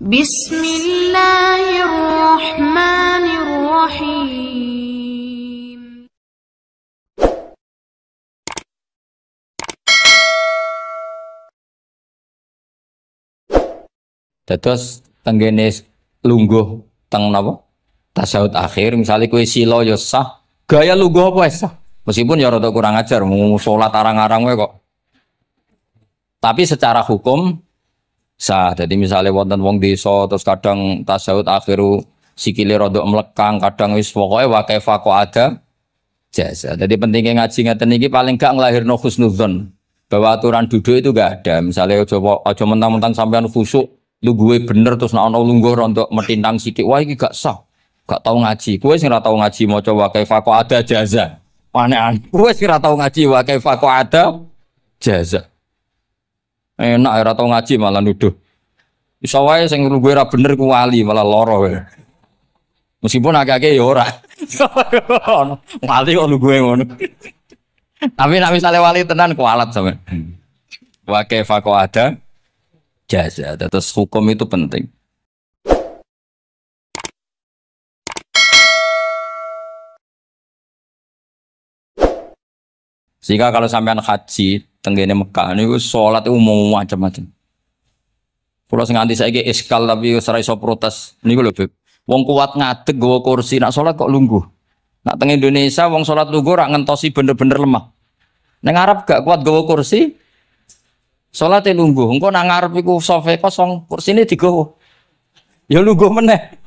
Bismillahirrahmanirrahim. Dados tenggene lungguh teng napa? Tasyahud akhir, misalnya kue sila ya sah, gaya lungguh apa sah? Meskipun ya rada kurang ajar, mau salat arang-arang wae kok. Tapi secara hukum sah. Jadi misalnya wonten wong desa terus kadang tasyahud akhiru sikile rada mlekang, kadang wis pokoke wa kaifa ada jasa. Jadi pentingnya ngaji ngeten iki paling gak nglahirno husnudzon bahwa aturan duduk itu gak ada. Misalnya aja mentang-mentang sampean khusuk lu gue bener terus nek ana lungguh rontok metintang sithik wah iki gak sah. Gak tau ngaji. Kowe sing ora tau ngaji maca wa kaifa ada jaza. Panean. Kowe sing ora tau ngaji wa kaifa ada jaza. Enak ora tau ngaji malah nuduh. Iso wae sing lungguh ora bener ku wali malah lara wae. Meskipun agak-agak ya ora. Wali kok lungguhe ngono. Tapi nek misale wali tenan kualat sampe. Wa kaifa ada jasa. Terus hukum itu penting. Sehingga kalau sampean haji tenggene Mekah niku salat umum macam-macam. Kalau sing nganti saiki iskal tapi ora iso protes niku lho Beb. Wong kuat ngadeg nggawa kursi nak salat kok lungguh. Nak teng Indonesia wong salat lungguh ora ngentosi bener-bener lemah. Ning Arab gak kuat nggawa kursi salate lungguh. Engko nang ngarep iku sofa kosong, kursine digawa. Ya lungguh meneh.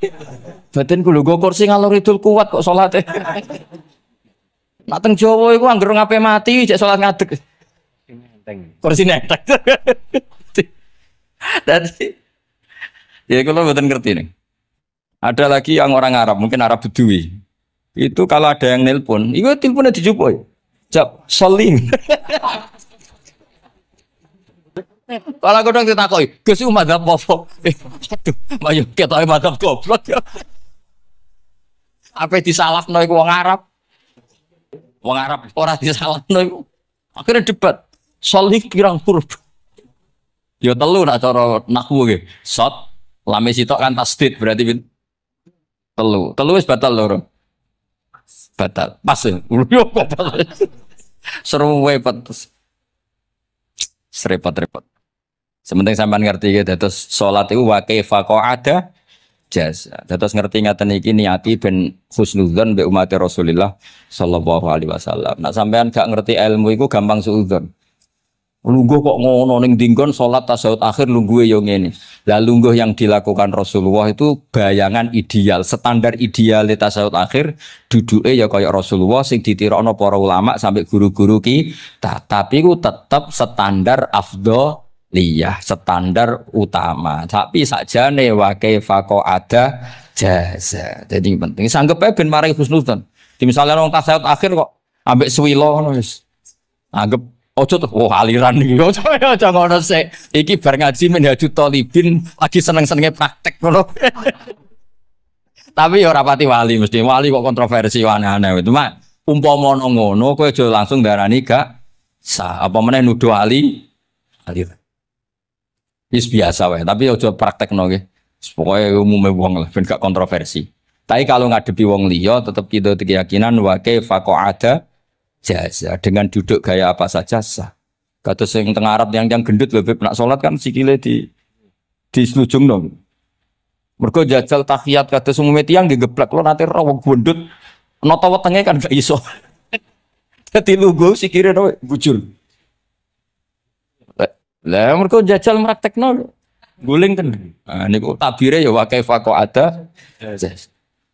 Batinku lho nggawa kursi ngalor idul kuat kok salate. Nak teng Jawa iku anggere ngape mati cek salat ngadeg. Kursi nenteng. Dadi ya kalau mboten ngerti nih. Ada lagi yang orang Arab, mungkin Arab Bedui. Itu kalau ada yang nelpon, itu teleponnya dijupuk. Jap, salim. Kalau kadang ditakoi, "Gus iku madzhab apa?" Aduh, ayo ketoke madzhab goblok ya. Apa disalahno iku wong Arab? Wong Arab ora disalahno iku. Akhirnya debat. Salim pirang huruf? Ya telu nak cara nahwu nggih. Shot, lame sitok kan tasdid berarti telu. Telu wis batal loro. Batal. Pas. Yo kok batal. Seru wae petes. Serepot-repot. Sementing sampean ngerti ya dados salat iku wa kaifa ada jasa. Dados ngerti ngaten iki niati ben husnudzon mbek umat Rasulullah sallallahu alaihi wasallam. Nek sampean gak ngerti ilmu iku gampang suudzon. Lungguh kok ngono ning dinggon salat tasyahud akhir lungguhe yo ngene. Lah lungguh yang dilakukan Rasulullah itu bayangan ideal, standar ideal tasyahud akhir duduke ya kaya Rasulullah sing ditirokno para ulama sampai guru-guru kita. Tapi ku tetep standar afdholiyah, standar utama. Tapi sakjane wa kaifa ada jasa. Jadi penting sanggep ae ben maring husnudzon. Di misalnya wong tasyahud akhir kok ambek swilo ngono wis. Anggap ojo tuh, aliran nih, ojo ngono sih. Iki bar ngaji menhajut tolibin lagi seneng-senengnya praktek ngono. Tapi ya rapati wali mesti wali kok kontroversi aneh-aneh. Itu mah umpama ngono, kowe aja langsung darani gak sah. Apa meneh nuduh aliran. Wis biasa wae, tapi aja praktekno nggih. Pokoke umume wong lah ben gak kontroversi. Tapi kalau ngadepi wong liya tetep kita keyakinan wa kaifa ada jasa dengan duduk gaya apa saja sah. Kados sing teng Arab yang gendut lho Beb nak salat kan sikile di slujungno. Mergo jajal tahiyat kados umume tiyang digeblek lho nate ro wong gendut nata wetenge kan gak iso. Dadi lungguh sikire ro bujul. Lah mergo jajal praktekno guling ten. Nah niku tabire ya wa kaifa ada jasa.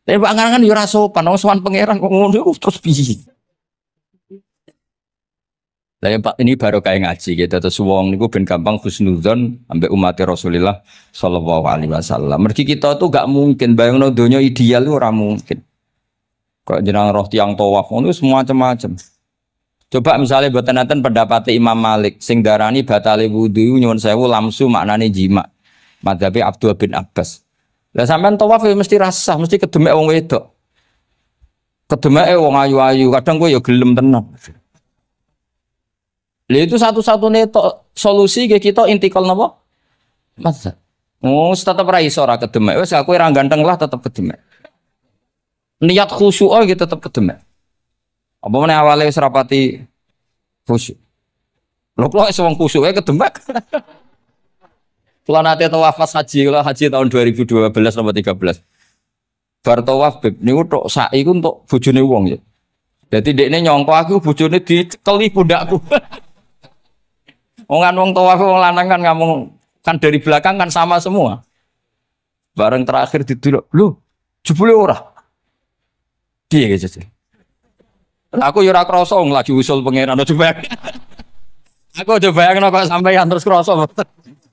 Tapi angan-angan ya ora sopan, wong sowan pangeran kok ngono terus piye? Lah Pak ini baru kayak ngaji gitu terus wong niku ben gampang husnudzon ambek umat Rasulullah sallallahu alaihi wasallam. Mergi kita tuh gak mungkin bayangno donya ideal ora mungkin. Kok jeneng roh tiyang tawaf ngono semua macam-macam. Coba misalnya mboten enten pendapat Imam Malik sing darani batale wudu nyuwun sewu lamsu maknane jima. Madzhabe Abdul bin Abbas. Lah sampean tawaf ya mesti rasah, mesti kedemek wong wedok. Kedemeke wong ayu-ayu, kadang kowe ya gelem tenan. Itu satu-satunya solusi kita intikal napa? Mazhab. Oh, tetep ra iso ora kedemek. Wis aku ora ganteng lah tetep kedemek. Niat khusyuk iki tetep kedemek. Apa meneh awale wis rapati khusyuk. Lho kok wis wong khusyuke kedemek. Kula nate tawaf pas haji, kula haji tahun 2012 atau 13. Bar tawaf beb niku tok sak iku untuk bojone wong ya. Dadi dekne nyangka aku bojone dicekeli pundakku. Wong tawaf wong lanang kan ngomong kan dari belakang kan sama semua. Bareng terakhir didelok, lho, jebule ora. Piye gitu. Aku yo ora krasa wong lagi usul pangeran coba. Aku coba bayangno kok sampeyan terus krasa.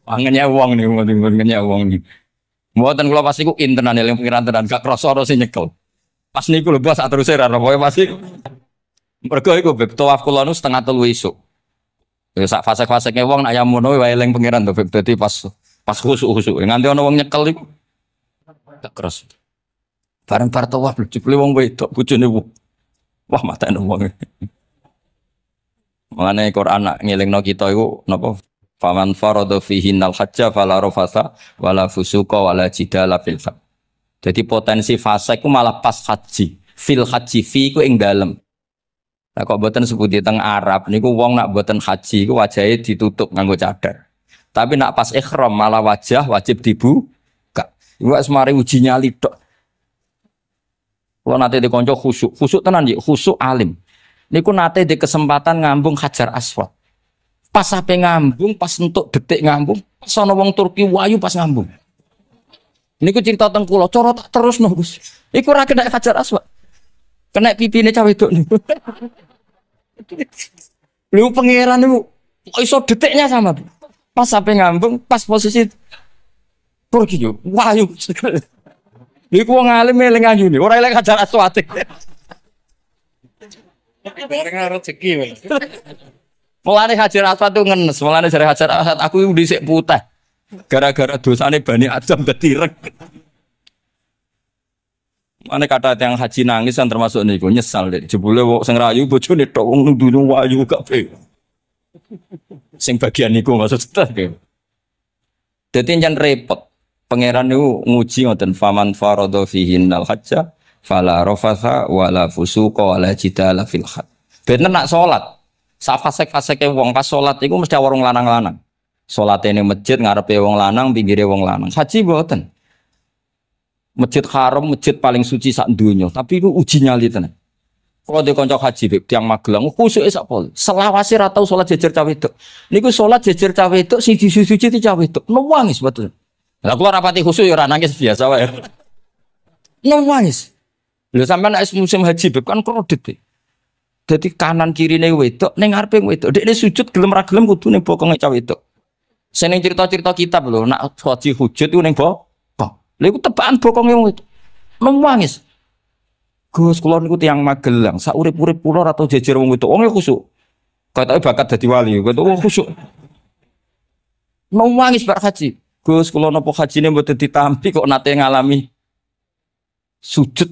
Pangennya wong nih, pangennya wong nih. Mboten kula pas iku intenan eling pangeran tenan gak krasa ora sing nyekel. Pas niku lho bos terus ora pokoke pasti. Mergo iku beb tawaf kula nu setengah 3 esuk. Ya sak fase-faseke wong nek yamono wae eling pangeran to beb dadi pas khusuk-khusuk. Nganti ana wong nyekel iku gak keras. Bareng bar tawaf lho jebule wong wedok bojone wong. Wah matane wong. Mangane Quran nak ngelingno kita iku napa? Faman farada fihinnal hajja fala rafasa wala fusuqa wala jidala fil hajj. Jadi potensi fase iku malah pas haji. Fil haji fi iku ing dalem. Nah kok mboten sebuti teng Arab niku wong nak mboten haji iku wajahe ditutup nganggo cadar. Tapi nak pas ihram malah wajah wajib dibuka. Iku wis mari uji nyali tok. Kulo nate dikonco khusyuk. Khusyuk tenan nggih, khusyuk alim. Niku nate di kesempatan ngambung Hajar Aswad. Pas sampe ngambung, pas entuk detik ngambung, pas ana wong Turki wayu pas ngambung. Niku cerita teng kula, cara tak terusno Gus. Iku ora kena Hajar Aswad. Kena pipine cah wedok niku. Lha pangeran niku kok iso detiknya sama. Pas sampe ngambung, pas posisi Turki yo wayu. Niku wong alim eling ayune, ora eling Hajar Aswad. Bareng rezeki wae. Mulane Hajar Aswad itu ngenes, mulane jare Hajar Aswad aku dhisik putih. Gara-gara dosane Bani Adam dadi ireng. Mane kata yang haji nangis kan termasuk niku nyesal deh. Jebule wong sing rayu bojone tok wong nundune wayu kabeh. Sing bagian niku maksudnya. Dadi jan repot. Pangeran niku nguji ngoten faman farada fihinnal hajja fala rafatha wala fusuqa wala jidala fil hajj. Bener nak salat. Safasek-faseke wong pas salat iku mesti warung lanang-lanang. Salate ning masjid ngarepe wong lanang, pinggire wong lanang. Haji mboten. Masjid Haram, masjid paling suci sak donya, tapi iku uji nyali tenan. Kalau di kanca haji beb tiyang Magelang khusuke sak pol. Selawase ra tau salat jejer cah wedok. Niku salat jejer cah wedok sing disuci ti cah wedok. Nangis betul. Lah kula rapati khusyuk ya ora nangis biasa wae. Nangis. Lho sampean nek musim haji beb kan kredit. Dadi kanan kirine wedok ning ngarepe wedok. Dekne sujud gelem ra gelem kudu ning bokonge cah wedok. Sing cerita-cerita kitab lho, nak haji hujud iku ning bokong. Lha iku tebakan bokonge wong wedok. Nangis. Gus kula niku tiyang Magelang, sak urip-urip kula ora tau jejer wong wedok. Wong khusyuk. Katoke bakat dadi wali, katoke wong khusyuk. Nangis bar haji. Gus kula napa hajine mboten ditampi kok nate ngalami sujud.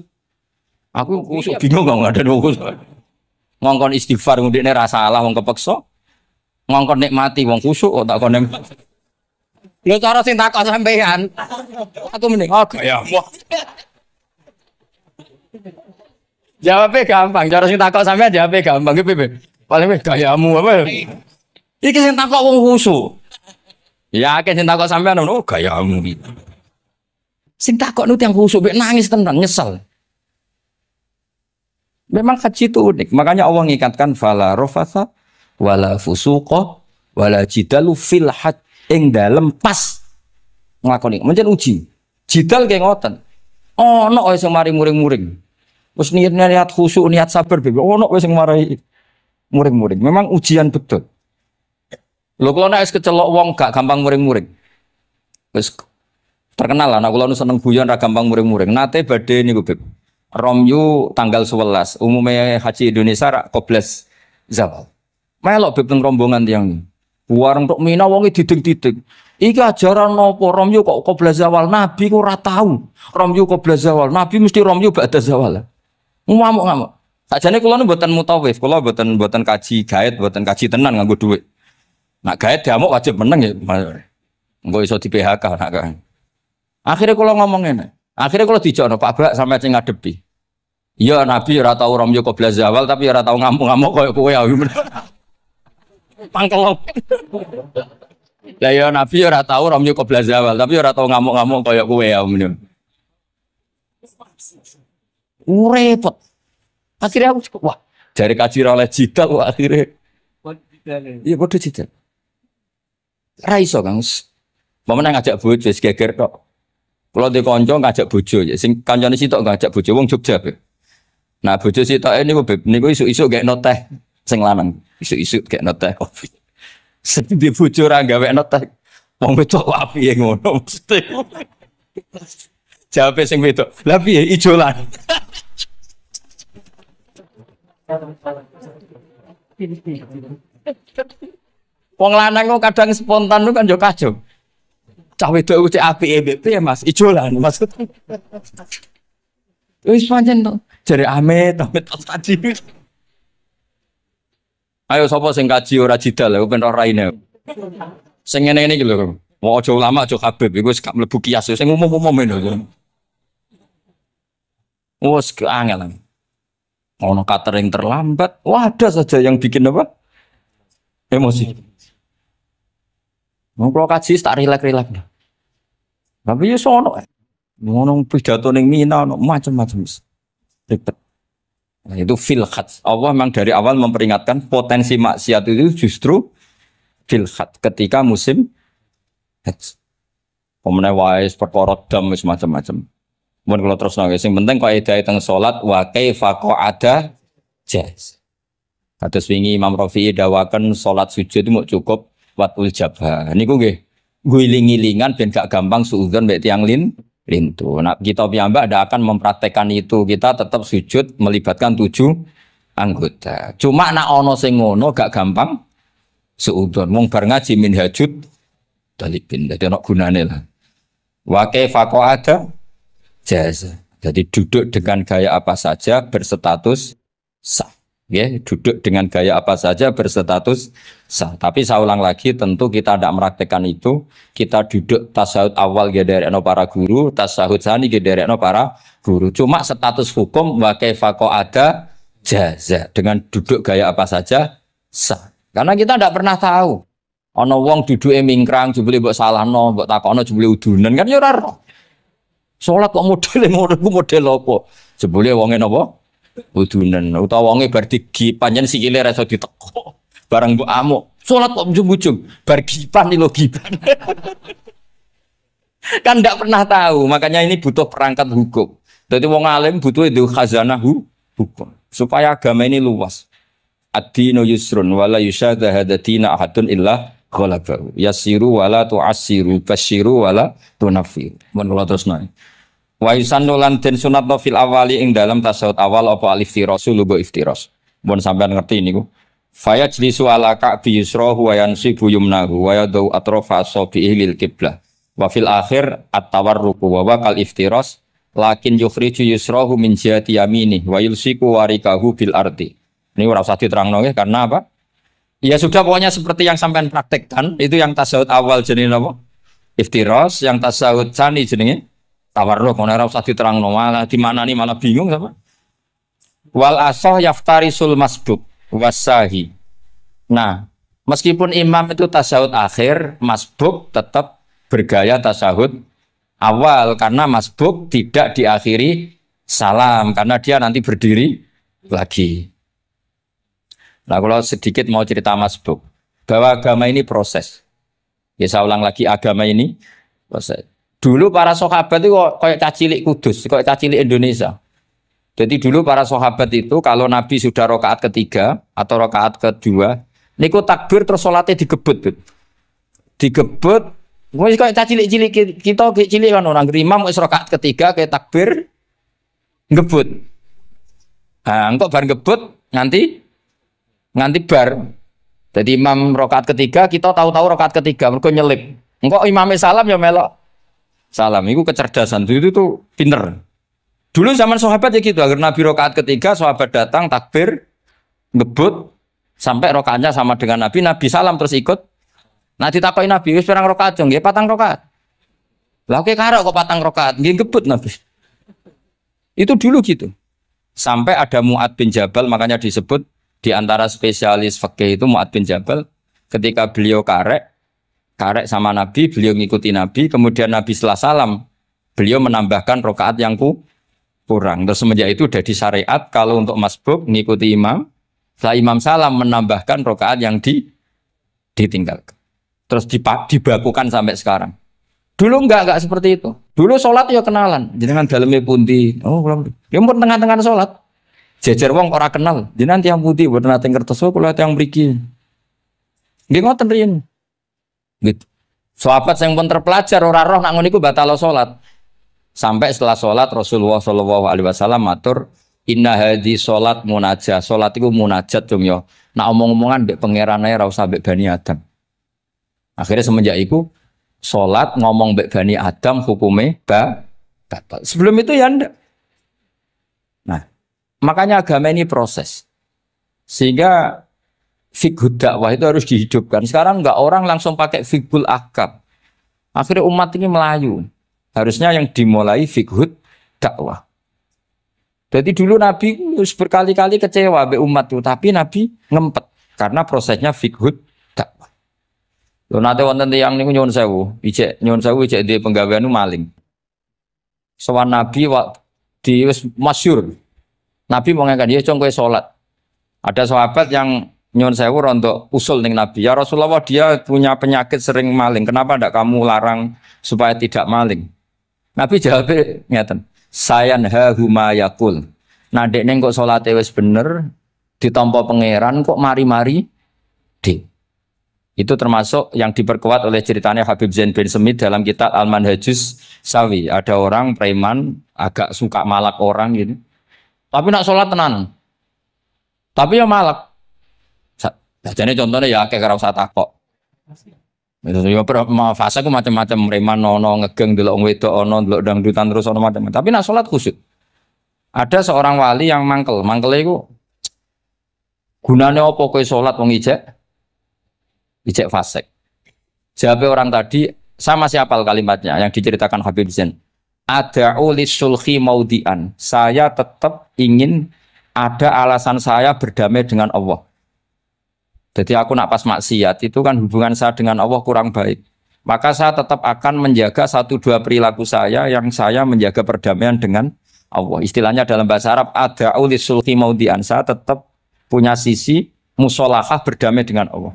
Aku khusyuk bingung kok ada wong khusyuk. Ngongkon istighfar ndekne ra salah wong kepeksa. Ngongkon nikmati wong khusyuk kok tak konem. Lho cara sing takok sampean. Aku mending gayamu. Jawabnya gampang, cara sing takok sampean jawabnya gampang ki piye? Paling gayamu apa? Iki sing takok wong khusyuk. Ya akeh sing takok sampean ngono gayamu iki. Sing takok nu tiyang khusyuk nangis tenan nyesel. Memang haji itu unik, makanya Allah ngikatkan fala rafatha wala fusuqa wala jidalu fil hajj ing dalem pas nglakoni. Mencen uji. Jidal kayak ngoten. Ono wae sing mari muring-muring. Wis niat khusyuk, niat sabar bebe. Ono wae sing mari muring-muring. Memang ujian betul. Lho kula nek wis kecelok wong gak gampang muring-muring. Wis terkenal lah nek kula nu seneng guyon ra gampang muring-muring. Nate badhe niku beb. Romyu tanggal 11, umumnya haji Indonesia rak koblas zawal. Melok beb teng rombongan tiyang. Warung tok Mina wonge diding-diding. Iki ajaran napa Romyu kok koblas zawal? Nabi ku ora tau. Romyu koblas zawal. Nabi mesti Romyu ba'da zawal. Ngamuk-ngamuk. Sakjane kula nu mboten mutawif, kula mboten kaji gaib, mboten kaji tenan nganggo dhuwit. Nak gaib diamuk wajib meneng ya. Engko iso di PHK nak kan. Akhirnya kalau ngomongin, akhirnya kalau dijono Pak Bak sampai sing ngadepi. Iya Nabi ora tau romyo qobla zawal tapi ora tau ngamuk-ngamuk koyo kowe ya. Pangkelop. Lah ya Nabi ora tau romyo qobla zawal tapi ora tau ngamuk-ngamuk koyo kowe ya. Repot. Akhirnya aku cukup, wah, dari kaji oleh jidal, wah akhirnya. Iya, bodoh jidal. Raiso Kang. Pemenang ngajak bojo geger tok. Kalau di konco ngajak bojo, sing kancane sitok ngajak bojo wong Jogja. Nah, bojo sitok niku isu-isu gek noteh sing lanang. Isu-isu gek noteh kopi. Sing di bojo ora gawe noteh. Wong wedok apike ngono mesti. Jawabe sing wedok. Lah piye ijolan. Wong lanang kok kadang spontan kan yo kacau. Cah wedok cek apike piye Mas? Ijolan maksud. Wis pancen to. Jare amit tadi. Ayo sapa sing kaji ora jidal, ben ora raine. Sing ngene iki lho. Mau aja ulama aja Habib iku wis gak mlebu kias sing umum-umum lho. Wes keangelan. Ono catering terlambat, wah ada saja yang bikin apa? Emosi. Mau kalau kaji tak rileks-rileks. Tapi ya sono, ngono pidato ning Mina, macam-macam. Ribet. Nah, itu fil khat. Allah memang dari awal memperingatkan potensi maksiat itu justru fil khat ketika musim haji. Pemenang wais perkara dam macam-macam. Mun kalau terus nangis, yang penting kaidah teng salat wa kaifa qa'ada jaz. Kados wingi Imam Rafi'i dawaken salat sujud itu mau cukup watul jabha. Niku nggih guling-gilingan ben gak gampang suudzon mek tiyang lintu. Nah, kita piyambak ndak akan mempraktekkan itu. Kita tetap sujud melibatkan 7 anggota. Cuma nak ono sing ngono gak gampang suudzon. Wong bar ngaji minhajud talibin. Dadi ono gunane lah. Wa kaifa qa'ada jaz. Jadi duduk dengan gaya apa saja berstatus sah. Ya, duduk dengan gaya apa saja berstatus sah. Tapi saya ulang lagi, tentu kita tidak meraktekan itu. Kita duduk tasawuf awal gederekno para guru, tasawuf sani gederekno para guru. Cuma status hukum wa kaifa qa'ada jaza. Dengan duduk gaya apa saja sah. Karena kita tidak pernah tahu. Ana wong duduke mingkrang jebule mbok salahno, mbok takono jebule udunan kan ya ora ero. Salat kok model ngono ku model apa? Jebule wonge napa? Udunan utawa wonge bar digi panjen sikile ra iso diteko. Barang mbok amuk. Salat kok ujung-ujung bar gipan lho gipan. Kan ndak pernah tahu, makanya ini butuh perangkat hukum. Jadi wong alim butuh itu khazanah hukum supaya agama ini luas. Ad-dinu yusrun wala yusyadha hadatina ahadun illa ghalabahu. Yasiru wala tu'assiru basyiru wala tunafiru. Mun kula terusno. Wa yusannu lan den sunatno fil awali ing dalam tasawuf awal apa al-iftirasu lubu iftiras. Mun sampean ngerti niku. Fayajlisu ala ka'bi yusrahu wa yansibu yumnahu wa yadu atrafa asabihi lil qiblah. Wa fil akhir at-tawarruku wa waqal iftiras lakin yukhriju yusrahu min jihati yamini wa yulsiku warikahu bil ardi. Ini ora usah diterangno nggih karena apa? Ya sudah pokoknya seperti yang sampean praktekkan itu yang tasawuf awal jenenge apa? Iftiras, yang tasawuf tsani jenenge tawarruk. Ora usah diterangno malah di mana nih malah bingung sama. Wal asah yaftarisul masbuk wasahi. Nah, meskipun imam itu tasawuf akhir, masbuk tetap bergaya tasawuf awal karena masbuk tidak diakhiri salam karena dia nanti berdiri lagi. Nah, kalau sedikit mau cerita masbuk bahwa agama ini proses. Ya saya ulang lagi agama ini proses. Dulu para sahabat itu kayak cacilik Kudus, kayak cacilik Indonesia. Jadi dulu para sahabat itu kalau Nabi sudah rakaat ketiga atau rakaat kedua, niku takbir terus salatnya digebut. Digebut, wis kayak cacilik-cilik kita kayak cilik kan orang imam wis rakaat ketiga kayak takbir ngebut. Nah, engko bar ngebut nganti bar. Jadi imam rakaat ketiga kita tahu-tahu rakaat ketiga mergo nyelip. Engko imame salam ya melok salam. Itu kecerdasan itu tuh pinter. Dulu zaman sahabat ya gitu, agar Nabi rakaat ketiga sahabat datang takbir ngebut sampai rakaatnya sama dengan Nabi, Nabi salam terus ikut. Nah ditakoki Nabi wis pirang rakaat jong nggih 4 rakaat. Lah oke karek kok 4 rakaat, nggih gebut Nabi. Itu dulu gitu. Sampai ada Mu'ad bin Jabal, makanya disebut di antara spesialis fikih itu Mu'ad bin Jabal, ketika beliau karek sama Nabi, beliau ngikuti Nabi, kemudian Nabi setelah salam, beliau menambahkan rakaat yang kurang. Terus semenjak itu udah di syariat kalau untuk masbuk ngikuti imam, setelah imam salam menambahkan rakaat yang ditinggalkan. Terus dibakukan sampai sekarang. Dulu enggak seperti itu. Dulu sholat ya kenalan. Jenengan dalamnya pundi. Oh, belum. Ya pun tengah-tengah sholat. Jejer wong ora kenal. Jenengan tiang putih buat nate kertas kula tiang mriki. Nggih ngoten riyen. Gitu. Sahabat yang pun terpelajar ora roh nak ngono iku batalo sholat. Sampai setelah sholat Rasulullah Shallallahu Alaihi Wasallam matur inna hadhi sholat munajat. Sholat itu munajat dong yo. Nak omong-omongan mbek pangeran ae ora usah mbek Bani Adam. Akhirnya semenjak itu sholat ngomong mbek Bani Adam hukumnya batal. Sebelum itu ya enggak. Nah, makanya agama ini proses. Sehingga fiqh dakwah itu harus dihidupkan. Sekarang enggak orang langsung pakai fiqhul ahkam. Akhirnya umat ini melayu. Harusnya yang dimulai fiqh dakwah. Jadi dulu Nabi berkali-kali kecewa be umat itu, tapi Nabi ngempet karena prosesnya fiqh dakwah. Lho nate wonten tiyang niku nyuwun sewu, ijek di penggawean maling. Sowan Nabi di wis masyhur. Nabi mau ngangkat dia kowe salat. Ada sahabat yang nyuwun sewu rontok usul ning Nabi. Ya Rasulullah dia punya penyakit sering maling. Kenapa ndak kamu larang supaya tidak maling? Nabi jawabnya ngeten. Sayanha huma yakul. Nah dek neng kok salate wis bener ditampa pangeran kok mari-mari di. Itu termasuk yang diperkuat oleh ceritanya Habib Zain bin Semit dalam kitab Al-Manhajus Sawi. Ada orang preman agak suka malak orang gitu. Tapi nak sholat tenan. Tapi ya malak. Jadi contohnya ya kayak ora usah takok. Itu ya fase ku macam-macam preman ono ngegeng delok wedok ono delok dangdutan terus ono macam-macam. Tapi nak sholat khusyuk. Ada seorang wali yang mangkel iku gunane apa kowe sholat wong ijek fasik. Jawab orang tadi, sama siapa kalimatnya yang diceritakan Habib Zain. Ada'u lisulhi maudian. Saya tetap ingin ada alasan saya berdamai dengan Allah. Jadi aku nak pas maksiat itu kan hubungan saya dengan Allah kurang baik. Maka saya tetap akan menjaga 1-2 perilaku saya yang saya menjaga perdamaian dengan Allah. Istilahnya dalam bahasa Arab ada'u lisulhi maudian. Saya tetap punya sisi musolahah berdamai dengan Allah.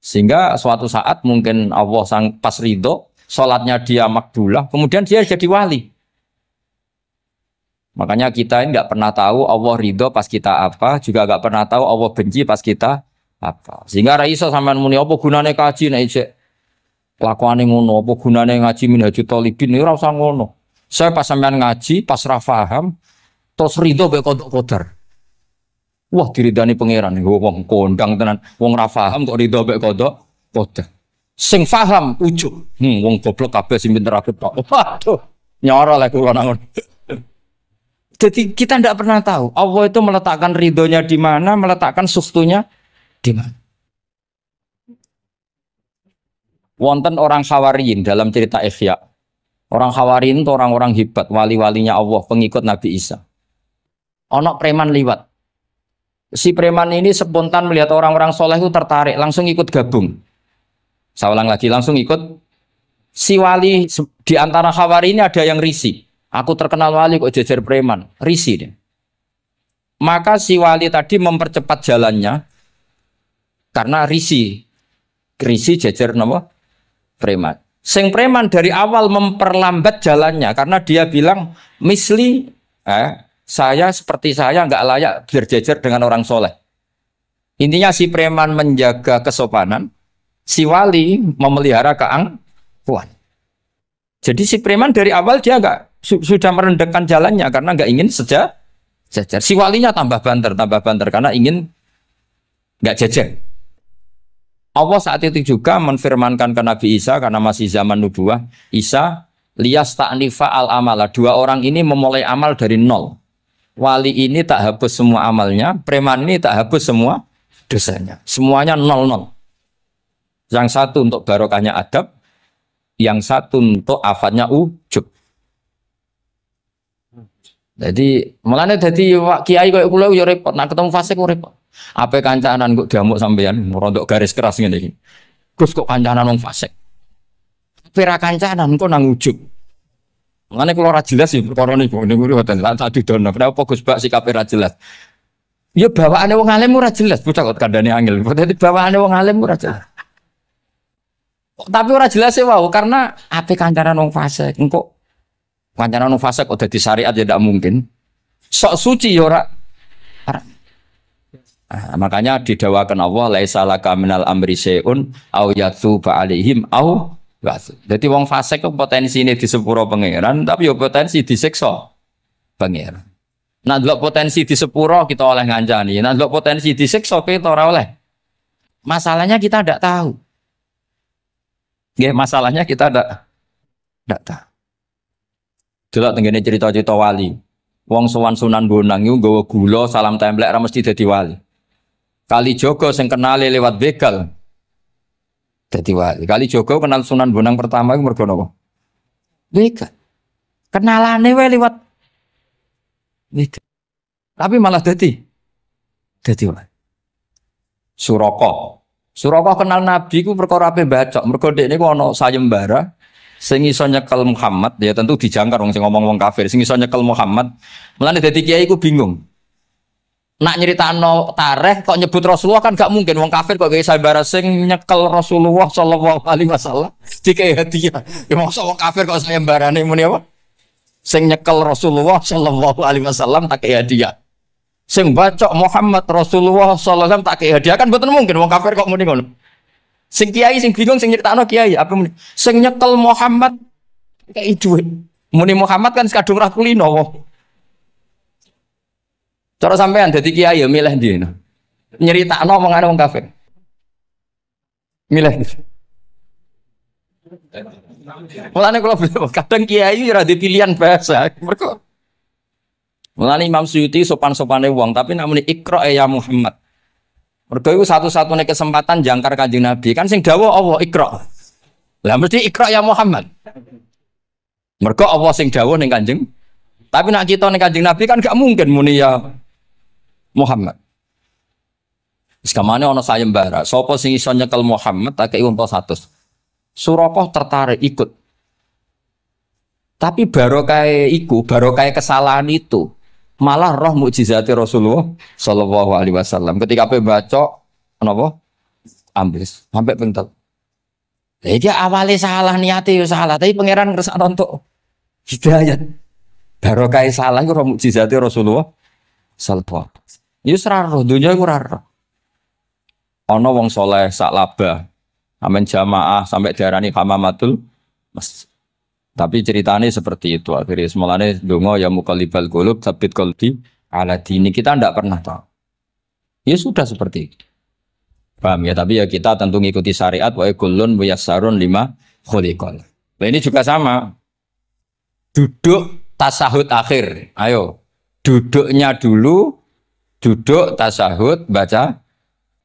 Sehingga suatu saat mungkin Allah sang pas ridho, sholatnya dia makbulah, kemudian dia jadi wali. Makanya kita ini nggak pernah tahu Allah ridho pas kita apa, juga nggak pernah tahu Allah benci pas kita apa. Sehingga Raisa sampean muni apa gunane kaji nek isih lakuane ngono, apa gunane ngaji Minhajul Thalibin ora usah ngono. Saya pas sampean ngaji, pas ra paham, terus ridho mek kodok kodar. Wah diridani pangeran, wong kondang tenan, wong ra paham kok ridho mek kodok kodar. Sing paham ujug, wong goblok kabeh sing pinter akeh tok. Waduh, nyoro lek kula nang. Jadi kita tidak pernah tahu Allah itu meletakkan ridhonya di mana, meletakkan sustunya di mana. Wonten orang Khawariyin dalam cerita Ihya. Orang Khawariyin itu orang-orang hebat, wali-walinya Allah, pengikut Nabi Isa. Ono preman liwat. Si preman ini spontan melihat orang-orang soleh itu tertarik, langsung ikut gabung. Saya ulang lagi, langsung ikut. Si wali di antara Khawariyin ini ada yang risih. Aku terkenal wali kok jejer preman, risih dia. Maka si wali tadi mempercepat jalannya karena risih jejer nama preman. Sing preman dari awal memperlambat jalannya karena dia bilang misli saya seperti saya nggak layak berjejer dengan orang soleh. Intinya si preman menjaga kesopanan, si wali memelihara keangkuhan. Jadi si preman dari awal dia nggak sudah merendahkan jalannya karena nggak ingin sejajar. Si walinya tambah banter karena ingin nggak jajar. Allah saat itu juga menfirmankan ke Nabi Isa karena masih zaman nubuah, Isa liyas ta'nifa al-amala. 2 orang ini memulai amal dari nol. Wali ini tak hapus semua amalnya, preman ini tak hapus semua dosanya. Semuanya 0-0. Yang satu untuk barokahnya adab, yang satu untuk afatnya ujub. Jadi mulane dadi kiai koyo kula yo repot, nak ketemu fasik kok repot. Ape kancanan kok diamuk sampean rontok garis keras ngene iki. Gus kok kancanan wong fasik. Pira kancanan kok nang ujub. Mulane kula ora jelas ya perkara niku ngoten tak didono. Kenapa Gus Bak sikape ora jelas? Ya bawaane wong alim ora jelas, bocah kok kandhane angel. Dadi bawaane wong alim ora jelas. Tapi ora jelas e wae karena ape kancanan wong fasik engko kancanan wong fasik kok dadi syariat ya ndak mungkin. Sok suci ya ora. Makanya didawakan Allah laisa laka minal amri syai'un au yatsuba alaihim au wasu. Jadi wong fasik kok potensine di sepuro pangeran tapi ya potensi disiksa pangeran. Nah delok potensi di sepuro kita oleh ngancani. Nah delok potensi disiksa kita ora oleh. Masalahnya kita ndak tahu. Nggih, masalahnya kita ndak tahu. Delok tengene cerita-cerita wali. Wong sowan Sunan Bonang iku nggawa gula salam templek ra mesti dadi wali. Kali Jogo sing kenale lewat begal dadi wali. Kali Jogo kenal Sunan Bonang pertama iku mergo napa? Begal. Kenalane wae lewat begal. Tapi malah dadi wali. Suraka kenal Nabi ku perkara ape bacok. Mergo dekne ku ana sayembara sing iso nyekel Muhammad, ya tentu dijangkar wong sing ngomong wong kafir, sing iso nyekel Muhammad. Mulane dadi kiai ku bingung. Nak nyeritakno tarikh kok nyebut Rasulullah kan gak mungkin wong kafir kok gawe sayembara sing nyekel Rasulullah sallallahu alaihi wasallam dikei hadiah. Ya mosok wong kafir kok sayembarane muni apa? Sing nyekel Rasulullah sallallahu alaihi wasallam tak kei hadiah. Sing bacok Muhammad Rasulullah sallallahu alaihi wasallam tak kei hadiah kan mboten mungkin wong kafir kok muni ngono. Sing kiai sing bingung sing nyeritakno kiai apa muni? Sing nyekel Muhammad kei dhuwit. Muni Muhammad kan kadung ra kulino wong. Cara sampean dadi kiai ya milih ndi no. Nyeritakno omongane wong kafir. Milih. Mulane kula kadang kiai ora di pilihan bahasa. Mergo mulane Imam Suyuti sopan-sopane wong tapi nek muni Iqra ya Muhammad. Mergo iku satu-satunya kesempatan jangkar Kanjeng Nabi. Kan sing dawuh Allah Iqra. Lah mesti Iqra ya Muhammad. Mergo Allah sing dawuh ning Kanjeng. Tapi nek kita ning Kanjeng Nabi kan gak mungkin muni ya Muhammad. Sekamane ana sayembara, sapa sing iso nyekel Muhammad tak kei unta 100. Suraka tertarik ikut. Tapi barokah kesalahan itu malah roh mukjizat Rasulullah sallallahu alaihi wasallam. Ketika ape baca napa? Ambis sampai pentel. Lah iki awale salah niate yo salah, tapi pangeran ngersakno untuk hidayat. Barokah salah iku roh mukjizat Rasulullah sallallahu. Ya ora roh dunya iku ora roh. Ana wong saleh sak labah, amen jamaah sampai diarani hamamatul masjid. Tapi ceritanya seperti itu akhirnya semulane donga ya muqallibal qulub tsabit qalbi ala dini kita ndak pernah tahu. Ya sudah seperti itu. Paham ya, tapi ya kita tentu ngikuti syariat wa kullun muyassarun lima khuliqal. Nah ini juga sama. Duduk tasahud akhir. Ayo. Duduknya dulu, duduk tasahud baca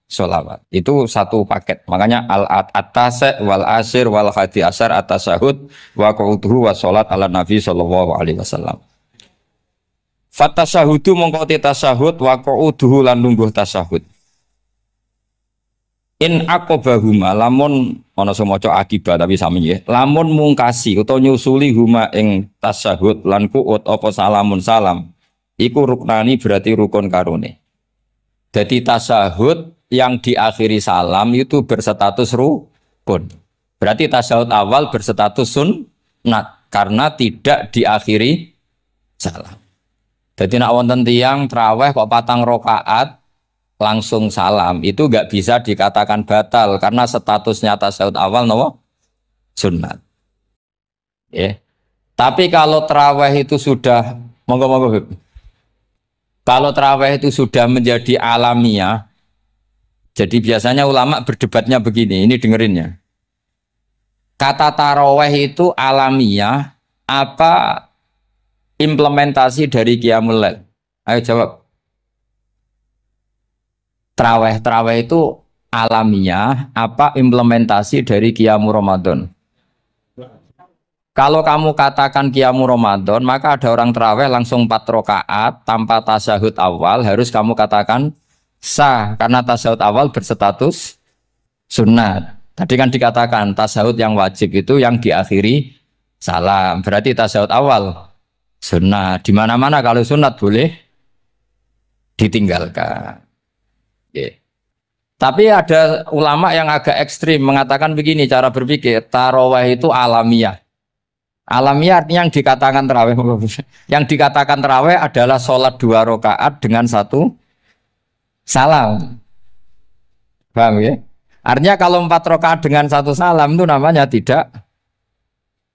sholawat. Itu satu paket. Makanya al-atasek wal asir wal hadi asar at-tasahud wa qu'uduhu wa sholat ala nabi sallallahu alaihi wasallam. Fatasahudu mongko tasahud wa qu'uduhu lan lungguh tasahud. In aqobahuma lamun ana sing maca akibat tapi sami nggih. Lamun mungkasi utawa nyusuli huma ing tasahud lan qu'ud apa salamun salam. Iku ruknani berarti rukun karone. Jadi tasahud yang diakhiri salam itu berstatus rukun. Berarti tasahud awal berstatus sunnat karena tidak diakhiri salam. Jadi nak wonten tiyang traweh kok 4 rakaat langsung salam itu enggak bisa dikatakan batal karena statusnya tasahud awal nopo sunnat. Ya. Tapi kalau traweh itu sudah monggo kalau traweh itu sudah menjadi alamiah, jadi biasanya ulama berdebatnya begini, ini dengerinnya. Kata taraweh itu alamiah, apa implementasi dari Qiyamul Lail? Ayo jawab. Traweh itu alamiah, apa implementasi dari Qiyamul Ramadan? Kalau kamu katakan Qiyamu Ramadan, maka ada orang terawih langsung 4 rakaat tanpa tasyahud awal, harus kamu katakan sah karena tasyahud awal berstatus sunat. Tadi kan dikatakan tasyahud yang wajib itu yang diakhiri salam. Berarti tasyahud awal sunat. Di mana-mana kalau sunat boleh ditinggalkan. Yeah. Tapi ada ulama yang agak ekstrim mengatakan begini cara berpikir, tarawih itu alamiah. Alamiah yang dikatakan terawih, yang dikatakan terawih adalah sholat 2 rakaat dengan 1 salam. Paham ya? Artinya kalau 4 rakaat dengan 1 salam itu namanya tidak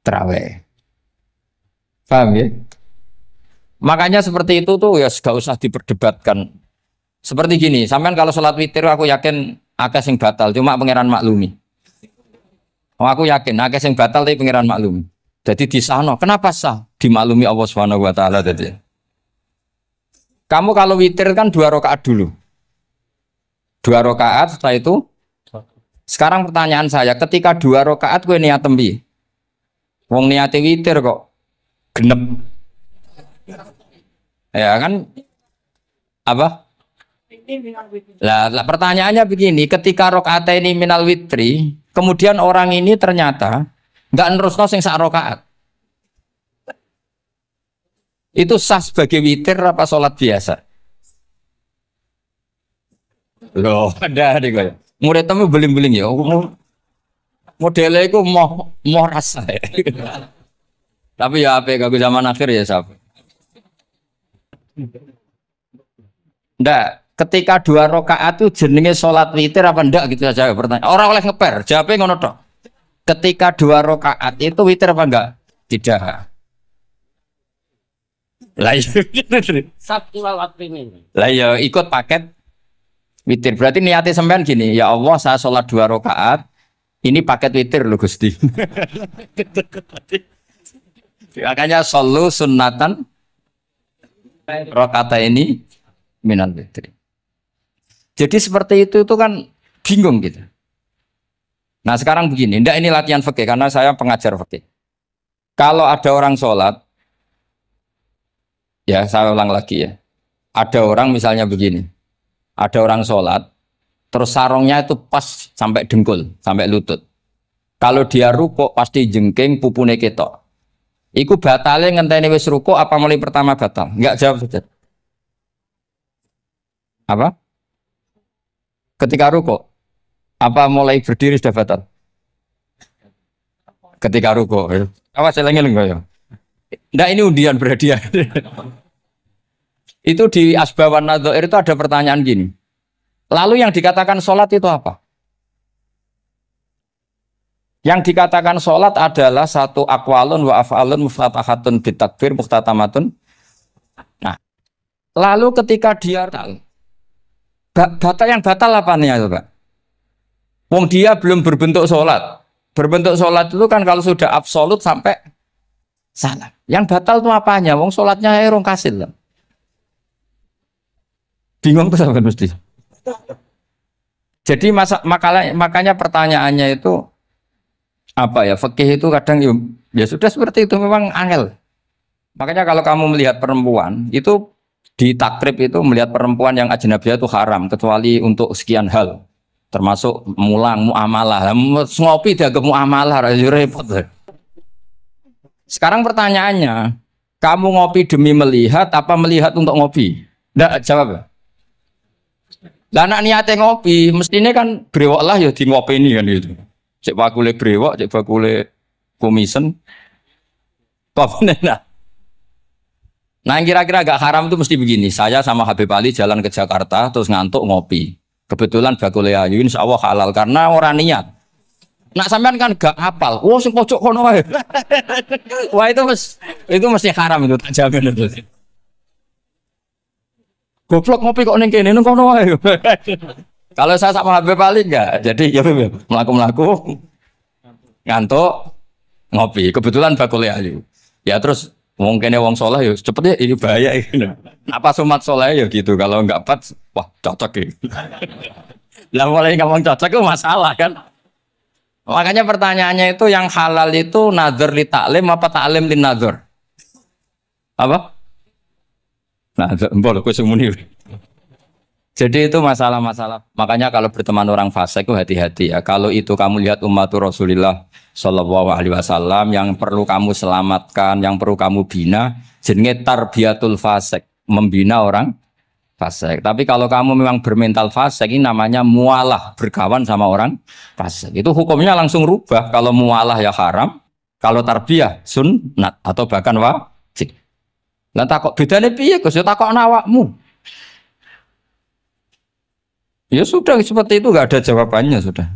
terawih. Paham ya? Makanya seperti itu tuh ya gak usah diperdebatkan. Seperti gini, sampean kalau sholat witir aku yakin akeh sing batal, cuma pangeran maklumi. Oh, aku yakin akeh sing batal tapi pangeran maklumi. Jadi di sana, kenapa sah? Dimaklumi Allah Subhanahu wa taala tadi. Kamu kalau witir kan 2 rakaat dulu. 2 rakaat setelah itu. Sekarang pertanyaan saya, ketika 2 rakaat kowe niat tembi. Wong niate witir kok genep. Ya kan? Apa? Lah pertanyaannya begini, ketika rakaat ini minal witri, kemudian orang ini ternyata nggak nerusno sing sak rakaat. Itu sah sebagai witir apa sholat biasa? Loh, ada nih kaya. Murid temu beling-beling ya. Modelnya itu mau rasa. Ya. Tapi ya apa kalau zaman akhir ya siapa? Ndak, ketika 2 rakaat itu jenenge sholat witir apa ndak gitu saja pertanyaan. Orang oleh ngeper, jawabnya ngono tok. Ketika 2 rakaat itu witir apa enggak? Tidak. Lah ya ikut paket witir. Berarti niatnya sampean gini, ya Allah saya sholat 2 rakaat, ini paket witir loh Gusti. Makanya solu sunnatan rakaat ini minal witri. Jadi seperti itu kan bingung gitu. Nah sekarang begini, ndak ini latihan fikih karena saya pengajar fikih. Kalau ada orang sholat, ya saya ulang lagi ya. Ada orang misalnya begini, ada orang sholat, terus sarungnya itu pas sampai dengkul, sampai lutut. Kalau dia rukuk pasti jengking pupune ketok. Iku batalnya ngenteni wis rukuk apa mulai pertama batal? Enggak jawab saja. Apa? Ketika rukuk? Apa mulai berdiri sudah batal? Ketika rukuk. Awas selengin enggak ya? Enggak, ini undian berhadiah. Itu di Asbawan Nadzair itu ada pertanyaan gini. Lalu yang dikatakan sholat itu apa? Yang dikatakan sholat adalah satu aqwalun wa af'alun muftatahatun bitakbir muftatamatun. Nah, lalu ketika dia batal yang batal apa nih ya Pak? Wong dia belum berbentuk sholat. Berbentuk sholat itu kan kalau sudah absolut sampai salah. Yang batal itu apanya? Wong sholatnya erong kasil. Bingung tuh sampai mesti. Jadi makanya pertanyaannya itu apa ya? Fikih itu kadang ya sudah seperti itu memang angel. Makanya kalau kamu melihat perempuan itu di takrib itu melihat perempuan yang ajnabiyah itu haram kecuali untuk sekian hal. Termasuk mulang muamalah, ngopi dianggap muamalah, repot. Sekarang pertanyaannya, kamu ngopi demi melihat apa melihat untuk ngopi? Nggak jawab ya. Lah anak niatnya ngopi, mestinya kan brewok lah ya di ngopi ini kan itu. Cek bakule brewok, cek bakule komisen. Nah yang kira-kira agak haram itu mesti begini. Saya sama Habib Ali jalan ke Jakarta terus ngantuk ngopi. Kebetulan bakule ayu insya Allah halal karena orang niat. Nak sampean kan gak hafal. Oh sing pojok kono wae. Wah itu mesti haram itu tak jamin itu. Goblok ngopi kok ning kene nang kono wae. Kalau saya sama Habib Ali enggak. Jadi ya melaku-melaku ngantuk ngopi. Kebetulan bakule ayu. Ya terus mungkin wong soleh ya cepet ya ini bahaya ini. Apa sumat soleh ya gitu kalau enggak pas wah cocok ya. Lah mulai ngomong cocok itu masalah kan. Makanya pertanyaannya itu yang halal itu nazar li taklim apa taklim li nazar? Apa? Nazar, boleh kue semuni. Jadi itu masalah-masalah. Makanya kalau berteman orang fasik itu hati-hati ya. Kalau itu kamu lihat umatur Rasulullah Shallallahu Alaihi Wasallam yang perlu kamu selamatkan, yang perlu kamu bina, jenenge tarbiyatul fasik, membina orang fasik. Tapi kalau kamu memang bermental fasik, ini namanya mualah, berkawan sama orang fasik. Itu hukumnya langsung rubah. Kalau mualah ya haram, kalau tarbiyah sunnat atau bahkan wajib. Lah takok bedane piye Gus? Ya takok awakmu. Ya sudah seperti itu nggak ada jawabannya sudah.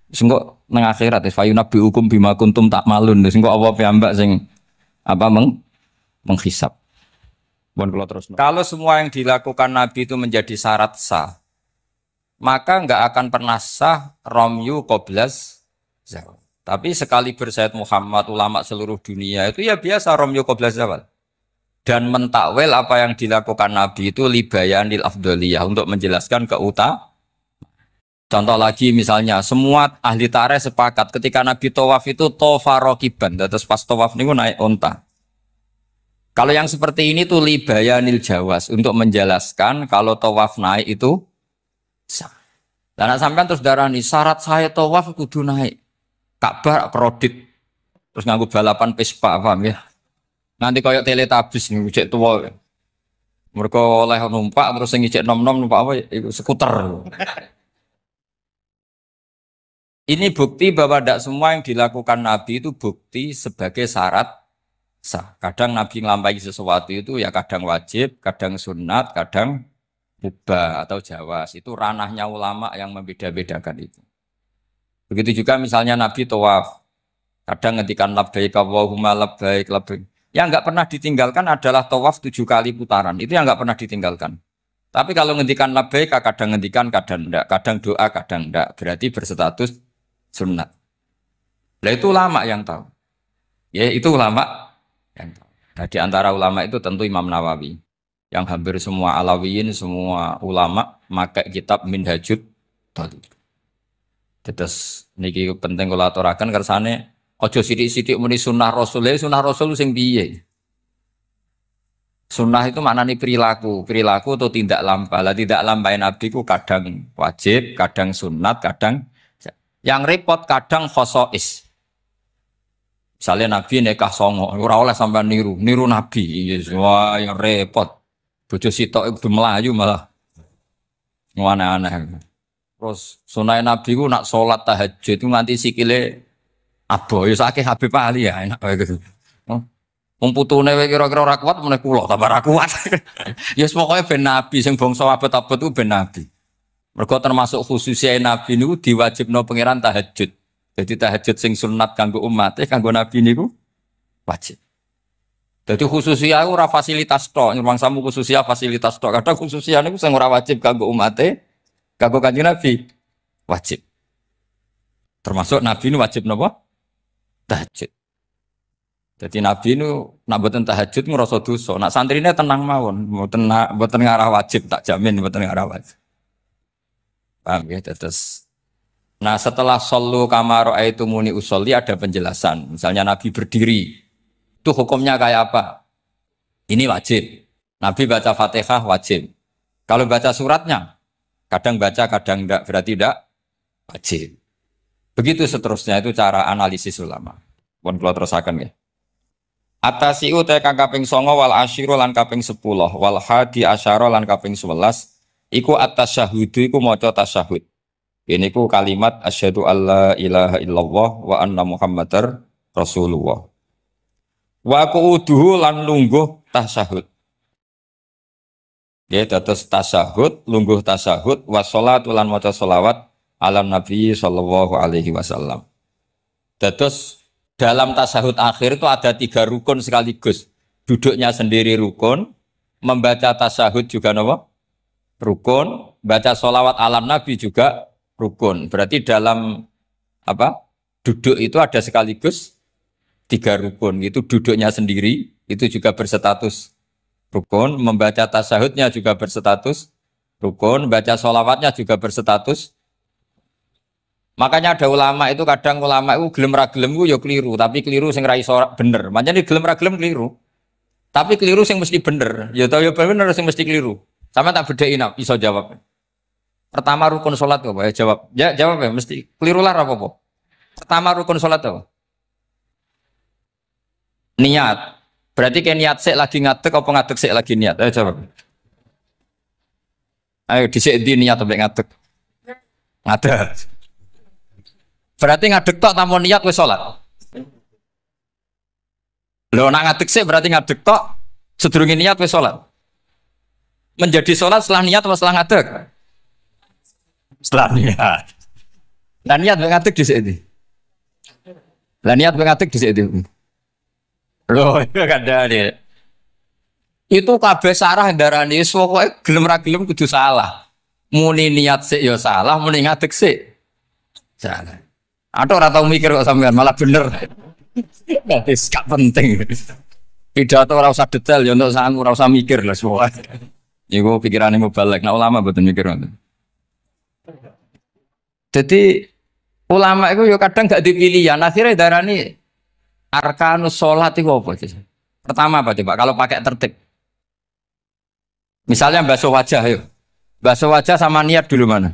Sengko nang akhirat fayunabi hukum bima kuntum tak malun. Sengko apa piyambak sing apa menghisap. Kalau semua yang dilakukan Nabi itu menjadi syarat sah, maka nggak akan pernah sah romyu qoblas zawal. Tapi sekali bersayyid Muhammad ulama seluruh dunia itu ya biasa romyu qoblas zawal. Dan mentakwil apa yang dilakukan Nabi itu libayanil afdoliyah untuk menjelaskan keutamaan. Contoh lagi misalnya semua ahli tareh sepakat ketika Nabi tawaf itu tofa rokiban, terus pas tawaf ini naik onta. Kalau yang seperti ini tuh libayanil jawas untuk menjelaskan kalau tawaf naik itu sah. Dan sampai terus darah nih syarat saya tawaf kudu naik Ka'bah kredit terus nganggo balapan Vespa paham ya? Nanti koyok teletabis nih cek tua. Mereka oleh numpak terus ngicek nom-nom numpak apa? Itu skuter. Ini bukti bahwa tidak semua yang dilakukan Nabi itu bukti sebagai syarat sah. Kadang Nabi ngelampaui sesuatu itu ya kadang wajib, kadang sunat, kadang mubah atau jawas. Itu ranahnya ulama yang membeda-bedakan itu. Begitu juga misalnya Nabi tawaf. Kadang ngendikan labbaik Allahumma labbaik labbaik. Yang enggak pernah ditinggalkan adalah tawaf 7 kali putaran. Itu yang enggak pernah ditinggalkan. Tapi kalau ngendikan labbaik kadang ngendikan, kadang enggak. Kadang doa, kadang enggak. Berarti berstatus sunnat. Nah itu ulama yang tahu. Ya itu ulama yang tahu. Nah di antara ulama itu tentu Imam Nawawi. Yang hampir semua alawiyin, semua ulama pakai kitab Minhajut Thalib. Terus niki penting kula aturaken kersane aja sithik-sithik muni sunnah Rasul sing piye. Sunnah itu maknanya perilaku atau tidak lampah. Lah tidak lampah Nabi ku kadang wajib, kadang sunat, kadang yang repot kadang khosois. Misalnya Nabi nikah songo, ora oleh sampai niru Nabi. Wah, yang repot. Bojo sitok itu melayu malah. Aneh-aneh. Terus sunai Nabi ku nak sholat tahajud itu nganti sikile aboy sakit Habib Ali ya enak kayak gitu. Wong putune kira-kira ora kuat meneh kula tambah ora kuat. Ya pokoke ben Nabi sing bangsa abot-abot ku ben Nabi. Mergo termasuk khususnya Nabi niku diwajibno pangeran tahajud. Jadi tahajud sing sunat kanggo umat, kanggo Nabi niku wajib. Jadi khususnya ora fasilitas tok, nyuwang khususnya fasilitas tok. Kadang khususnya niku sing ora wajib kanggo umat, kanggo Kanjeng Nabi wajib. Termasuk Nabi niku wajib napa? Tahajud. Jadi Nabi niku nak boten tahajud ngrasa dosa. Nak santrine tenang mawon, boten ngarah wajib tak jamin boten ngarah wajib. Paham ya, terus. Nah setelah sallu kama ra'aitumuni usolli ada penjelasan. Misalnya Nabi berdiri, itu hukumnya kayak apa? Ini wajib. Nabi baca Fatihah wajib. Kalau baca suratnya, kadang baca, kadang enggak, berarti enggak wajib. Begitu seterusnya itu cara analisis ulama. Pun kula terusaken nggih. Atasiu te kang kaping 9 wal asyiru lan kaping 10 wal hadi asyara lan kaping 11. Iku at-tasyahhudu iku maca tasyahud. Ini ku kalimat asyhadu alla ilaha illallah wa anna muhammadar rasulullah. Wa qu'uduhu lan lungguh tasyahud. Ya dados tasyahud, lungguh tasyahud wa sholatu lan maca sholawat ala nabi sallallahu alaihi wasallam. Dados dalam tasyahud akhir itu ada 3 rukun sekaligus. Duduknya sendiri rukun, membaca tasyahud juga napa? Rukun, baca sholawat alam Nabi juga rukun. Berarti dalam apa? Duduk itu ada sekaligus 3 rukun. Itu duduknya sendiri itu juga berstatus rukun, membaca tasyahudnya juga berstatus rukun, baca sholawatnya juga berstatus Makanya ada ulama itu kadang ulama itu gelem ra gelem ku ya keliru, tapi keliru sing ra iso bener. Makanya gelem ra gelem keliru. Tapi keliru sing mesti bener. Ya tau ya bener sing mesti keliru. Sama tak bedain iso jawab. Pertama rukun salat apa ya jawab. Ya jawab ya mesti keliru lah apa-apa. Pertama rukun salat apa? Niat. Berarti kayak niat sik lagi ngadeg apa ngadeg sik lagi niat? Ayo jawab. Ayo dhisik di niat sampai ngadeg. Ngadeg. Berarti ngadeg tok tanpa niat wis salat. Lho nak ngadeg sik berarti ngadeg tok sedurunge niat wis salat. Menjadi salat setelah niat atau setelah ngadeg? Setelah niat. Lah niat mbek ngadeg dhisik ndi? Lah niat mbek ngadeg dhisik ndi? Loh, itu kadang itu kabeh sarah darani wis pokoke gelem ra gelem kudu salah. Muni niat sik ya salah, muni ngadeg sik salah. Atau ora tau mikir kok sampean malah bener. Wis gak penting. Pidato ora usah detail ya untuk sangu ora usah mikir lah semua. Iku pikirane mubalek. Nah ulama mboten mikir ngoten. Jadi ulama itu ya kadang gak dipilihan. Akhirnya darani arkanus sholat itu apa sih? Pertama apa coba? Kalau pakai tertib. Misalnya basuh wajah, yuk. Basuh wajah sama niat dulu mana?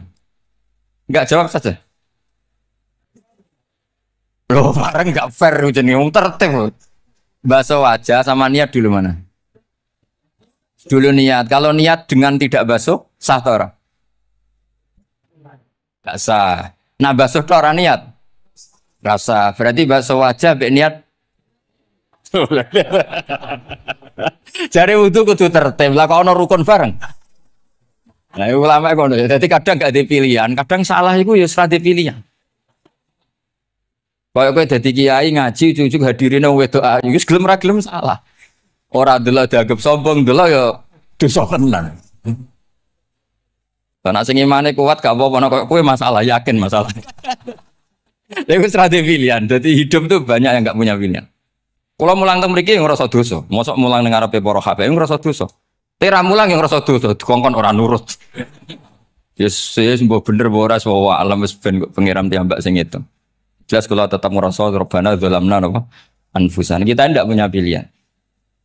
Enggak jawab saja. Loh, bareng enggak fair jadi tertib. Basuh wajah sama niat dulu mana? Dulu niat. Kalau niat dengan tidak basuh, sah atau orang? Enggak sah. Nah basuh itu orang niat? Rasa. Berarti basuh wajah niat. Jare wudu kudu tertib lah kalau rukun bareng. Nah, ulama ngono. Jadi kadang gak ada pilihan, kadang salah iku ya ora pilihan. Kayak kowe dadi kiai ngaji cucuk hadirine wedok ayu wis gelem ra gelem salah. Ora delok dianggap sombong, delok ya dosa tenan. Karena sing imane kuat gak apa-apa nek kowe masalah yakin masalah. Lha wis ra pilihan. Jadi hidup tuh banyak yang gak punya pilihan. Kalau mulang teng mriki yang ngrasa dosa, mosok mulang ning ngarepe para habaib ngrasa dosa. Tera mulang yang ngrasa dosa, dikongkon ora nurut. Yes, mbok bener mbok ora wa alam wis ben pengiram tiambak sing itu. Jelas kalau tetap ngrasa Rabbana dzalamna napa anfusan. Kita tidak punya pilihan.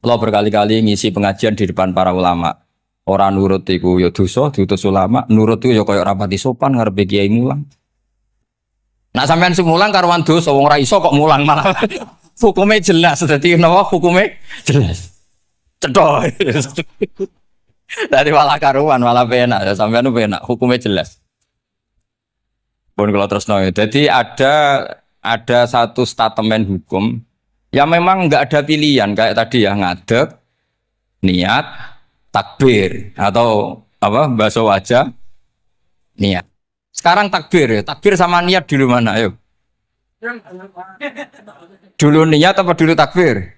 Kalau berkali-kali ngisi pengajian di depan para ulama, orang nurut iku ya dosa, diutus ulama, nurut iku ya kaya rapati sopan ngarepe kiai mulang. Nak sampean semulang karuan dosa wong ora iso kok mulang malah. Hukumnya jelas, jadi kenapa hukumnya jelas. Cedok. Dari malah karuan, malah penak. Sampai nu penak, hukumnya jelas. Pun kalau terus nol. Jadi ada satu statement hukum yang memang nggak ada pilihan kayak tadi ya ngadeg, niat, takbir atau apa basuh wajah, niat. Sekarang takbir ya, takbir sama niat dulu mana? Ayo. Dulu niat apa dulu takbir?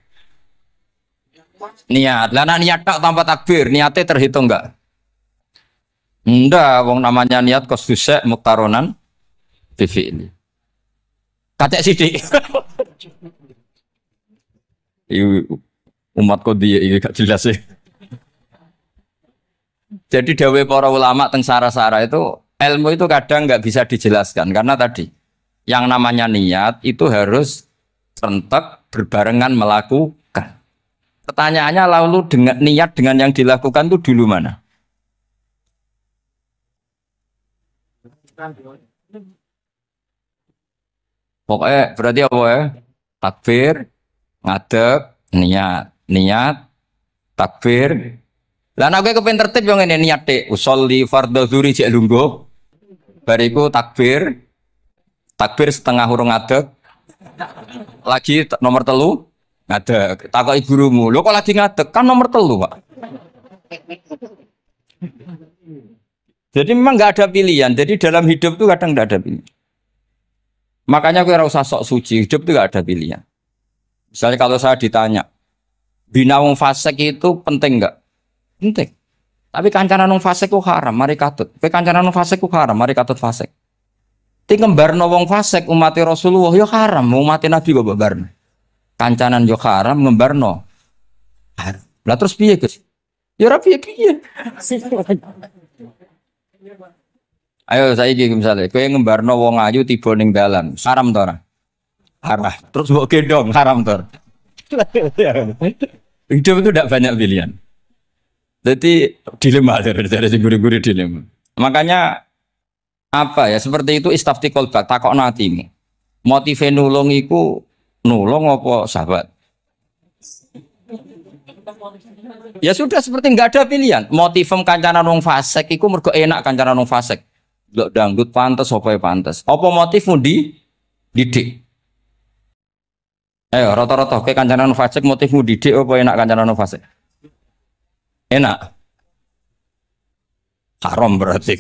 Niat. Lah niat tak tanpa takbir, niatnya terhitung enggak? Enggak, wong namanya niat kosdusek muktaronan TV ini. Kacek sidik. Umat kok dia ini gak jelas sih. Jadi dawuh para ulama teng sara-sara itu ilmu itu kadang nggak bisa dijelaskan karena tadi yang namanya niat itu harus serentak berbarengan melakukan. Pertanyaannya lalu dengan niat dengan yang dilakukan itu dulu mana? Pokoknya berarti apa ya? Takbir, ngadeg, niat, takbir. Lah nek kowe kepen tertib yo ngene niate usolli fardhu zuhri jek lungguh. Bariku takbir setengah urung ngadeg. Lagi nomor telu ngadeg. Takoki gurumu, lho kok lagi ngadeg? Kan nomor telu, Pak. Jadi memang nggak ada pilihan. Jadi dalam hidup itu kadang nggak ada pilihan. Makanya aku ora usah sok suci. Hidup itu nggak ada pilihan. Misalnya kalau saya ditanya, bina wong fasik itu penting nggak? Penting. Tapi kancanan wong fasik ku haram, mari katut. Kowe kancanan wong fasik ku haram, mari katut fasik. Ti ngembarno wong fasik umat Rasulullah yo haram, umat Nabi kok mbarno. Kancanan yo haram ngembarno. Haram. Lah terus piye, Gus? Ya ora piye-piye. Ayo saiki misalnya kowe ngembarno wong ayu tiba ning dalan, haram to ora? Haram. Terus mbok gendong, haram to. Hidup itu tidak banyak pilihan. Jadi dilema dari guru-guru dilema. Makanya apa ya seperti itu istafti kolbak takok natimu. Motive nulung iku nulung apa sahabat? Ya sudah seperti nggak ada pilihan. Motivem kancanan wong fasik iku mergo enak kancanan wong fasik. Delok dangdut pantes apa ya pantes. Apa motifmu didik? Ayo rata-rata ke kancanan fasik motifmu didik apa enak kancanan fasik? Enak. Haram berarti.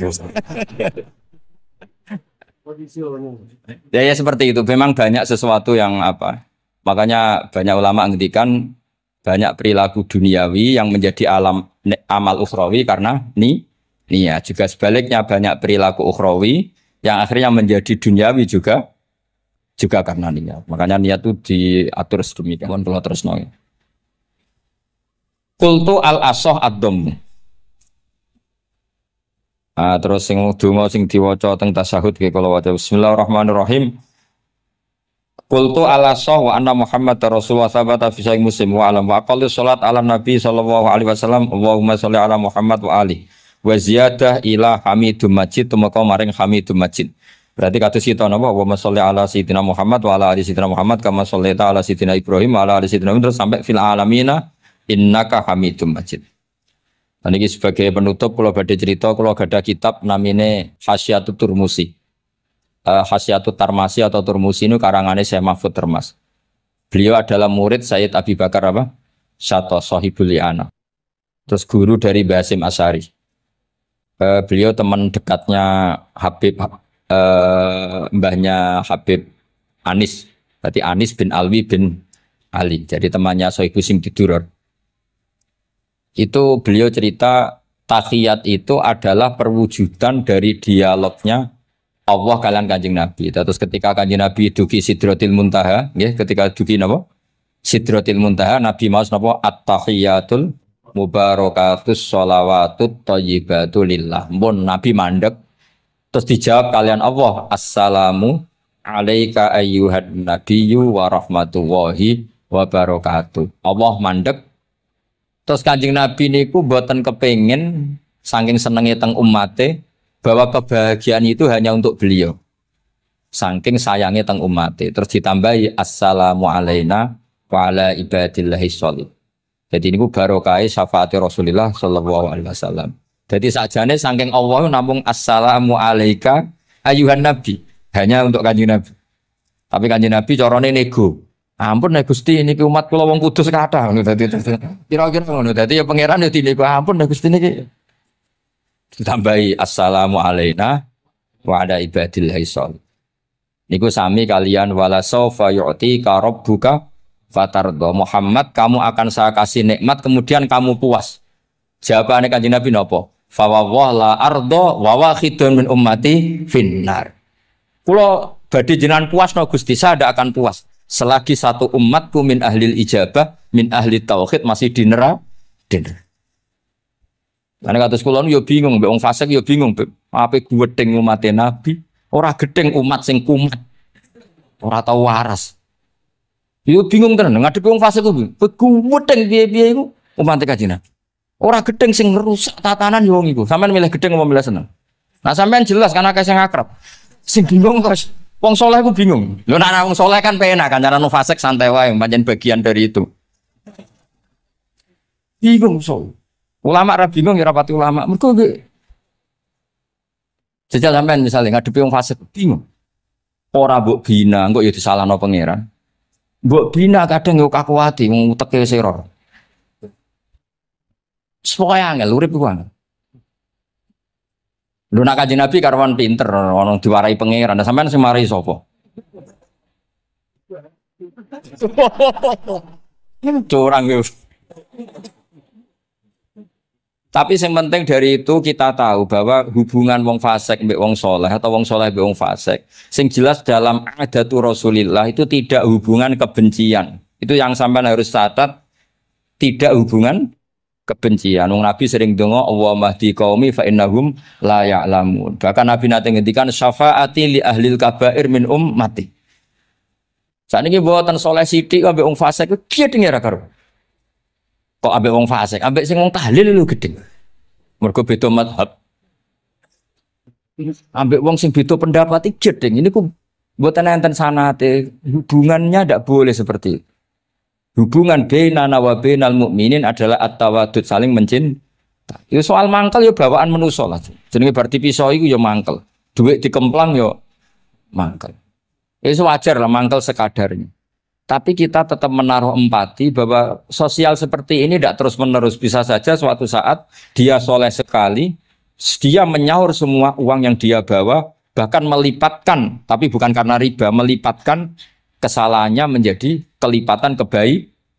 Ya seperti itu. Memang banyak sesuatu yang apa? Makanya banyak ulama ngendikan banyak perilaku duniawi yang menjadi amal ukhrawi karena niat. Juga sebaliknya banyak perilaku ukhrawi yang akhirnya menjadi duniawi juga karena niat. Makanya niat itu diatur sedemikian. Kalau terus nol. Kultu al-asoh ad-dom. Terus sing donga sing diwaca teng tasyahud nggih kala waca bismillahirrahmanirrahim. Qultu al-asoh wa anna Muhammad Rasulullah sabata fi sahih Muslim wa alam wa aqallu salat ala Nabi sallallahu alaihi wasallam Allahumma sholli ala Muhammad wa ali wa ziyadah ila hamidum majid tumeka maring hamidum majid. Berarti kados kita napa wa sholli ala sayyidina Muhammad wa ala ali sayyidina Muhammad kama shollaita ala sayyidina Ibrahim wa ala ali sayyidina Ibrahim terus sampai fil alamina innaka hamidum majid. Dan ini sebagai penutup kalau badhe cerita kalau ada kitab namanya Hasyiatut Turmusi. Hasyiatut Tarmasi atau Turmusi ini karangannya Syekh Mahfud Termas. Beliau adalah murid Sayyid Abi Bakar apa? Syato Sohibul Li'ana. Terus guru dari Basim Asy'ari. Beliau teman dekatnya Habib mbahnya Habib Anis. Berarti Anis bin Alwi bin Ali. Jadi temannya Sohibu Sing Tiduror. Itu beliau cerita tahiyat itu adalah perwujudan dari dialognya Allah kalian Kanjeng Nabi. Terus ketika Kanjeng Nabi dugi Sidratil Muntaha, ya, ketika dugi napa? Sidratil Muntaha Nabi maos napa at-tahiyatul mubarakatus sholawatut thayyibatu lillah. Mun Nabi mandek terus dijawab kalian Allah assalamu alaika ayyuhan nabiyyu wa rahmatullahi wa barakatuh. Allah mandek terus Kanjeng Nabi niku mboten kepengin saking senenge teng umate bahwa kebahagiaan itu hanya untuk beliau. Saking sayangnya teng umate. Terus ditambahi assalamu alaina wa ala ibadillahi sholih. Jadi niku barokah syafaat Rasulullah sallallahu alaihi wasallam. Jadi sakjane saking Allah namung assalamu alaika ayuhan nabi hanya untuk Kanjeng Nabi. Tapi Kanjeng Nabi carane nego. Ampun nek Gusti niki umat kula wong kudus kathah ngono dadi kira-kira ngono dadi ya pangeran ya dinego ampun nek Gusti niki ditambahi assalamu alaina wa ala ibadillahi sholih. Niku sami kalian wala saufa yu'tika rabbuka fatardo. Muhammad kamu akan saya kasih nikmat kemudian kamu puas. Jawabane Kanjeng Nabi napa? Fa wallahu la ardo wa wahidun min ummati finnar. Kula badhe jenengan puas no Gusti, saya ndak akan puas selagi satu umatku min ahlil ijabah min ahli tauhid masih di neraka. Karena kados kula yo bingung, mbek wong fasik yo bingung, ape gedeng umat Nabi, ora gedeng umat sing kumat. Ora tau waras. Yo bingung tenan ngadepi wong fasik ku. Gedeng piye-piye iku umat Kanjeng Nabi. Ora gedeng sing ngerusak tatanan yo wong iku. Sampeyan milih gedeng apa milih seneng? Nah sampeyan jelas kan akeh sing akrab. Sing bingung kok wong soleh ku bingung. Lho nek wong soleh kan penak kan cara fasik santai wae, pancen bagian dari itu. Bingung so. Ulama ra bingung ya rapati ulama. Mergo jajal sampean misalnya ngadepi wong fasik bingung. Ora mbok bina, engko ya disalahno pangeran. Mbok bina kadang yo kakuwati wong uteke sira. Pokoke angel urip iku angel. Lho nak Kanjeng Nabi karwan pinter ana diwarai pangeran. Sampean sing mari sapa? Curang yo. Tapi yang penting dari itu kita tahu bahwa hubungan wong fasik mbek wong soleh atau wong soleh mbek wong fasik, sing jelas dalam adatu Rasulillah itu tidak hubungan kebencian. Itu yang sampean harus catat, tidak hubungan kebencian. Wong Nabi sering donga Allahumma hdi qaumi fa innahum la ya'lamun. Bahkan Nabi nate ngendikan syafaati li ahlil kabair min ummati. Sakniki mboten saleh sithik ambek wong fasik piye denge ra karo. Kok ambek wong fasik, ambek sing wong tahlil lho gedhe. Mergo beda mazhab. Ambek wong sing beda pendapat iki gedhe. Ini ku mboten enten sanate, hubungannya ndak boleh seperti itu. Hubungan bainana wa bainal mukminin adalah at-tawaddud, saling mencintai. Ya soal mangkel ya bawaan manusa lah. Jenenge berarti pisau iku ya mangkel. Duit dikemplang ya mangkel. Ya wajar lah mangkel sekadarnya. Tapi kita tetap menaruh empati bahwa sosial seperti ini tidak terus-menerus. Bisa saja suatu saat dia soleh sekali, dia menyaur semua uang yang dia bawa, bahkan melipatkan, tapi bukan karena riba, melipatkan kesalahannya menjadi kelipatan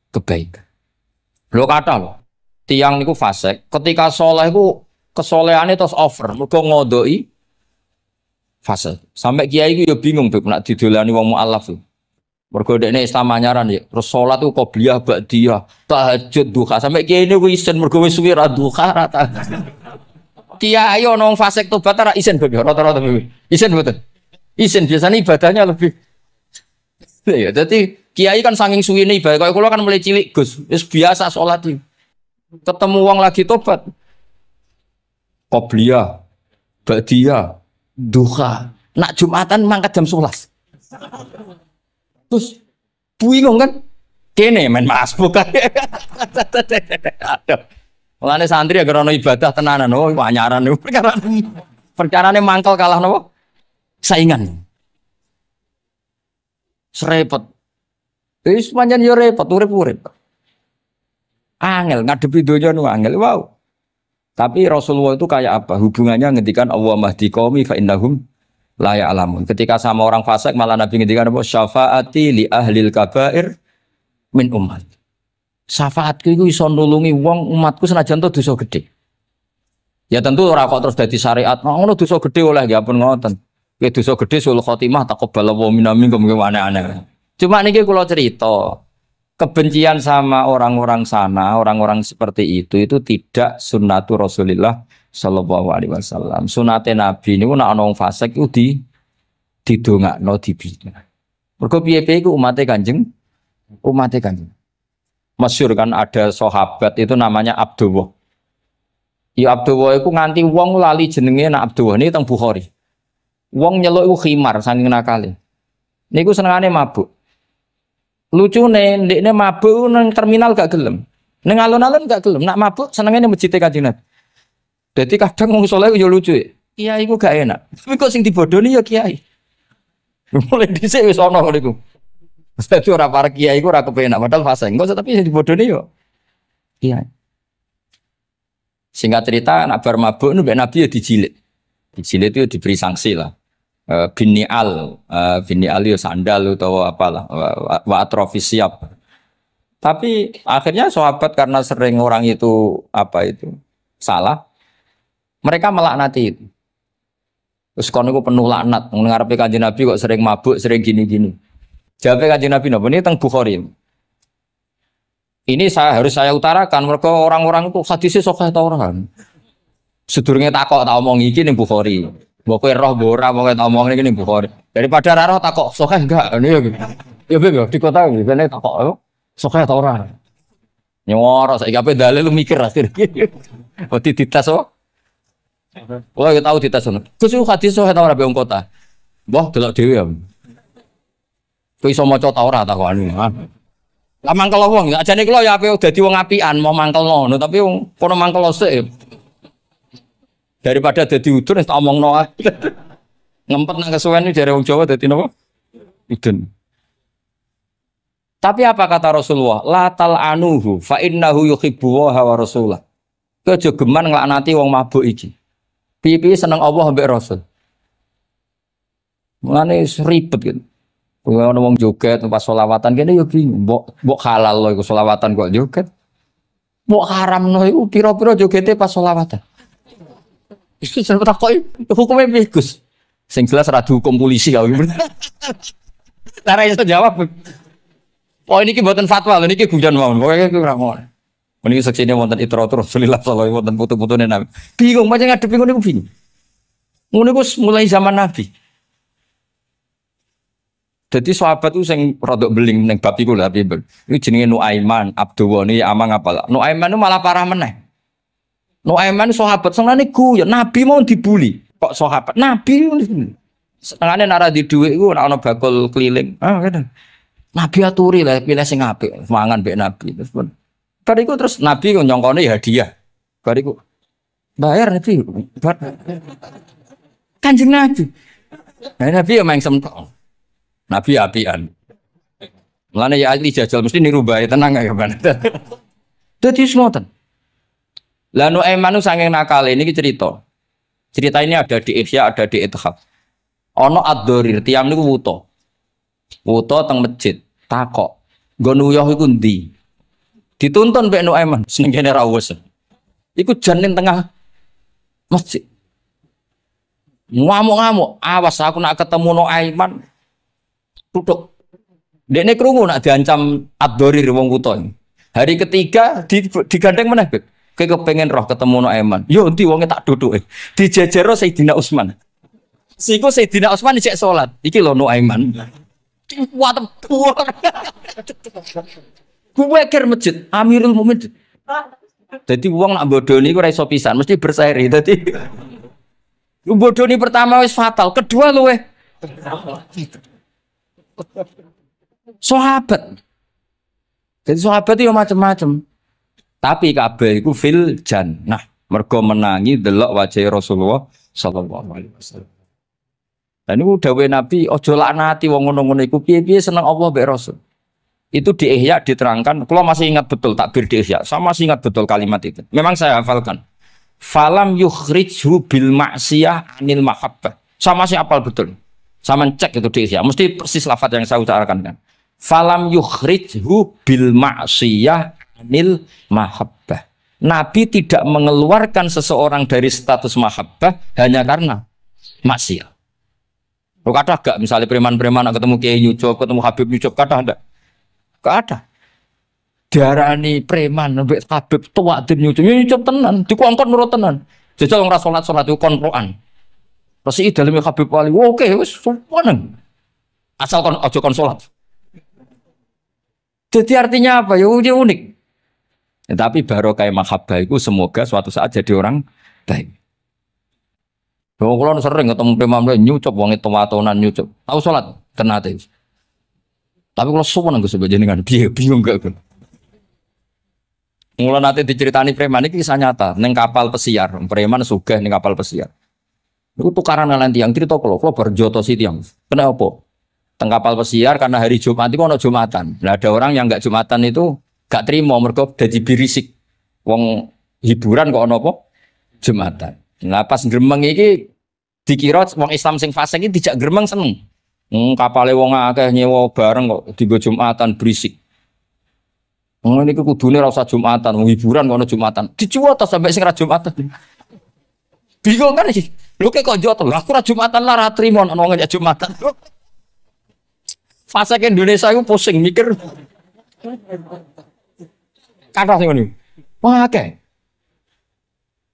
kebaikan. Lo kata lo, tiang niku fasik, ketika soleh itu kesolehannya terus over, mergo ngodoi fasik. Sampai kiai itu ya bingung beb nak didolani wong mualaf. Mergo dekne Islam anyaran ya, terus salat itu qobliyah ba'diyah, tahajud duha. Sampai kiai niku isen mergo wis suwi ra duha rata. Kiai ono wong fasik tobat ra isen beb rata-rata beb. Isen mboten. Isen biasanya ibadahnya lebih. Ya, jadi kiai kan saking suwine ibadah. Kalau kula kan mulai cilik Gus, wis biasa salat iki. Ketemu wong lagi tobat. Qobliyah, ba'diyah, duha. Nak Jumatan mangkat jam 11. Terus bingung kan? Kene men Mas bukan. Mulane santri agar ono ibadah tenanan, oh anyaran niku perkarane mangkel kalah napa? Saingan. Serepet. Wis pancen yo repot urip-urip. Angel ngadepi donya nu angel. Wow. Tapi Rasulullah itu kayak apa? Hubungannya ngendikan Allahumma hdi qaumi fa innahum la ya'lamun. Ketika sama orang fasik malah Nabi ngendikan apa? Syafaati li ahlil kabair min ummat. Syafaatku iku iso nulungi wong umatku senajan to dosa gedhe. Ya tentu ora kok terus dadi syariat. Ngono dosa gedhe oleh nggih ampun ngoten. Nek dosa gedhe sul khotimah taqabbalallahu minna minkum aneh-aneh. Cuma niki kula cerita, kebencian sama orang-orang sana, orang-orang seperti itu tidak sunnatur Rasulullah sallallahu alaihi wasallam. Sunate Nabi niku nek ana wong fasik iku didongakno dibina. Mergo piye-piye iku umate Kanjeng. Masyhur kan ada sahabat itu namanya Abdullah. Ya Abdullah iku nganti wong lali jenenge nak Abdullah niki teng Bukhari. Wong nyeluk iku khimar saking nakale. Niku senengane mabuk. Lucune ndekne mabuk nang terminal gak gelem. Ning alun-alun gak gelem. Nak mabuk senengane masjid Kanjeng Nabi. Dadi kadang wong saleh yo lucu. Kiai iku gak enak. Tapi kok sing dibodoni ya kiai. Mulai dhisik wis ana ngono iku. Dadi ora para kiai iku ora kepenak padahal fase. Engko tapi sing dibodoni yo kiai. Singkat cerita nak bar mabuk Nabi ya dijilid. Dijilid itu diberi sanksi lah. Binial itu sandal atau apalah wa atrofis siap. Tapi akhirnya sahabat karena sering orang itu salah, mereka melaknati itu. Terus kono iku penuh laknat, ngarepe Kanjeng Nabi kok sering mabuk, sering gini-gini. Jawabe Kanjeng Nabi napa ini teng Bukhari. Ini harus saya utarakan mereka orang-orang itu hadisnya sahih ta ora. Sedurunge takok tak omong iki ning Bukhari. Mbok kowe roh ora pokoke tak omong iki ning Bukhari. Daripada ra roh takok sahih enggak ngene ya. Ya beb di kota iki kene takok sahih ta ora. Nyoro saiki ape dalil lu mikir akhir iki. Oti ditas kok. Wah, kita tahu ditas ngono. Terus hadis sahih ta ora be wong kota. Mbah delok dhewe ya. Kowe iso maca ta ora takokane. Lah mangkel wong, ajane kula ya ape dadi wong apian mau mangkel ngono, tapi wong kono mangkel sik. Daripada dadi udun wis tak omongno ae. Ngempet nang kesuwen iki jare wong Jawa dadi napa? Udun. Tapi apa kata Rasulullah? La tal'anuhu fa innahu yuhibbu wa rasulah. Kejo geman nglaknati wong mabuk iki. Piye-piye seneng Allah mbek Rasul. Mulane ribet gitu. Ono wong joget pas selawatan kene yo bingung. Mbok halal lho iku selawatan kok joget. Mbok haramno iku pira-pira jogete pas selawatan. Iki sampe takoki hukume piye Gus? Sing jelas ora dihukum polisi kau. Ora iso jawab. Oh niki mboten fatwa lho niki guyon mawon. Pokoke iku ora ngono. Ini seksine wonten Rasulullah sallallahu alaihi wasallam wonten putu-putune Nabi. Bingung macam ngadepi ngono iku bingung. Ngono iku mulai zaman Nabi. Jadi sahabat itu sing rodok beling ning bab iku lho Habib. Iki jenenge Nuaiman, Abdullah ini amang apa? Nuaiman itu malah parah meneh. Nuaiman sahabat senengane guyon, Nabi mau dibuli. Kok sahabat? Nabi senengane nara di dhuwit iku ana bakul keliling. Ah ngono. Nabi aturi lah pilih sing apik, mangan mbek Nabi. Terus bariku terus Nabi nyongkone ya hadiah. Bariku bayar Nabi. Kanjeng Nabi. Nah, Nabi ya main semtok. Nabi apian. Mulane ya ahli jajal mesti niru bae tenang ya kan. Dadi semoten. Lah Nuaiman saking nakale niki cerita. Cerita ini ada di Ihya, ada di Ithaf. Ana ad-Dharir tiyang niku wuta. Wuta teng masjid, takok. Nggo nuyuh iku ndi? Dituntun mbek Nuaiman seneng kene ra wis. Iku jan ning tengah masjid. Ngamuk-ngamuk, awas aku nak ketemu Nuaiman. Tutuk. Dekne krungu nak diancam ad-Dharir wong wuta. Hari ketiga digandeng meneh, Beb. Kowe kepengin roh ketemu Nuaiman. Yo endi wonge tak duduke. Dijejero Sayyidina Utsman. Siku Sayyidina Utsman cek salat. Iki lho Nuaiman. Wah, gue kira masjid Amirul Mukminin. Jadi uang nak bodoni gue raiso pisan, mesti berseri. Jadi bodoni pertama wis fatal, kedua luwe sahabat. Jadi sahabat itu macam-macam. Tapi kabeh iku fil jannah. Mergo menangi delok wajah Rasulullah sallallahu alaihi wasallam. Dan itu dawuh Nabi, ojo laknati wong ngono-ngono iku piye-piye seneng Allah mbek Rasul. Itu di Ihya diterangkan, kalau masih ingat betul takbir di Ihya, saya masih ingat betul kalimat itu. Memang saya hafalkan. Falam yukhrijhu bil ma'siyah anil mahabbah. Saya masih hafal betul. Saya cek itu di Ihya, mesti persis lafaz yang saya ucapkan kan. Falam yukhrijhu bil ma'siyah anil mahabbah. Nabi tidak mengeluarkan seseorang dari status mahabbah hanya karena maksiat. Lo kata gak misalnya preman-preman ketemu Kiai Nyucup, ketemu Habib Nyucup, kata enggak? Gak ada. Diarani preman, Habib tua din Nyucup, Nyucup tenan, dikongkon nurut tenan. Jajal orang sholat itu konroan. Terus ini dalamnya Habib Wali, oke, wes sopanen. Asal kon ojo kon sholat. Jadi artinya apa? Ya unik. Ya, tapi barokah mahabbah itu semoga suatu saat jadi orang baik. Kalau kalau sering ketemu preman Nyucup, wong itu watonan Nyucup, tahu sholat kenate. Tapi kalau sopan nggak sebetulnya dengan bingung gak kan? Mulai nanti diceritani preman ini kisah nyata, neng kapal pesiar, preman sugih neng kapal pesiar. Itu tukaran dengan tiang cerita kalau berjoto si tiang. Kenapa? Teng kapal pesiar karena hari Jumat itu ono Jumatan. Nah, ada orang yang nggak Jumatan itu gak terima mereka jadi birisik. Wong hiburan kok ono apa? Jumatan. Nah pas gremeng iki dikira wong Islam sing fasik iki dijak gremeng seneng. Kapale wong akeh nyewa bareng kok dienggo Jumatan berisik. Ini kudune ora usah Jumatan, wong hiburan kok ono Jumatan. Dicuwot sampai sing ra Jumatan. Bingung kan iki. Lho kok joto, aku ra Jumatan lah ra trimo ono wong ngajak Jumatan. Fasik Indonesia iku pusing mikir. Kata sing ngene. Wong akeh.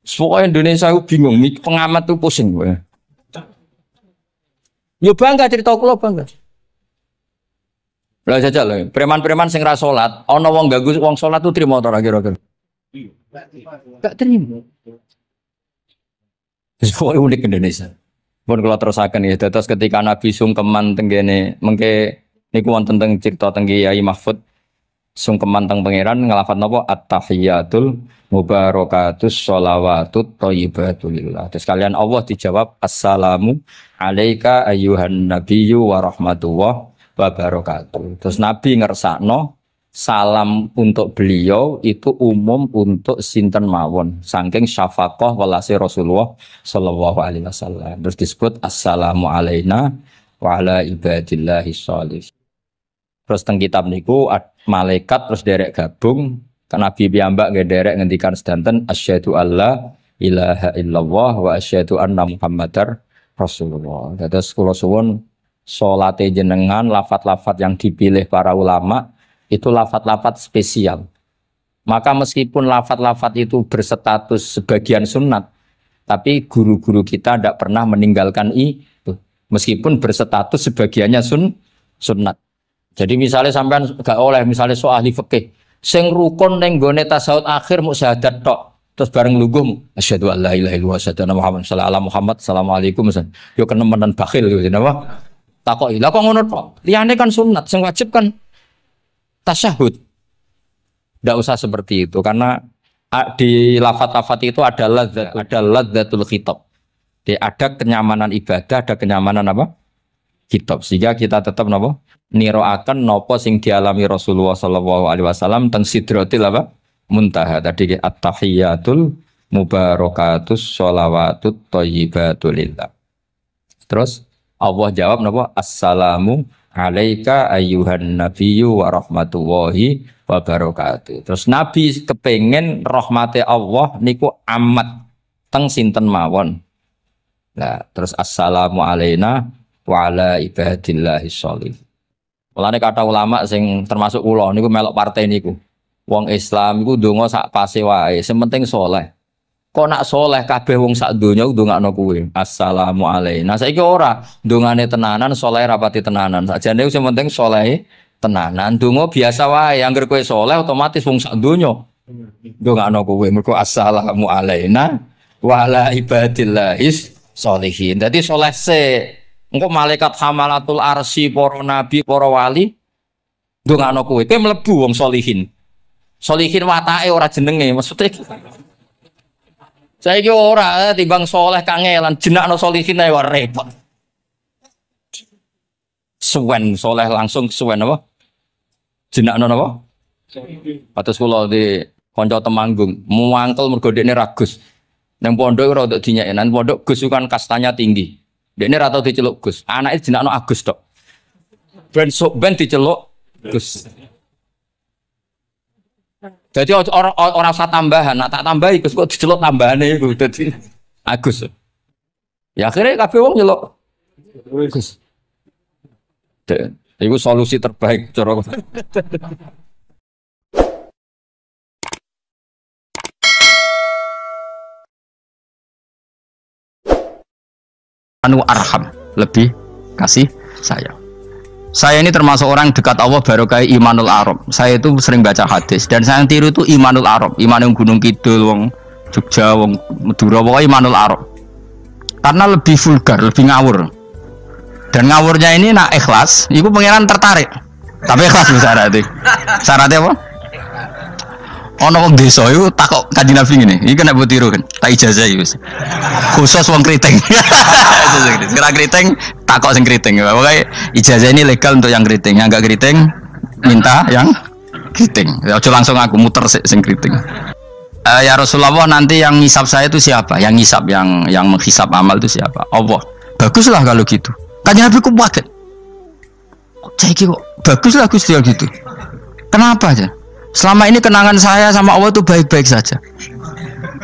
Soalnya Indonesia itu bingung, pengamat itu pusing. Ya bangga cerita kula bangga. Lah jajal lho, preman-preman sing ra salat, ana wong ganggu wong salat itu trimo ta kira-kira? Gak trimo. Soalnya unik Indonesia. Pun kalau terusaken ya, terus ketika Nabi sungkeman tenggene mengke niku wonten teng cerita teng Kiai Mahfud sungkeman teng pangeran ngelafat napa at-tahiyatul mubarakatus sholawatut thayyibatulillah. Terus kalian Allah dijawab assalamu alayka ayyuhan nabiyyu wa rahmatullah wa barakatuh. Terus Nabi ngersakno salam untuk beliau itu umum untuk sinten mawon saking syafaqah welase Rasulullah sallallahu alaihi wasallam. Terus disebut assalamu alaina wa ala ibadillahi sholih. Terus teng kitab niku malaikat terus derek gabung kan Nabi piyambak nggih derek ngendikan sedanten asyhadu alla ilaha illallah wa asyhadu anna muhammadar rasulullah. Dados kula suwun salate jenengan lafat-lafat yang dipilih para ulama itu lafat-lafat spesial. Maka meskipun lafat-lafat itu berstatus sebagian sunat, tapi guru-guru kita tidak pernah meninggalkan itu. Meskipun berstatus sebagiannya sunat. Jadi misalnya sampean gak oleh misalnya soal ahli fikih, sing rukun ning gone tasawuf akhir mu syahadat tok. Terus bareng lungguh, asyhadu an la ilaha illallah wa asyhadu anna Muhammad Muhammad assalamualaikum yo kenemenan bakhil yo napa? Takoki. Lah kok ngono tok? Liyane kan sunat, sing wajib kan tasyahud. Tidak usah seperti itu karena di lafat-lafat itu ada ladzatul khitab. Ada kenyamanan ibadah, ada kenyamanan apa? Khitab. Sehingga kita tetap napa? Niroaken napa sing dialami Rasulullah sallallahu alaihi wasallam teng sidratil apa? Muntaha. Tadi at-tahiyatul mubarakatus sholawatut thayyibatul lillah. Terus Allah jawab napa? Assalamu alaika ayyuhan nabiyyu wa rahmatullahi wa barakatuh. Terus Nabi kepengen rahmati Allah niku amat teng sinten mawon. Nah, terus assalamu alaina wa ala ibadillahi sholih. Mulane kata ulama sing termasuk kula niku melok partai niku. Wong Islam iku ndonga sak pase wae, sing penting saleh. Kok nak soleh kabeh wong sak donya ndongakno kuwe. Assalamu alaina. Saiki ora ndongane tenanan, soleh rapati tenanan. Sakjane sing penting soleh tenanan. Donga biasa wae, anggere kowe soleh otomatis wong sak donya ndongakno kuwe. Mergo assalamu alaina wa ala ibadillahis sholihin. Dadi soleh se. Engko malaikat hamalatul arsy, para nabi, para wali ndongakno kuwe. Kowe mlebu wong sholihin. Sholihin watake ora jenenge, maksudnya saiki ora timbang soleh kangelan jenakno sholihin ae ora repot. Suwen soleh langsung suwen apa? Jenakno napa? Patus kula di kanca Temanggung, muangkel mergo dekne ragus. Nang pondok ora untuk dinyek, nang pondok Gus kan kastanya tinggi. Dekne ra tau diceluk Gus. Anake jenakno Agus tok. Ben diceluk Gus. Jadi orang usah tambahan, nak tak tambahi Gus kok diceluk tambahane iku dadi Agus. Ya akhirnya kabeh wong nyeluk Gus. Itu solusi terbaik cara anu arham, lebih kasih sayang. Saya ini termasuk orang dekat Allah barokah imanul arab. Saya itu sering baca hadis dan saya yang tiru itu imanul arab. Iman yang Gunung Kidul, wong Jogja, wong Madura, pokoknya imanul arab. Karena lebih vulgar, lebih ngawur. Dan ngawurnya ini nak ikhlas, itu pengiran tertarik. Tapi ikhlas syaratnya. Syaratnya apa? Ono wong desa itu takok Kanjeng Nabi ngene. Iki kena mbok tiru kan. Tak ijazah iki wis. Khusus wong kriting. Kira kriting takok sing kriting. Pokoke ijazah ini legal untuk yang kriting. Yang enggak kriting minta yang kriting. Ya aja langsung aku muter sing kriting. Ya Rasulullah, nanti yang ngisap saya itu siapa? Yang ngisap yang menghisap amal itu siapa? Allah. Baguslah kalau gitu. Kanjeng Nabi kok kaget. Saiki kok baguslah Gusti gitu. Kenapa aja? Selama ini kenangan saya sama Allah itu baik-baik saja.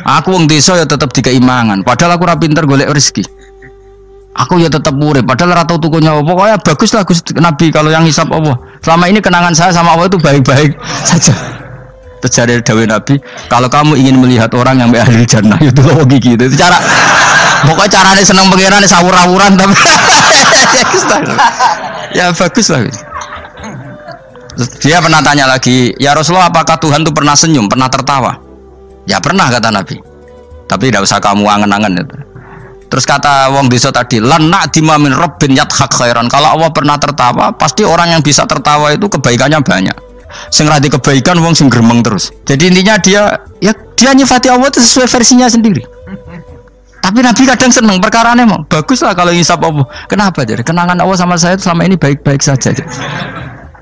Aku wong desa ya tetap dikeimangan. Padahal aku ora pinter golek rezeki. Aku ya tetap urip. Padahal ora tau tuku nyawa. Pokoknya baguslah Gusti Nabi kalau yang hisab Allah. Selama ini kenangan saya sama Allah itu baik-baik saja. Terjadi dawuh Nabi, kalau kamu ingin melihat orang yang ahli jannah itu loh gigi itu cara. Pokoknya caranya seneng pengirannya sawur-awuran tapi ya baguslah. Dia pernah tanya lagi, ya Rasulullah, apakah Tuhan itu pernah senyum, pernah tertawa? Ya pernah, kata Nabi. Tapi tidak usah kamu angen-angen. Terus kata wong desa tadi, lan na'dima min rabbin yadhak khairan. Kalau Allah pernah tertawa, pasti orang yang bisa tertawa itu kebaikannya banyak. Sing radi kebaikan wong sing gremeng terus. Jadi intinya dia nyifati Allah itu sesuai versinya sendiri. Tapi Nabi kadang seneng perkarane mau. Baguslah kalau ngisap Allah. Kenapa? Jadi kenangan Allah sama saya itu selama ini baik-baik saja.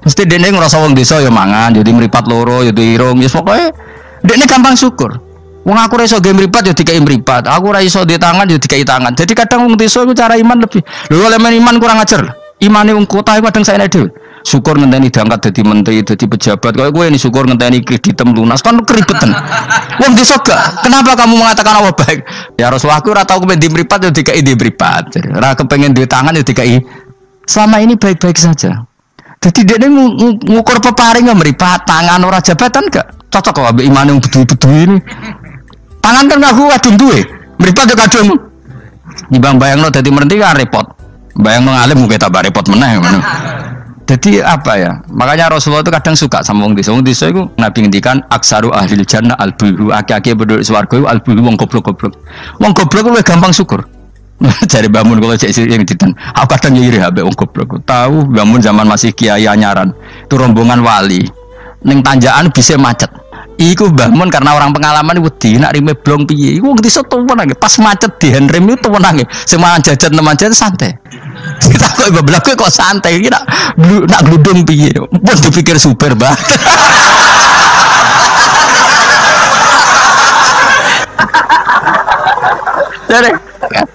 Mesti dene ngrasa wong desa ya mangan, jadi mripat loro, ya irung, ya pokoke dene gampang syukur. Wong aku ora iso ge mripat ya dikai mripat. Aku ora iso di tangan ya dikai tangan. Jadi kadang wong desa iku cara iman lebih. Lho elemen iman kurang ajar. Imane wong kota iku kadang saene dhewe. Syukur ngenteni diangkat dadi menteri, dadi pejabat. Kaya kowe ini syukur ngenteni kreditem lunas kan keribetan. Wong desa gak. Kenapa kamu mengatakan Allah baik? Ya Rasulullah, aku ora tau kepen di mripat ya dikai di mripat. Ora kepengin di tangan ya dikai. Selama ini baik-baik saja. Jadi dia ngukur peparing meripat tangan orang jabatan gak? Cocok kok ambek imane wong bedu-bedu ini. Tangan kan ngaku kadung duwe. Mripat yo kadung. Nimbang bayangno dadi merenti kan repot. Bayangno ngalim mung tambah repot meneh ngono. Jadi apa ya? Makanya Rasulullah itu kadang suka sama wong desa. Wong desa itu Nabi ngendikan aksaru ahlil jannah al-bulu. Aki-aki penduduk swarga itu al-bulu wong goblok-goblok. Wong goblok luwih gampang syukur. Cari bangun kalau cek yang ditan. Aku kadang iri ambek wong goblok. Tahu bangun zaman masih kiai anyaran. Itu rombongan wali. Ning tanjakan bisa macet. Iku bangun karena orang pengalaman wedi nak rime blong piye. Iku wong desa tuwenang pas macet di handrem itu tuwenang. Semangan jajan teman jajan santai. Kita kok beblak kok santai iki nak gludung piye. Pun dipikir super bah.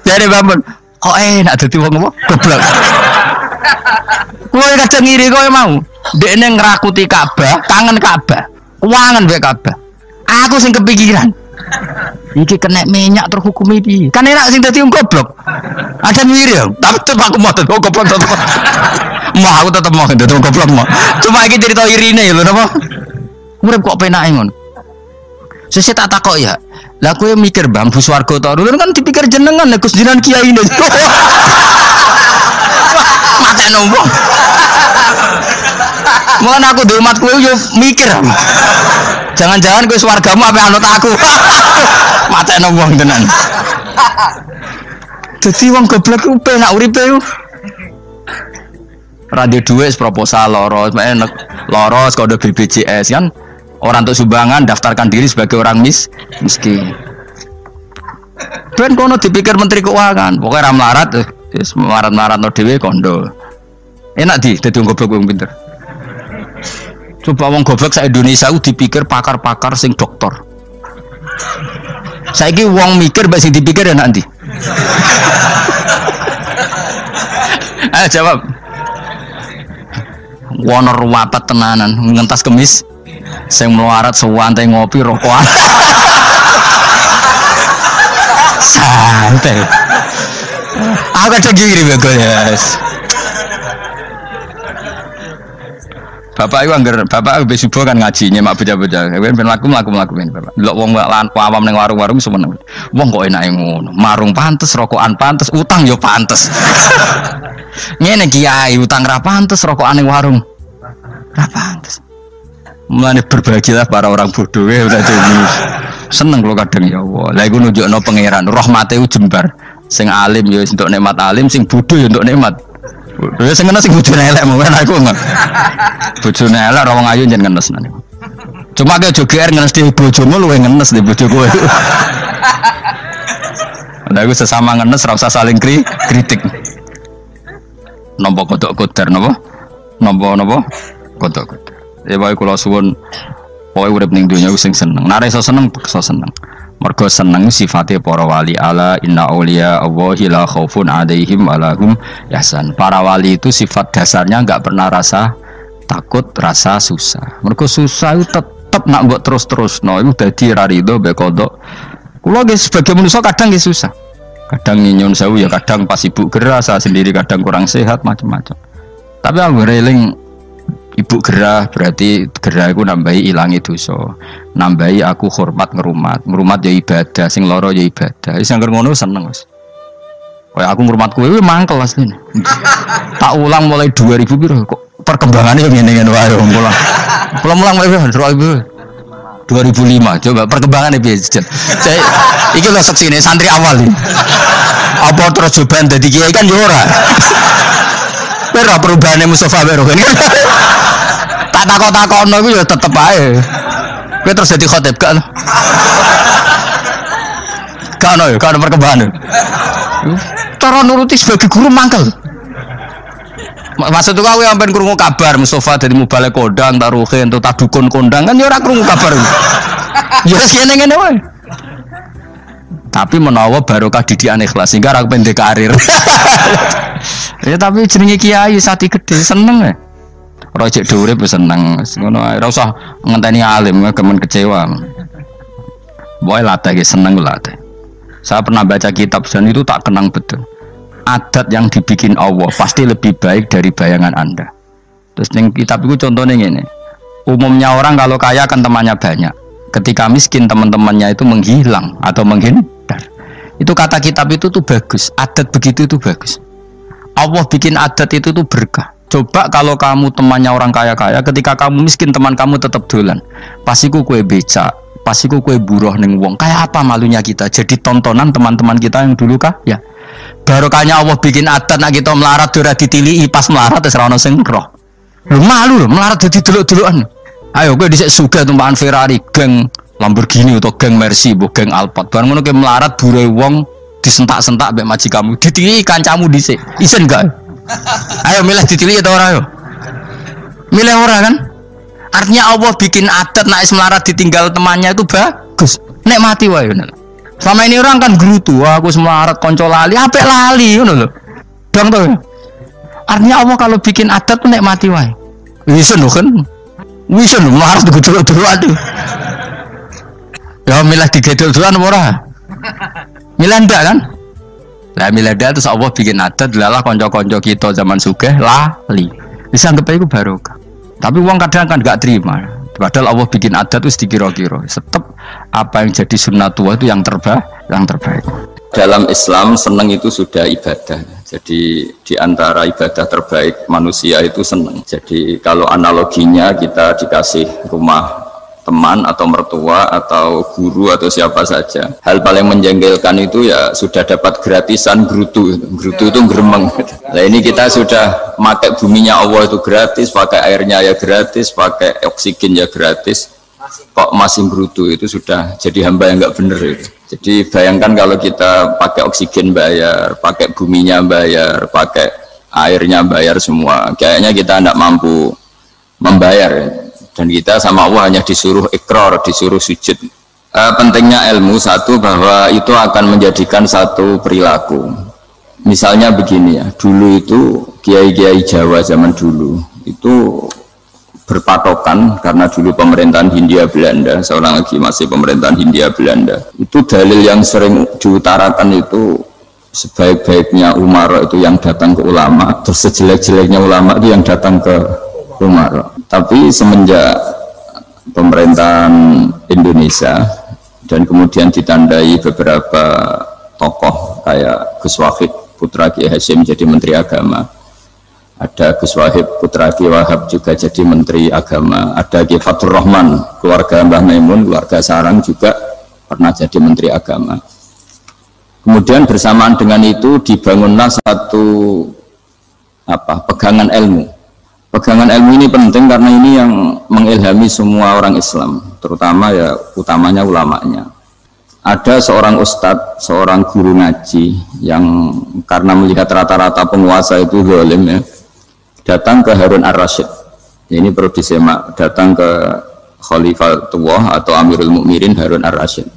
Jadi bangun. Kok enak dadi wong apa? Goblok. Kowe kadang ngiri kowe mau. Dekne ngrakuti Ka'bah, kangen Ka'bah. Kuangan mbek Ka'bah. Aku sing kepikiran. Iki kena minyak terhukumi piye? Kan enak sing dadi wong goblok. Ada ngiri ya, tapi tetep aku mau dadi wong goblok tetep. Mau aku tetep mau dadi wong goblok mau. Cuma iki cerita irine lho napa? Urip kok penake ngono. Sesuk tak takok ya. Lah kowe mikir Bang Bu Swarga to kan dipikir jenengan Gus jenengan kiai ini. Mate nombong. Mulane aku di umat kowe yo mikir. Jangan-jangan kowe swargamu ape anut aku. Mate nombong tenan. Dadi wong goblok ku penak uripe ku. Radio duwe proposal loro, enek loro kode BPJS kan. Orang untuk sumbangan daftarkan diri sebagai orang miskin. Ben kono dipikir Menteri Keuangan, pokoknya ram larat, marat-marat no dewe kondo. Enak dadi wong goblok wong pinter. Coba wong goblok sak Indonesia dipikir pakar-pakar sing doktor. Saiki wong mikir mbak sing dipikir enak ndi? Ayo jawab. Wono ruwapet tenanan ngentas kemis. Sing melarat sewantai ngopi rokokan. Santai. Aku kadang gini bagus. Bapak itu anggar, bapak itu subuh kan ngaji nyemak bocah-bocah. Ben laku bapak. Delok wong awam ning warung-warung semeneng. Wong kok enake ngono. Marung pantes, rokokan pantes, utang yo pantes. Ngene kiai utang ra pantes, rokokan ning warung ra pantes. Mulane berbahagialah para orang bodoh ya udah jadi seneng kalau kadang ya Allah. Lah iku nunjukno pangeran rahmate jembar. Sing alim ya untuk nikmat alim, sing bodoh ya untuk nikmat. Ya sing ngene sing bojone elek mungkin aku enggak. Bojone elek ra wong ayu jen ngenes nane. Cuma ke joger ngenes di bojomu luwe ngenes di bojo kowe. Lah iku sesama ngenes ra usah saling kritik. Nampa kodok kodar napa? Napa kodok. Ya bae kula suwun pokoke urip ning donya sing seneng. Nek iso seneng, iso seneng. Mergo seneng sifate para wali ala inna auliya Allahi la khaufun 'alaihim wa lahum yahzan. Para wali itu sifat dasarnya enggak pernah rasa takut, rasa susah. Mergo susah itu tetep nak mbok terus-terusno iku dadi ra rido mbek kodok. Kula nggih sebagai manusia kadang nggih susah. Kadang nyun sewu ya kadang pas ibu gerah, saya sendiri kadang kurang sehat macam-macam. Tapi aku reling ibu gerah berarti gerah aku nambahi ilangi dosa, nambahi aku hormat ngerumat ya ibadah, sing loro ya ibadah. Wis angger ngono seneng wis. Kayak aku ngrumat kowe mangkel asline. Tak ulang mulai 2000 piro kok perkembangannya ngene-ngene wae mulang. Mulang mulai 2005 coba perkembangannya piye jen. Iki lho seksine santri awal iki. Apa terus coban dadi kiai kan yo ora. Ora perubahane Mustofa Bero kan. Tak takok-takokno iku ya tetep ae. Kowe terus dadi khotib gak? Gak ono ya, gak ono perkembangan. Cara nuruti sebagai guru mangkel. Maksud aku sampean krungu kabar Mustofa dadi mubalek kondang, taruhe entuk tadukun kondang kan ya ora krungu kabar. Ya ngene-ngene wae. Tapi menawa barokah didikan ikhlas sehingga ra pendek karir. Ya tapi jenenge kiai sati gede seneng ya. Ora cek urip seneng. Ngono ae ora usah ngenteni alim kemen kecewa. Boy latih seneng latih. Saya pernah baca kitab dan itu tak kenang betul. Adat yang dibikin Allah pasti lebih baik dari bayangan Anda. Terus ning kitab itu contohnya ngene. Umumnya orang kalau kaya kan temannya banyak. Ketika miskin teman-temannya itu menghilang atau menghindar. Itu kata kitab itu tuh bagus. Adat begitu itu bagus. Allah bikin adat itu tuh berkah. Coba kalau kamu temannya orang kaya-kaya, ketika kamu miskin teman kamu tetap dolan. Pasiku kue beca, pasiku kue buruh ning wong. Kayak apa malunya kita? Jadi tontonan teman-teman kita yang dulu kaya. Barokahnya Allah bikin adat nak kita melarat ora ditiliki, pas melarat wis ora ono sing roh. Lho malu lho melarat dadi delok-delokan. Ayo kowe dhisik sugih tumpakan Ferrari, geng Lamborghini atau geng Mercy, geng Alphard. Bareng ngono kowe melarat bure wong disentak-sentak mbek majikamu. Ditiliki kancamu dhisik. Isen gak? Ayo milih ditiliki atau ora yo? Milih ora kan? Artinya Allah bikin adat nek melarat ditinggal temannya itu bagus. Nek mati wae ngono. Selama ini orang kan gerutu, aku semarat konco lali, apik lali ngono lho. Bang to. Artinya Allah kalau bikin adat nek mati wae. Wisen lho kan. Wisen lho melarat digedul-gedul aduh. Ya milih digedul-gedulan ora? Milih ndak kan? Lah milih ndak terus Allah bikin adat lalah konco-konco kita zaman sugih lali. Bisa anggap iku barokah. Tapi uang kadang kan gak terima. Padahal Allah bikin adat itu dikira-kira. Tetap apa yang jadi sunnatullah itu yang terbaik. Dalam Islam senang itu sudah ibadah. Jadi di antara ibadah terbaik manusia itu senang. Jadi kalau analoginya kita dikasih rumah teman atau mertua atau guru atau siapa saja, hal paling menjengkelkan itu ya sudah dapat gratisan gerutu itu geremeng. Nah ini kita sudah pakai buminya Allah itu gratis, pakai airnya ya gratis, pakai oksigen ya gratis, kok masih gerutu, itu sudah jadi hamba yang nggak bener itu. Jadi bayangkan kalau kita pakai oksigen bayar, pakai buminya bayar, pakai airnya bayar semua, kayaknya kita tidak mampu membayar ya. Dan kita sama Allah hanya disuruh ikrar, disuruh sujud. Pentingnya ilmu satu bahwa itu akan menjadikan satu perilaku. Misalnya begini ya, dulu itu kiai-kiai Jawa zaman dulu itu berpatokan karena dulu pemerintahan Hindia Belanda, seorang lagi masih pemerintahan Hindia Belanda. Itu dalil yang sering diutarakan itu sebaik-baiknya umara itu yang datang ke ulama, terus sejelek-jeleknya ulama itu yang datang ke umara. Tapi semenjak pemerintahan Indonesia dan kemudian ditandai beberapa tokoh kayak Gus Wahid putra Kiai Hasyim jadi Menteri Agama, ada Gus Wahid putra Kiai Wahab juga jadi Menteri Agama, ada Kiai Fatur Rahman keluarga Mbah Maimun, keluarga Sarang juga pernah jadi Menteri Agama. Kemudian bersamaan dengan itu dibangunlah satu pegangan ilmu. Pegangan ilmu ini penting karena ini yang mengilhami semua orang Islam, terutama ya utamanya ulamanya. Ada seorang ustadz, seorang guru ngaji yang karena melihat rata-rata penguasa itu zalim ya, datang ke Harun ar-Rasyid. Ini perlu disemak, datang ke Khalifatullah atau Amirul Mukminin Harun ar-Rasyid.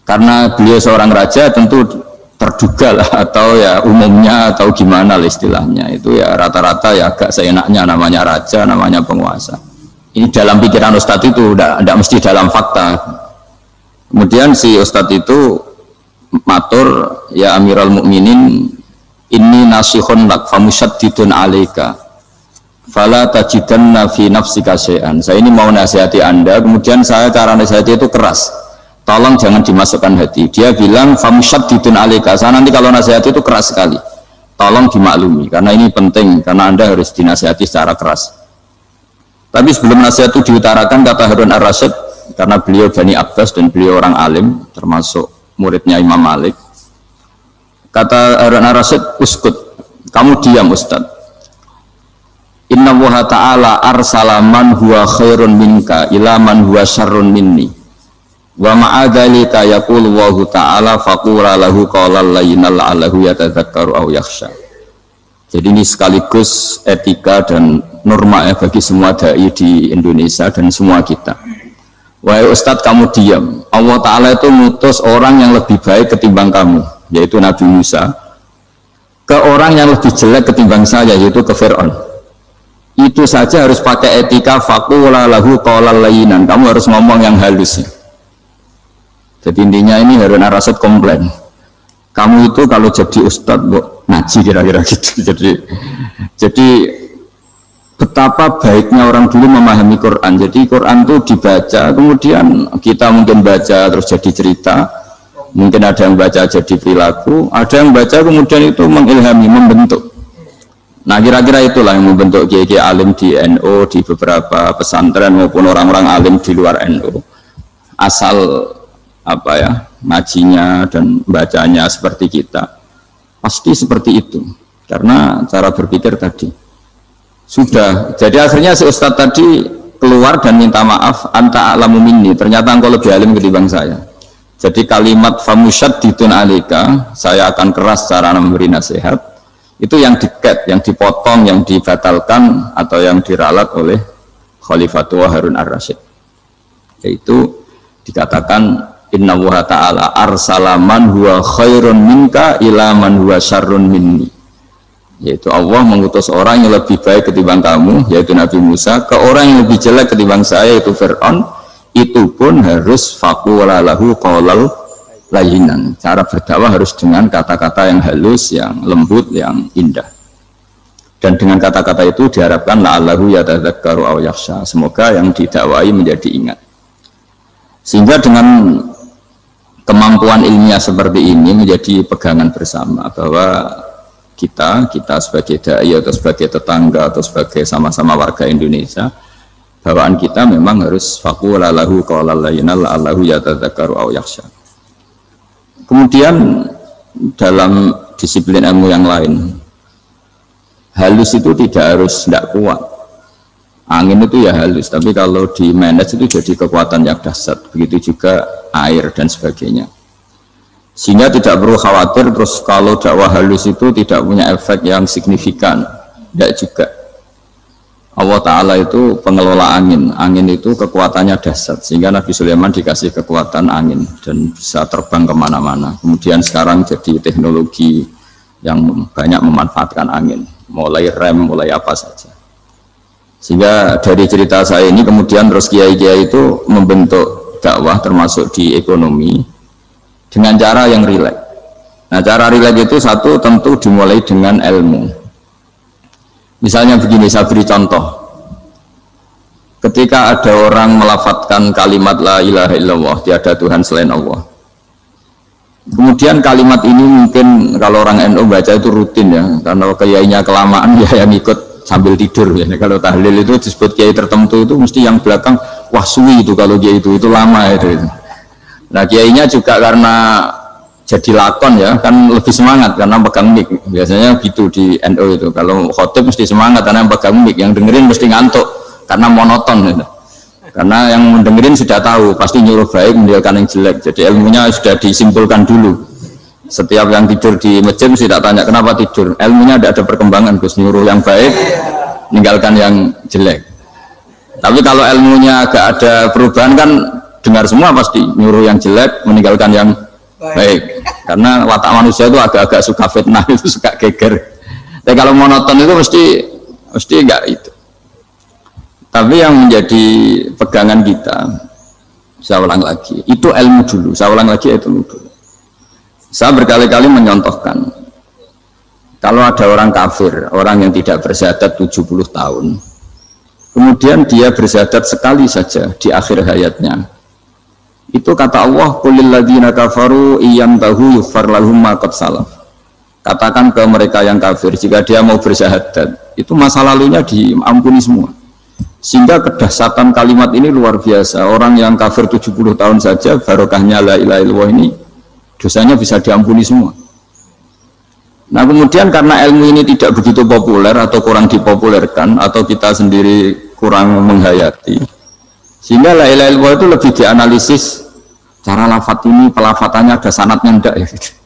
Karena beliau seorang raja tentu terduga lah atau ya umumnya atau gimana lah istilahnya itu ya rata-rata ya agak seenaknya namanya raja, namanya penguasa. Ini dalam pikiran ustadz itu tidak mesti dalam fakta. Kemudian si ustadz itu matur, ya Amirul Mukminin, inni nasihun lak famusyaddidun alaika fala tajidanna fi nafsika syai'an. Saya ini mau nasihati Anda, kemudian saya cara nasihati itu keras. Tolong jangan dimasukkan hati. Dia bilang famusyaddidun alaika. Saya nanti kalau nasihati itu keras sekali. Tolong dimaklumi karena ini penting, karena Anda harus dinasihati secara keras. Tapi sebelum nasihat itu diutarakan, kata Harun ar-Rasyid, karena beliau Bani Abbas dan beliau orang alim termasuk muridnya Imam Malik, kata Harun ar-Rasyid, uskut, kamu diam Ustaz. Inna Allaha ta'ala arsala man huwa khairun minka ila man huwa syarrun minni wa ma'adhalika yaqulu Allahu ta'ala faqura lahu qawlan layyinal la'allahu yatadzakkaru aw yakhsha. Jadi ini sekaligus etika dan norma ya bagi semua dai di Indonesia dan semua kita. Wahai Ustadz, kamu diam. Allah Ta'ala itu ngutus orang yang lebih baik ketimbang kamu, yaitu Nabi Musa, ke orang yang lebih jelek ketimbang saya, yaitu ke Fir'aun. Itu saja harus pakai etika, faqula lahu qawlan layyinan. Kamu harus ngomong yang halus ya. Jadi intinya ini Harun ar-Rasyid komplain, kamu itu kalau jadi Ustadz ngaji kira-kira gitu. Jadi betapa baiknya orang dulu memahami Quran. Jadi Quran itu dibaca, kemudian kita mungkin baca terus jadi cerita, mungkin ada yang baca jadi perilaku, ada yang baca kemudian itu mengilhami, membentuk. Nah kira-kira itulah yang membentuk kiai alim di NU, di beberapa pesantren maupun orang-orang alim di luar NU. Asal apa ya, ngajinya dan bacanya seperti kita, pasti seperti itu. Karena cara berpikir tadi. Sudah, jadi akhirnya si Ustadz tadi keluar dan minta maaf, anta a'lamu minni, ternyata engkau lebih alim ketimbang saya. Jadi kalimat famusyaddidun alika, saya akan keras cara memberi nasihat, itu yang diket, yang dipotong, yang dibatalkan atau yang diralat oleh Khalifatul Harun ar-Rasyid. Yaitu dikatakan inna wa ta'ala arsala man huwa khairun minka ila man huwa syarrun minni. Yaitu Allah mengutus orang yang lebih baik ketimbang kamu, yaitu Nabi Musa, ke orang yang lebih jelek ketimbang saya, yaitu Fir'aun. Itu pun harus faqula lahu qawlal layyinan. Cara berdakwah harus dengan kata-kata yang halus, yang lembut, yang indah. Dan dengan kata-kata itu diharapkan la'allahu yatadzakkaru aw yakhsha. Semoga yang didakwai menjadi ingat. Sehingga dengan kemampuan ilmiah seperti ini menjadi pegangan bersama bahwa kita sebagai dai atau sebagai tetangga atau sebagai sama-sama warga Indonesia, bawaan kita memang harus faqula lahu qawlan layyinan la'allahu yatadzakkaru aw yakhsha. Kemudian dalam disiplin ilmu yang lain, halus itu tidak kuat. Angin itu ya halus, tapi kalau di manage itu jadi kekuatan yang dahsyat. Begitu juga air dan sebagainya. Sehingga tidak perlu khawatir terus kalau dakwah halus itu tidak punya efek yang signifikan. Tidak juga. Allah Ta'ala itu pengelola angin. Angin itu kekuatannya dahsyat. Sehingga Nabi Sulaiman dikasih kekuatan angin dan bisa terbang kemana-mana. Kemudian sekarang jadi teknologi yang banyak memanfaatkan angin. Mulai rem, mulai apa saja. Sehingga dari cerita saya ini kemudian terus kiai-kiai itu membentuk dakwah termasuk di ekonomi dengan cara yang rileks. Nah cara rileks itu satu tentu dimulai dengan ilmu. Misalnya begini, saya beri contoh. Ketika ada orang melafadzkan kalimat la ilaha illallah, tiada Tuhan selain Allah. Kemudian kalimat ini mungkin kalau orang NU baca itu rutin ya, karena kiainya kelamaan ya yang ikut sambil tidur ya. Kalau tahlil itu disebut kiai tertentu itu mesti yang belakang wah suwi itu kalau kiai itu lama itu. Nah kiainya juga karena jadi lakon ya kan lebih semangat karena pegang mic. Biasanya gitu di NU itu, kalau khotib mesti semangat karena pegang mic, yang dengerin mesti ngantuk karena monoton gitu. Karena yang mendengerin sudah tahu pasti nyuruh baik meninggalkan yang jelek, jadi ilmunya sudah disimpulkan dulu. Setiap yang tidur di masjid mesti tak tanya kenapa tidur, ilmunya tidak ada perkembangan, Gus, nyuruh yang baik meninggalkan yang jelek. Tapi kalau ilmunya agak ada perubahan kan dengar semua pasti nyuruh yang jelek meninggalkan yang baik. Karena watak manusia itu agak-agak suka fitnah, itu suka geger. Tapi kalau monoton itu mesti enggak itu. Tapi yang menjadi pegangan kita, saya ulang lagi, itu ilmu dulu. Saya ulang lagi itu dulu. Saya berkali-kali menyontohkan, kalau ada orang kafir, orang yang tidak bersyahadat 70 tahun, kemudian dia bersyahadat sekali saja di akhir hayatnya. Itu kata Allah, qulil ladzina kafaru iyantahu yughfar lahum ma qad salaf. Katakan ke mereka yang kafir, jika dia mau bersyahadat, itu masa lalunya diampuni semua. Sehingga kedahsyatan kalimat ini luar biasa. Orang yang kafir 70 tahun saja, barokahnya la ilaha illallah ini, dosanya bisa diampuni semua. Nah kemudian karena ilmu ini tidak begitu populer atau kurang dipopulerkan, atau kita sendiri kurang menghayati, sehingga la ilaha illallah itu lebih dianalisis. Cara lafadz ini, pelafatannya ada sanadnya enggak ya gitu.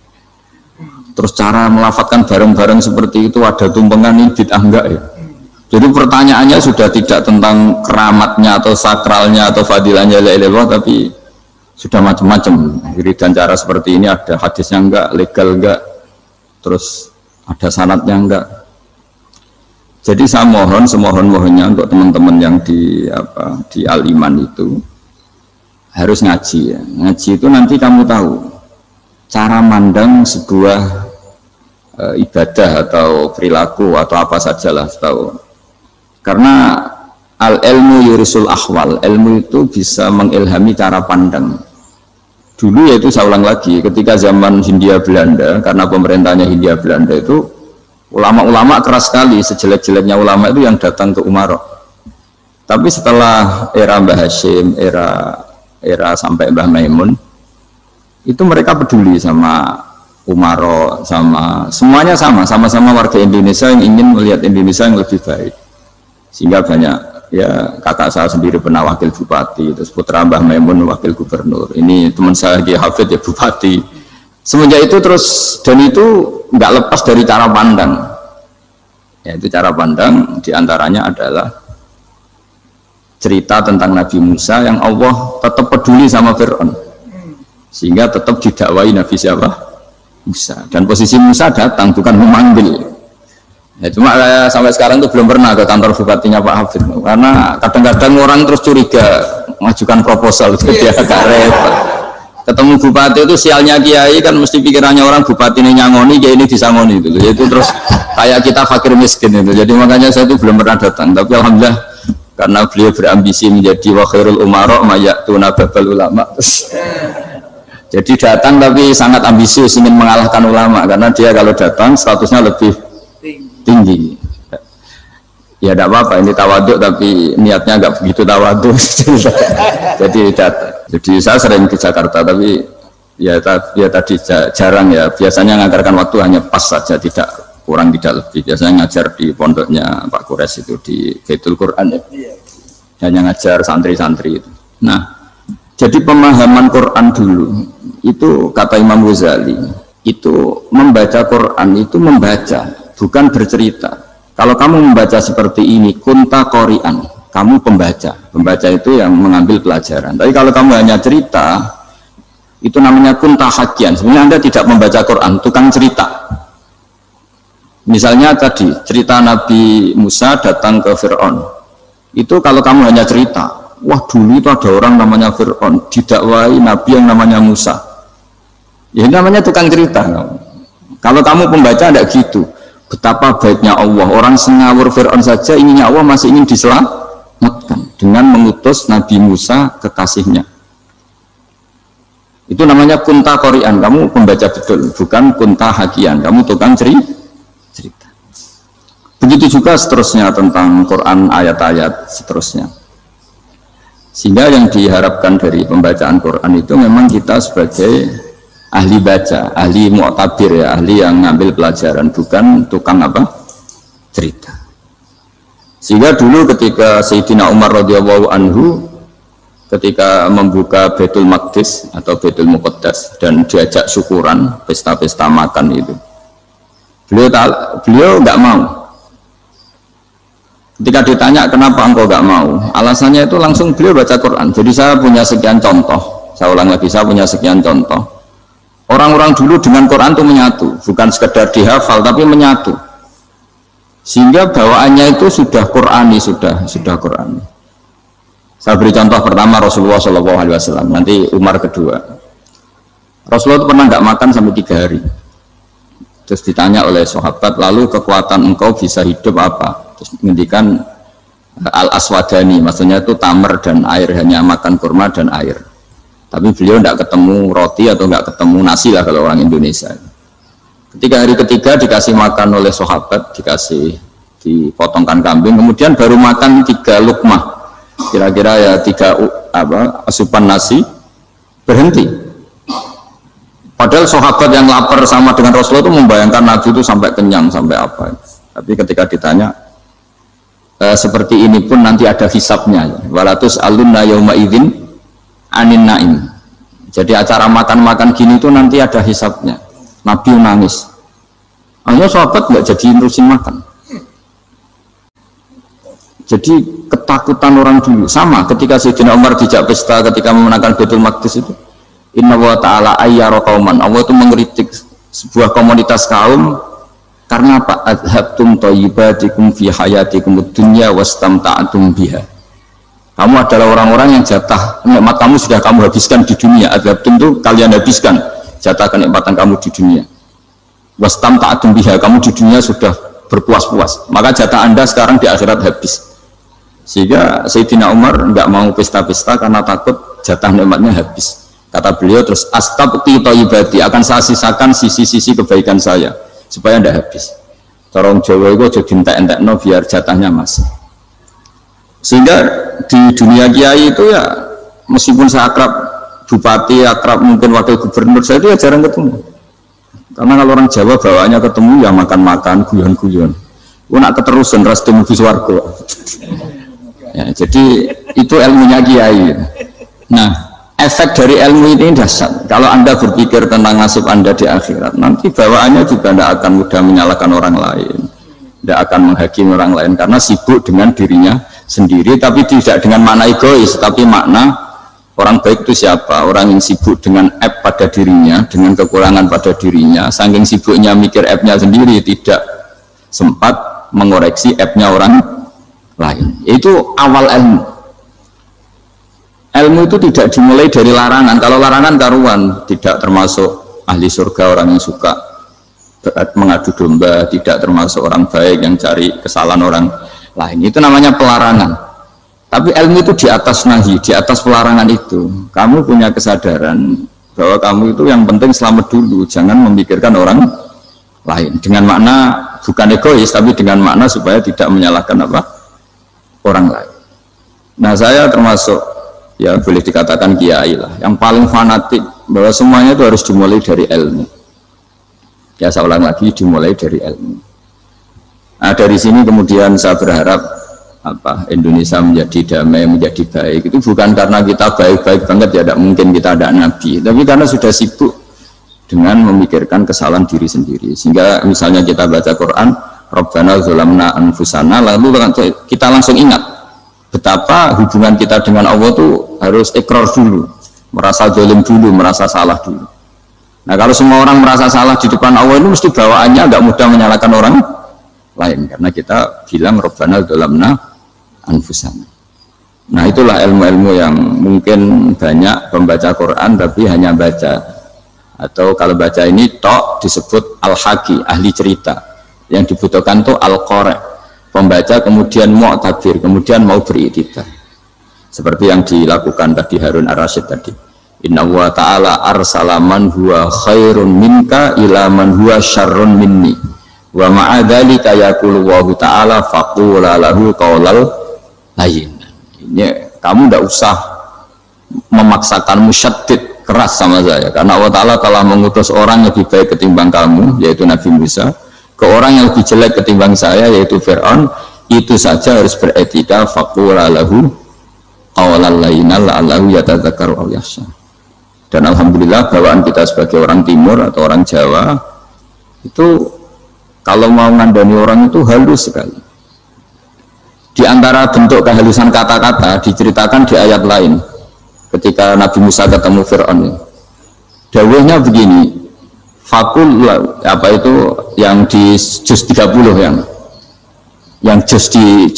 Terus cara melafatkan bareng-bareng seperti itu ada tumpengan ini bid'ah enggak ya. Jadi pertanyaannya sudah tidak tentang keramatnya atau sakralnya atau fadilahnya la ilaha illallah, tapi sudah macam-macam. Dan cara seperti ini ada hadisnya enggak, legal enggak, terus ada sanadnya enggak. Jadi saya mohon semohon-mohonnya untuk teman-teman yang di Al-Iman itu harus ngaji ya. Ngaji itu nanti kamu tahu cara mandang sebuah ibadah atau perilaku atau apa sajalah tahu. Karena al ilmu yurisul ahwal, ilmu itu bisa mengilhami cara pandang. Dulu yaitu saya ulang lagi, ketika zaman Hindia Belanda, karena pemerintahnya Hindia Belanda itu ulama-ulama keras sekali, sejelek-jeleknya ulama itu yang datang ke Umarok. Tapi setelah era Mbah Hashim, era sampai Mbah Maimun, itu mereka peduli sama Umarok, sama semuanya sama-sama warga Indonesia yang ingin melihat Indonesia yang lebih baik. Sehingga banyak, ya kakak saya sendiri pernah wakil bupati, terus putra Mbah Maimun wakil gubernur, ini teman saya di Hafid ya bupati. Semenjak itu terus, dan itu nggak lepas dari cara pandang, yaitu cara pandang diantaranya adalah cerita tentang Nabi Musa yang Allah tetap peduli sama Fir'aun, sehingga tetap didakwai Nabi siapa? Musa. Dan posisi Musa datang bukan memanggil. Ya, cuma sampai sekarang tuh belum pernah ke kantor bupatinya Pak Hafid, karena kadang-kadang orang terus curiga mengajukan proposal, jadi agak repot. Ketemu bupati itu sialnya kiai kan mesti pikirannya orang bupati ini nyangoni, kiai ini disangoni itu. Jadi terus kayak kita fakir miskin itu. Jadi makanya saya itu belum pernah datang. Tapi alhamdulillah karena beliau berambisi menjadi wa khairul umara mayatuna babal ulama. Jadi datang tapi sangat ambisius ingin mengalahkan ulama, karena dia kalau datang statusnya lebih tinggi. Ya tidak apa-apa, ini tawaduk tapi niatnya agak begitu tawaduk. Jadi saya sering ke Jakarta, tapi ya tadi jarang ya. Biasanya mengantarkan waktu hanya pas saja, tidak kurang tidak lebih. Biasanya ngajar di pondoknya Pak Kures itu di Baitul Quran ya. Hanya ngajar santri-santri itu. Nah, jadi pemahaman Quran dulu itu kata Imam Ghazali itu membaca Quran itu membaca, bukan bercerita. Kalau kamu membaca seperti ini, kunta qori'an, kamu pembaca. Pembaca itu yang mengambil pelajaran. Tapi kalau kamu hanya cerita, itu namanya kunta hakian. Sebenarnya Anda tidak membaca Quran, tukang cerita. Misalnya tadi, cerita Nabi Musa datang ke Fir'aun. Itu kalau kamu hanya cerita, wah dulu itu ada orang namanya Fir'aun, didakwai Nabi yang namanya Musa. Ya namanya tukang cerita. Kalau kamu pembaca tidak gitu. Betapa baiknya Allah, orang sengawur Fir'aun saja inginnya Allah masih ingin diselamatkan dengan mengutus Nabi Musa kekasihnya. Itu namanya kunta qori'an, kamu pembaca betul, bukan kunta hakian, kamu tukang cerita. Begitu juga seterusnya tentang Quran, ayat-ayat seterusnya. Sehingga yang diharapkan dari pembacaan Quran itu memang kita sebagai ahli baca, ahli mu'tabir ya, ahli yang ngambil pelajaran, bukan tukang apa? Cerita. Sehingga dulu ketika Sayyidina Umar radhiyallahu anhu ketika membuka Baitul Maqdis atau Baitul Muqaddas dan diajak syukuran, pesta-pesta makan itu, beliau nggak mau. Ketika ditanya kenapa engkau nggak mau, alasannya itu langsung beliau baca Quran. Jadi saya punya sekian contoh, saya ulang lagi, saya punya sekian contoh. Orang-orang dulu dengan Quran itu menyatu, bukan sekedar dihafal tapi menyatu. Sehingga bawaannya itu sudah Qurani, sudah Qurani. Saya beri contoh pertama Rasulullah SAW, nanti Umar kedua. Rasulullah itu pernah nggak makan sampai 3 hari. Terus ditanya oleh sahabat, lalu kekuatan engkau bisa hidup apa? Terus menghentikan al-aswadani, maksudnya itu tamar dan air, hanya makan kurma dan air. Tapi beliau tidak ketemu roti atau nggak ketemu nasi lah kalau orang Indonesia. Ketika hari ketiga dikasih makan oleh sahabat, dipotongkan kambing, kemudian baru makan 3 lukmah, kira-kira ya 3 asupan nasi, berhenti. Padahal sahabat yang lapar sama dengan Rasulullah itu membayangkan Nabi itu sampai kenyang, sampai apa. Tapi ketika ditanya, seperti ini pun nanti ada hisabnya. Walatus alunna yauma idzin anin naim. Jadi acara makan-makan gini itu nanti ada hisabnya. Nabi nangis. Hanya sahabat nggak jadi nerusin makan. Jadi ketakutan orang dulu sama ketika Sayyidina Umar dijak pesta ketika memenangkan Baitul Maqdis itu. Inna wa ta'ala ayyara qauman. Allah itu mengkritik sebuah komunitas kaum karena apa? Adhabtum thayyibatikum fi hayatikum ad-dunya wastamta'tum biha. Kamu adalah orang-orang yang jatah nikmat kamu sudah kamu habiskan di dunia. Adhabtum itu kalian habiskan jatah kenikmatan kamu di dunia. Wastamta'tum biha, kamu di dunia sudah berpuas-puas. Maka jatah Anda sekarang di akhirat habis. Sehingga Sayyidina Umar enggak mau pesta-pesta karena takut jatah nikmatnya habis. Kata beliau terus astabqi thayyibati, akan saya sisakan sisi-sisi kebaikan saya supaya tidak habis. Corong Jawa itu aja dientek-entekno biar jatahnya masih. Sehingga di dunia kiai itu ya meskipun saya akrab bupati, akrab mungkin wakil gubernur, saya itu ya jarang ketemu. Karena kalau orang Jawa bawaannya ketemu ya makan-makan, guyon-guyon. Nak keterusan ras temu swarga. Ya, jadi itu ilmunya kiai. Nah, efek dari ilmu ini dahsyat. Kalau Anda berpikir tentang nasib Anda di akhirat, nanti bawaannya juga tidak akan mudah menyalahkan orang lain, tidak akan menghakimi orang lain karena sibuk dengan dirinya sendiri, tapi tidak dengan makna egois, tapi makna orang baik itu siapa? Orang yang sibuk dengan aib pada dirinya, dengan kekurangan pada dirinya, saking sibuknya mikir aibnya sendiri, tidak sempat mengoreksi aibnya orang lain. Itu awal ilmu. Ilmu itu tidak dimulai dari larangan. Kalau larangan karuan, tidak termasuk ahli surga orang yang suka mengadu domba, tidak termasuk orang baik yang cari kesalahan orang lain. Itu namanya pelarangan. Tapi ilmu itu di atas nahi, di atas pelarangan itu. Kamu punya kesadaran bahwa kamu itu yang penting selamat dulu, jangan memikirkan orang lain. Dengan makna bukan egois, tapi dengan makna supaya tidak menyalahkan orang lain. Nah, saya termasuk ya boleh dikatakan kiai lah, yang paling fanatik bahwa semuanya itu harus dimulai dari ilmu. Ya saya ulang lagi, dimulai dari ilmu. Nah, dari sini kemudian saya berharap Indonesia menjadi damai, menjadi baik. Itu bukan karena kita baik-baik banget ya, tidak mungkin kita ada nabi, tapi karena sudah sibuk dengan memikirkan kesalahan diri sendiri. Sehingga misalnya kita baca Quran, Rabbana zalamna anfusana, lalu kita langsung ingat betapa hubungan kita dengan Allah itu harus ikrar dulu, merasa zalim dulu, merasa salah dulu. Nah, kalau semua orang merasa salah di depan Allah itu mesti bawaannya agak mudah menyalahkan orang lain, karena kita bilang Rabbana zalamna anfusana. Nah, itulah ilmu-ilmu yang mungkin banyak pembaca Quran tapi hanya baca, atau kalau baca ini tok disebut al-haqi, ahli cerita. Yang dibutuhkan tuh al-qari, pembaca kemudian mu'tabir, kemudian mau beriktibar. Seperti yang dilakukan tadi Harun ar-Rasyid tadi. Inna wa ta'ala arsala man huwa khairun minka ila man huwa syarrun minni. Wa ma'adzalika yaqulu wa ta'ala faqula lahu qaulal layyin. Ini kamu tidak usah memaksakan musyaddid keras sama saya, karena Allah Ta'ala telah mengutus orang yang lebih baik ketimbang kamu, yaitu Nabi Musa, ke orang yang lebih jelek ketimbang saya, yaitu Fir'aun. Itu saja harus beretika, faqula lahu qawlan layyinan la'allahu yatadzakkaru aw yakhsha. Dan alhamdulillah bawaan kita sebagai orang timur atau orang Jawa itu kalau mau ngandani orang itu halus sekali. Di antara bentuk kehalusan kata-kata diceritakan di ayat lain ketika Nabi Musa ketemu Fir'aun. Dawuhnya begini, fakul apa itu yang di juz 30 yang juz 30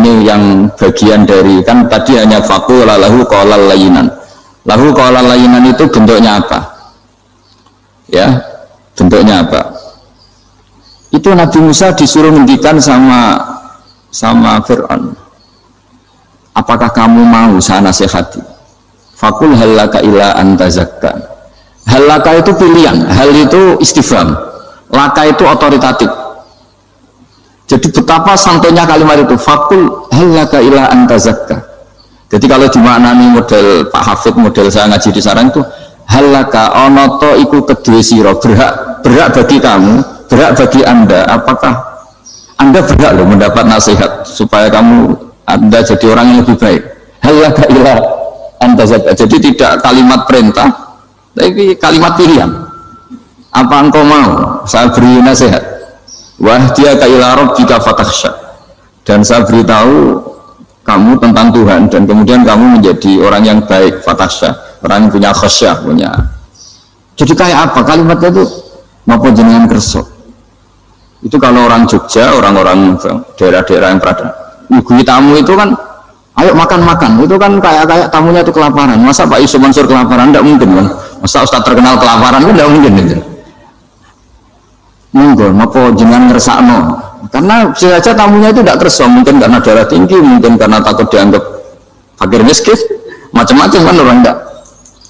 ini yang bagian dari, kan tadi hanya fakul lahu qaulal layyinan. Lahu qaulal layyinan itu bentuknya apa? Ya, bentuknya apa? Itu Nabi Musa disuruh ngendikan sama Fir'aun. Apakah kamu mau saya nasihati? Fakul halaka ila antazakka. Halaka itu pilihan, hal itu istifham, laka itu otoritatif. Jadi betapa santunya kalimat itu, fakul halaka ila antazakka. Jadi kalau dimaknani model Pak Hafid, model saya ngaji di sarang itu, halaka onoto iku kedue sira, berhak bagi kamu, berhak bagi Anda. Apakah Anda berhak loh mendapat nasihat supaya Anda jadi orang yang lebih baik? Halaka ila antazakka. Jadi tidak kalimat perintah, tapi kalimat pilihan. Apa engkau mau saya beri nasihat? Wahdiyaka ila rabbika fatakhsha. Dan saya beritahu kamu tentang Tuhan, dan kemudian kamu menjadi orang yang baik, fatakhsha, orang yang punya khasyah, punya. Jadi kayak apa kalimatnya itu? Napa jenengan kersa? Itu kalau orang Jogja, orang-orang daerah-daerah yang berada, ibu tamu itu kan, ayo makan-makan, itu kan kayak tamunya itu kelaparan. Masa Pak Yusuf Mansur kelaparan? Tidak mungkin kan. Masa Ustaz terkenal kelaparan? Tidak mungkin gitu. monggo napa jenengan ngersakno. Karena bisa saja tamunya itu tidak kerso, mungkin karena darah tinggi, mungkin karena takut dianggap fakir miskin, macam-macam kan orang enggak.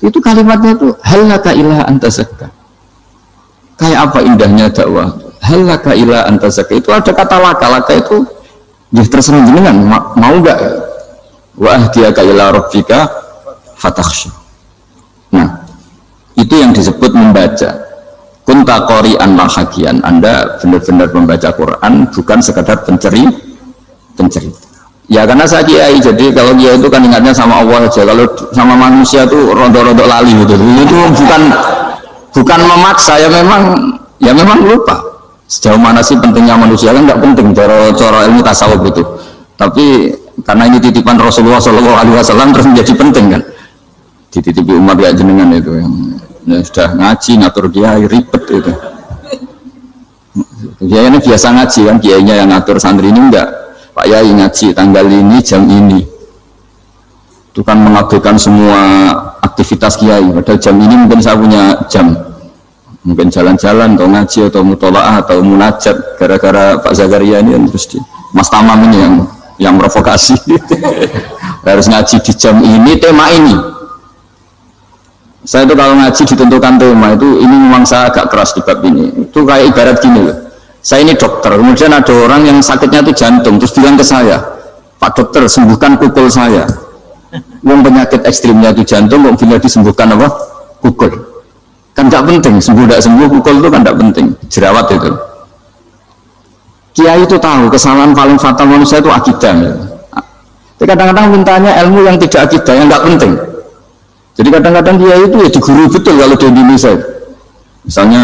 Itu kalimatnya itu halaka ila anta zakka. Kayak apa indahnya dakwah. Halaka ila anta zakka. Itu ada kata laka itu ya terserah jenengan mau enggak? Wa ahdiyaka ila rabbika fatakhsha. Nah, itu yang disebut membaca. Kunta qori'an lahagian. Anda benar-benar membaca Quran, bukan sekadar pencerita. Ya karena saya kiai, jadi kalau kiai itu kan ingatnya sama Allah aja. Kalau sama manusia tuh rontok-rontok lali gitu. Itu bukan memaksa, ya memang lupa. Sejauh mana sih pentingnya manusia kan nggak penting cara ilmu tasawuf itu. Tapi karena ini titipan Rasulullah SAW terus menjadi penting kan. Dititipi umat ya jenengan itu yang ya, sudah ngaji ngatur kiai ribet itu. Kiai ini biasa ngaji kan, kiainya yang ngatur, santri ini enggak. Pak Yai ngaji tanggal ini jam ini. Itu kan mengabaikan semua aktivitas kiai. Padahal jam ini mungkin saya punya jam. Mungkin jalan-jalan atau ngaji atau mutolaah atau munajat. Gara-gara Pak Zakaria ini terus Mas Tamam ini yang provokasi. Harus ngaji di jam ini, tema ini. Saya itu kalau ngaji ditentukan tema itu, ini memang saya agak keras di bab ini. Itu kayak ibarat gini loh. Saya ini dokter, kemudian ada orang yang sakitnya itu jantung, terus bilang ke saya, Pak dokter sembuhkan kukul saya. Wong penyakit ekstrimnya itu jantung, kok bila disembuhkan apa? Kukul. Kan tidak penting, sembuh tidak sembuh, kukul itu kan tidak penting. Jerawat itu. Kiai itu tahu kesalahan paling fatal manusia itu akidah. Tapi kadang-kadang mintanya ilmu yang tidak akidah, yang tidak penting. Jadi kadang-kadang kiai itu ya diguru betul kalau di Indonesia. Misalnya,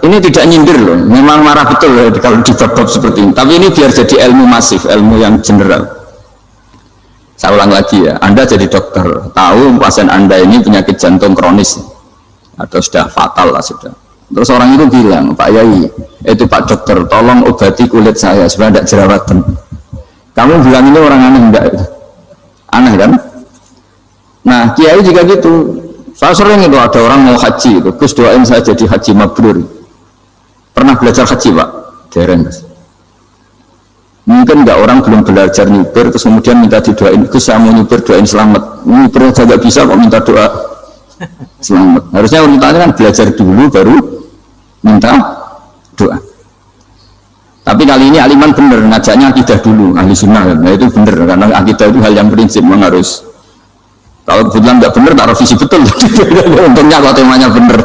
ini tidak nyindir loh, memang marah betul loh kalau di bab-bab seperti ini. Tapi ini biar jadi ilmu masif, ilmu yang general. Saya ulang lagi ya, Anda jadi dokter, tahu pasien Anda ini penyakit jantung kronis atau sudah fatal lah sudah. Terus orang itu bilang, Pak Yai, itu Pak dokter, tolong obati kulit saya supaya tidak jerawatan. Kamu bilang ini orang aneh enggak? Aneh kan? Nah, kiai juga gitu. Saya sering itu ada orang mau haji itu, Gus doain saya jadi haji mabrur. Pernah belajar haji Pak? Dereng Mas. Mungkin enggak, orang belum belajar nyupir terus kemudian minta didoain, Gus saya mau nyupir doain selamat. Nyupir aja nggak bisa kok minta doa selamat. Harusnya urutannya kan belajar dulu baru minta doa. Tapi kali ini aliman bener ngajaknya akidah dulu, ahli sunnah. Nah itu bener karena akidah itu hal yang prinsip memang harus. Kalau kebetulan nggak bener taruh visi betul. Untungnya kalau temanya bener.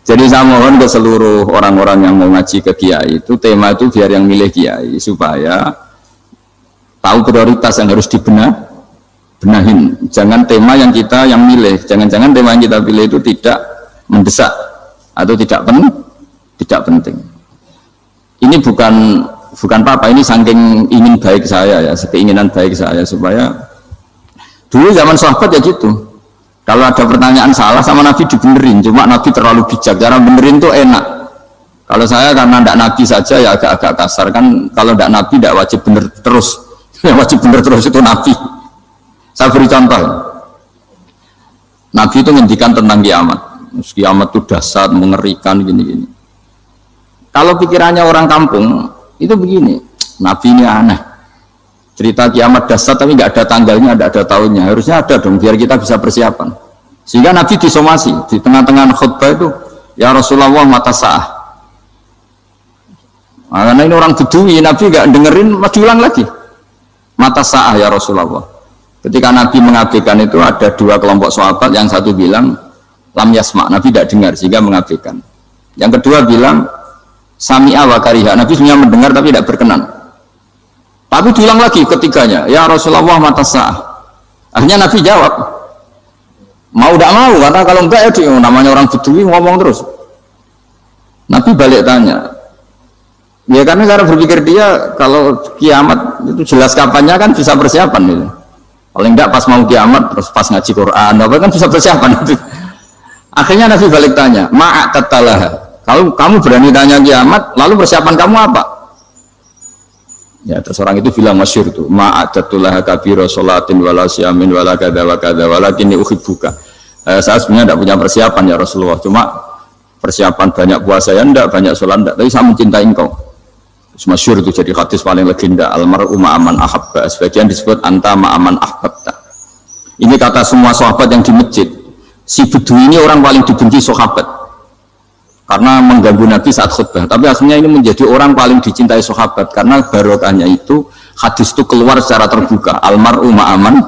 Jadi saya mohon ke seluruh orang-orang yang mau ngaji ke kiai itu, tema itu biar yang milih kiai supaya tahu prioritas yang harus benahin. Jangan tema yang kita yang milih, jangan-jangan tema yang kita pilih itu tidak mendesak atau tidak penting. Ini bukan apa-apa, ini saking ingin baik saya ya, keinginan baik saya supaya dulu zaman sahabat ya gitu. Kalau ada pertanyaan salah sama Nabi dibenerin, cuma Nabi terlalu bijak, cara benerin tuh enak. Kalau saya karena tidak Nabi saja ya agak-agak kasar kan, kalau tidak Nabi tidak wajib bener terus. Yang wajib bener terus itu Nabi. Saya beri contoh. Nabi itu ngendikan tentang kiamat. Kiamat itu dahsyat, mengerikan gini-gini. Kalau pikirannya orang kampung itu begini, Nabi ini aneh. Cerita kiamat dahsyat tapi nggak ada tanggalnya, nggak ada tahunnya. Harusnya ada dong biar kita bisa persiapan. Sehingga Nabi disomasi di tengah-tengah khutbah itu, ya Rasulullah mata sah. Nah, karena ini orang Bedui, Nabi nggak dengerin, mas diulang lagi. Mata sah ya Rasulullah. Ketika Nabi mengabaikan itu ada dua kelompok sahabat, yang satu bilang lam yasma, Nabi tidak dengar sehingga mengabaikan. Yang kedua bilang sami'a wa kariha, Nabi sebenarnya mendengar tapi tidak berkenan. Tapi diulang lagi ketiganya, ya Rasulullah mata sah. Akhirnya Nabi jawab, mau tidak mau, karena kalau enggak ya dia, namanya orang Bedui ngomong terus. Nabi balik tanya, ya karena cara berpikir dia kalau kiamat itu jelas kapannya kan bisa persiapan gitu. Kalau enggak pas mau kiamat terus pas ngaji Quran apa kan bisa persiapan itu. Akhirnya Nabi balik tanya, ma'atatalah, kalau kamu berani tanya kiamat lalu persiapan kamu apa? Ya terus orang itu bilang masyhur itu, ma'atatalah kabira sholatin wala syamin wala kadza wa kadza walakinni uhibbuka. Saya sebenarnya tidak punya persiapan ya Rasulullah, cuma persiapan banyak puasa ya enggak, banyak sholat enggak, tapi saya mencintai engkau. Masyhur itu jadi hadis paling legenda, almar'u ma'aman ahabba, sebagian disebut anta ma'aman ahbabta. Ini kata semua sahabat yang di masjid. Si Bedui ini orang paling dibenci sahabat karena mengganggu Nabi saat khutbah, tapi akhirnya ini menjadi orang paling dicintai sahabat karena barokahnya itu hadis itu keluar secara terbuka, almar'u ma'aman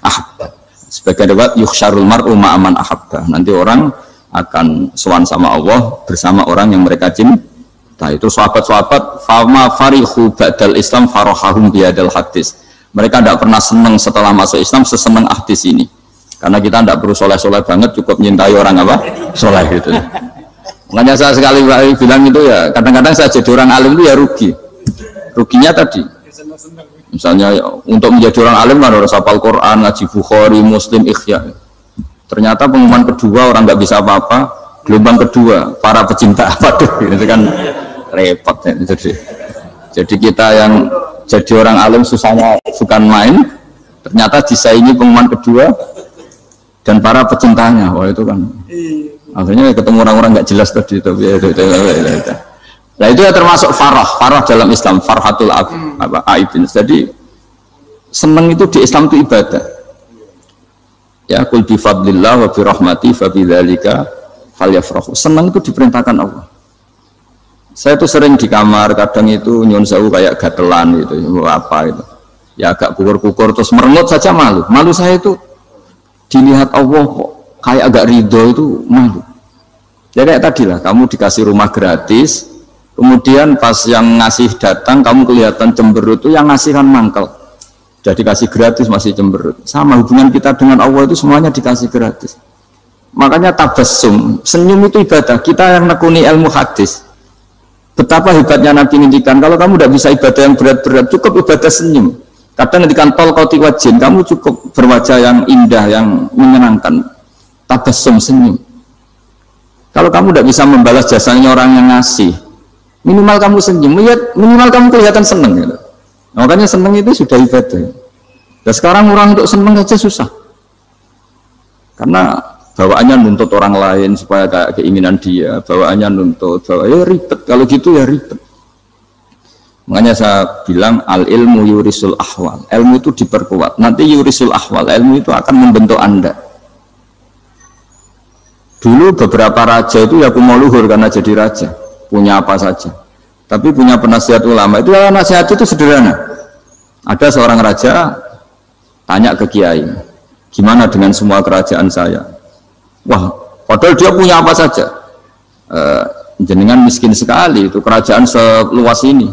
ahabba. Sebagai riwayat yukhsyarul mar'u ma'aman ahabba, nanti orang akan sowan sama Allah bersama orang yang mereka cintai. Itu sahabat-sahabat fama farihu ba'dal Islam farahahum biadal hadis. Mereka tidak pernah senang setelah masuk Islam sesenang hadis ini. Karena kita tidak perlu soleh-soleh banget, cukup nyintai orang apa? Soleh gitu. Makanya saya sekali bilang itu ya, kadang-kadang saya jadi orang alim itu ya rugi. Ruginya tadi. Misalnya untuk menjadi orang alim harus hafal Quran, ngaji Bukhari, Muslim, Ikhya. Ternyata pengumuman kedua orang nggak bisa apa-apa. Gelombang kedua para pecinta waduh itu kan repot ya. Jadi kita yang jadi orang alim susahnya bukan main, ternyata disaingi pengumuman kedua dan para pecintanya. Wah itu kan akhirnya ketemu orang-orang nggak jelas tadi itu. Nah itu ya termasuk farah dalam Islam, farhatul aibin. Jadi seneng itu di Islam itu ibadah. Ya qul bi fadlillah wa bi rahmati fa bidzalika falyafrahu. Senang itu diperintahkan Allah. Saya tuh sering di kamar, kadang itu nyun sewu kayak gatelan gitu, apa itu. Ya agak kukur-kukur terus merengut saja malu. Malu saya itu dilihat Allah kok kayak agak ridho itu malu. Ya kayak tadi lah, kamu dikasih rumah gratis, kemudian pas yang ngasih datang kamu kelihatan cemberut, itu yang ngasih kan mangkel. Udah dikasih gratis masih cemberut. Sama hubungan kita dengan Allah itu semuanya dikasih gratis. Makanya tabassum, senyum itu ibadah. Kita yang nekuni ilmu hadis, betapa hebatnya Nabi ngendikan, kalau kamu tidak bisa ibadah yang berat-berat, cukup ibadah senyum. Kadang ngendikan tol qati wajhin, kamu cukup berwajah yang indah, yang menyenangkan. Tabassum, senyum. Kalau kamu tidak bisa membalas jasanya orang yang ngasih, minimal kamu senyum, minimal kamu kelihatan senang gitu. Makanya senang itu sudah ibadah. Dan sekarang orang untuk senang aja susah, karena bawaannya nuntut orang lain supaya kayak keinginan dia, bawaannya nuntut, ya ribet. Kalau gitu ya ribet. Makanya saya bilang al ilmu yurisul ahwal, ilmu itu diperkuat. Nanti yurisul ahwal, ilmu itu akan membentuk Anda. Dulu beberapa raja itu ya kumo luhur karena jadi raja, punya apa saja. Tapi punya penasihat ulama itu ya, nasihat itu sederhana. Ada seorang raja tanya ke kiai, gimana dengan semua kerajaan saya? Wah, padahal dia punya apa saja. Jenengan miskin sekali, itu kerajaan seluas ini.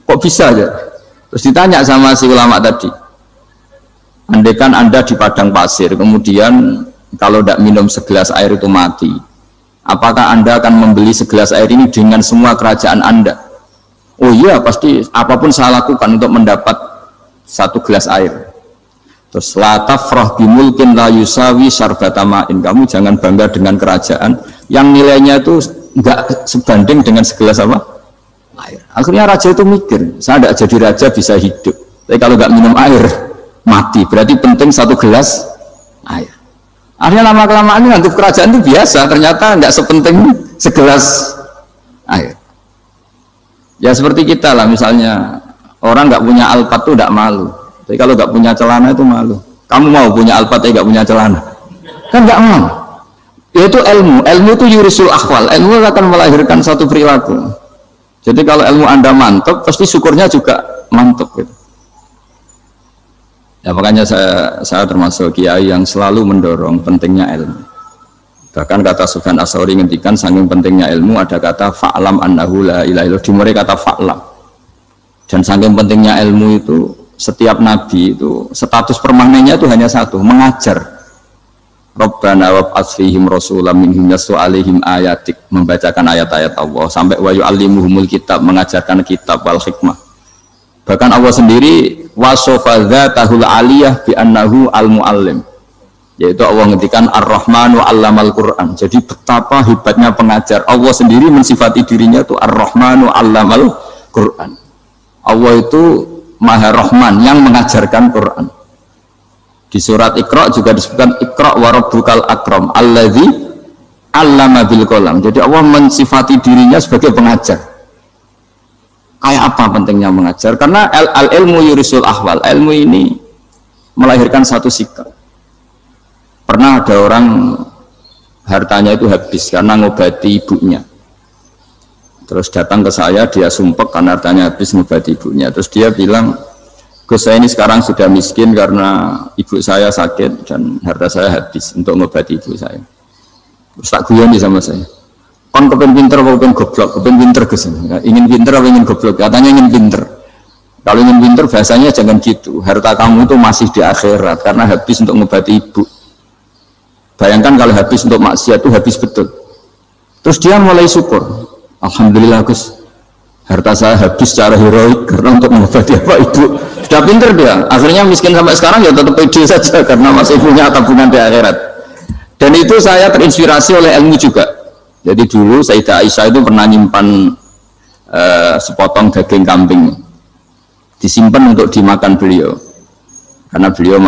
Kok bisa aja? Terus ditanya sama si ulama tadi, andaikan Anda di padang pasir, kemudian kalau tidak minum segelas air itu mati, apakah Anda akan membeli segelas air ini dengan semua kerajaan Anda? Oh iya, pasti apapun saya lakukan untuk mendapat satu gelas air. Terus la tafrah bimulkin la yusawi syarbatamain. Kamu jangan bangga dengan kerajaan yang nilainya itu enggak sebanding dengan segelas apa? Air. Akhirnya raja itu mikir, saya tidak jadi raja bisa hidup, tapi kalau enggak minum air mati. Berarti penting satu gelas air. Akhirnya lama-kelamaan ini untuk kerajaan itu biasa, ternyata enggak sepenting segelas air. Ya seperti kita lah, misalnya orang enggak punya alpat itu enggak malu. Tapi kalau nggak punya celana itu malu. Kamu mau punya alpat tapi nggak punya celana? Kan nggak mau. Yaitu ilmu. Ilmu itu yurisul akhwal. Ilmu akan melahirkan satu perilaku. Jadi kalau ilmu Anda mantap, pasti syukurnya juga mantap. Gitu. Ya makanya saya termasuk kiai yang selalu mendorong pentingnya ilmu. Bahkan kata Sufyan As-Tsauri ngendikan saking pentingnya ilmu ada kata fa'lam annahu la ilaha illallah. Dimulai kata fa'lam. Dan saking pentingnya ilmu itu setiap nabi itu status permanennya itu hanya satu, mengajar. Rabbana wab'ats fihim rasulam minhum yatlu 'alaihim ayatik, membacakan ayat-ayat Allah, sampai wa yu'allimuhumul kitab, mengajarkan kitab wal hikmah. Bahkan Allah sendiri wasofa dzatahul 'aliyah bi annahu al-muallim. Yaitu Allah ngendikan Ar-Rahmanu 'allamal Qur'an. Jadi betapa hebatnya pengajar. Allah sendiri mensifati dirinya itu Ar-Rahmanu 'allamal Qur'an. Allah itu Maha Rahman yang mengajarkan Quran. Di surat Iqra juga disebutkan Iqra wa rabbukal akram alladzi allama bil qalam. Jadi Allah mensifati dirinya sebagai pengajar. Kayak apa pentingnya mengajar? Karena al ilmu yurisul ahwal. Ilmu ini melahirkan satu sikap. Pernah ada orang hartanya itu habis karena ngobati ibunya. Terus datang ke saya, dia sumpek karena hartanya habis ngobati ibunya. Terus dia bilang, Gus, saya ini sekarang sudah miskin karena ibu saya sakit dan harta saya habis untuk ngobati ibu saya. Terus tak guyoni sama saya, kon kepen pinter apa kepen goblok? Kepen pinter Gus. Ingin pinter apa ingin goblok? Katanya ingin pinter. Kalau ingin pinter bahasanya jangan gitu. Harta kamu itu masih di akhirat karena habis untuk ngobati ibu. Bayangkan kalau habis untuk maksiat itu habis betul. Terus dia mulai syukur. Alhamdulillah Gus, harta saya habis secara heroik karena untuk mengobati apa ibu. Sudah pinter dia. Akhirnya miskin sampai sekarang ya tetap pede saja karena masih punya tabungan di akhirat. Dan itu saya terinspirasi oleh ilmu juga. Jadi dulu Sayyidah Aisyah itu pernah nyimpan sepotong daging kambing, disimpan untuk dimakan beliau. Karena beliau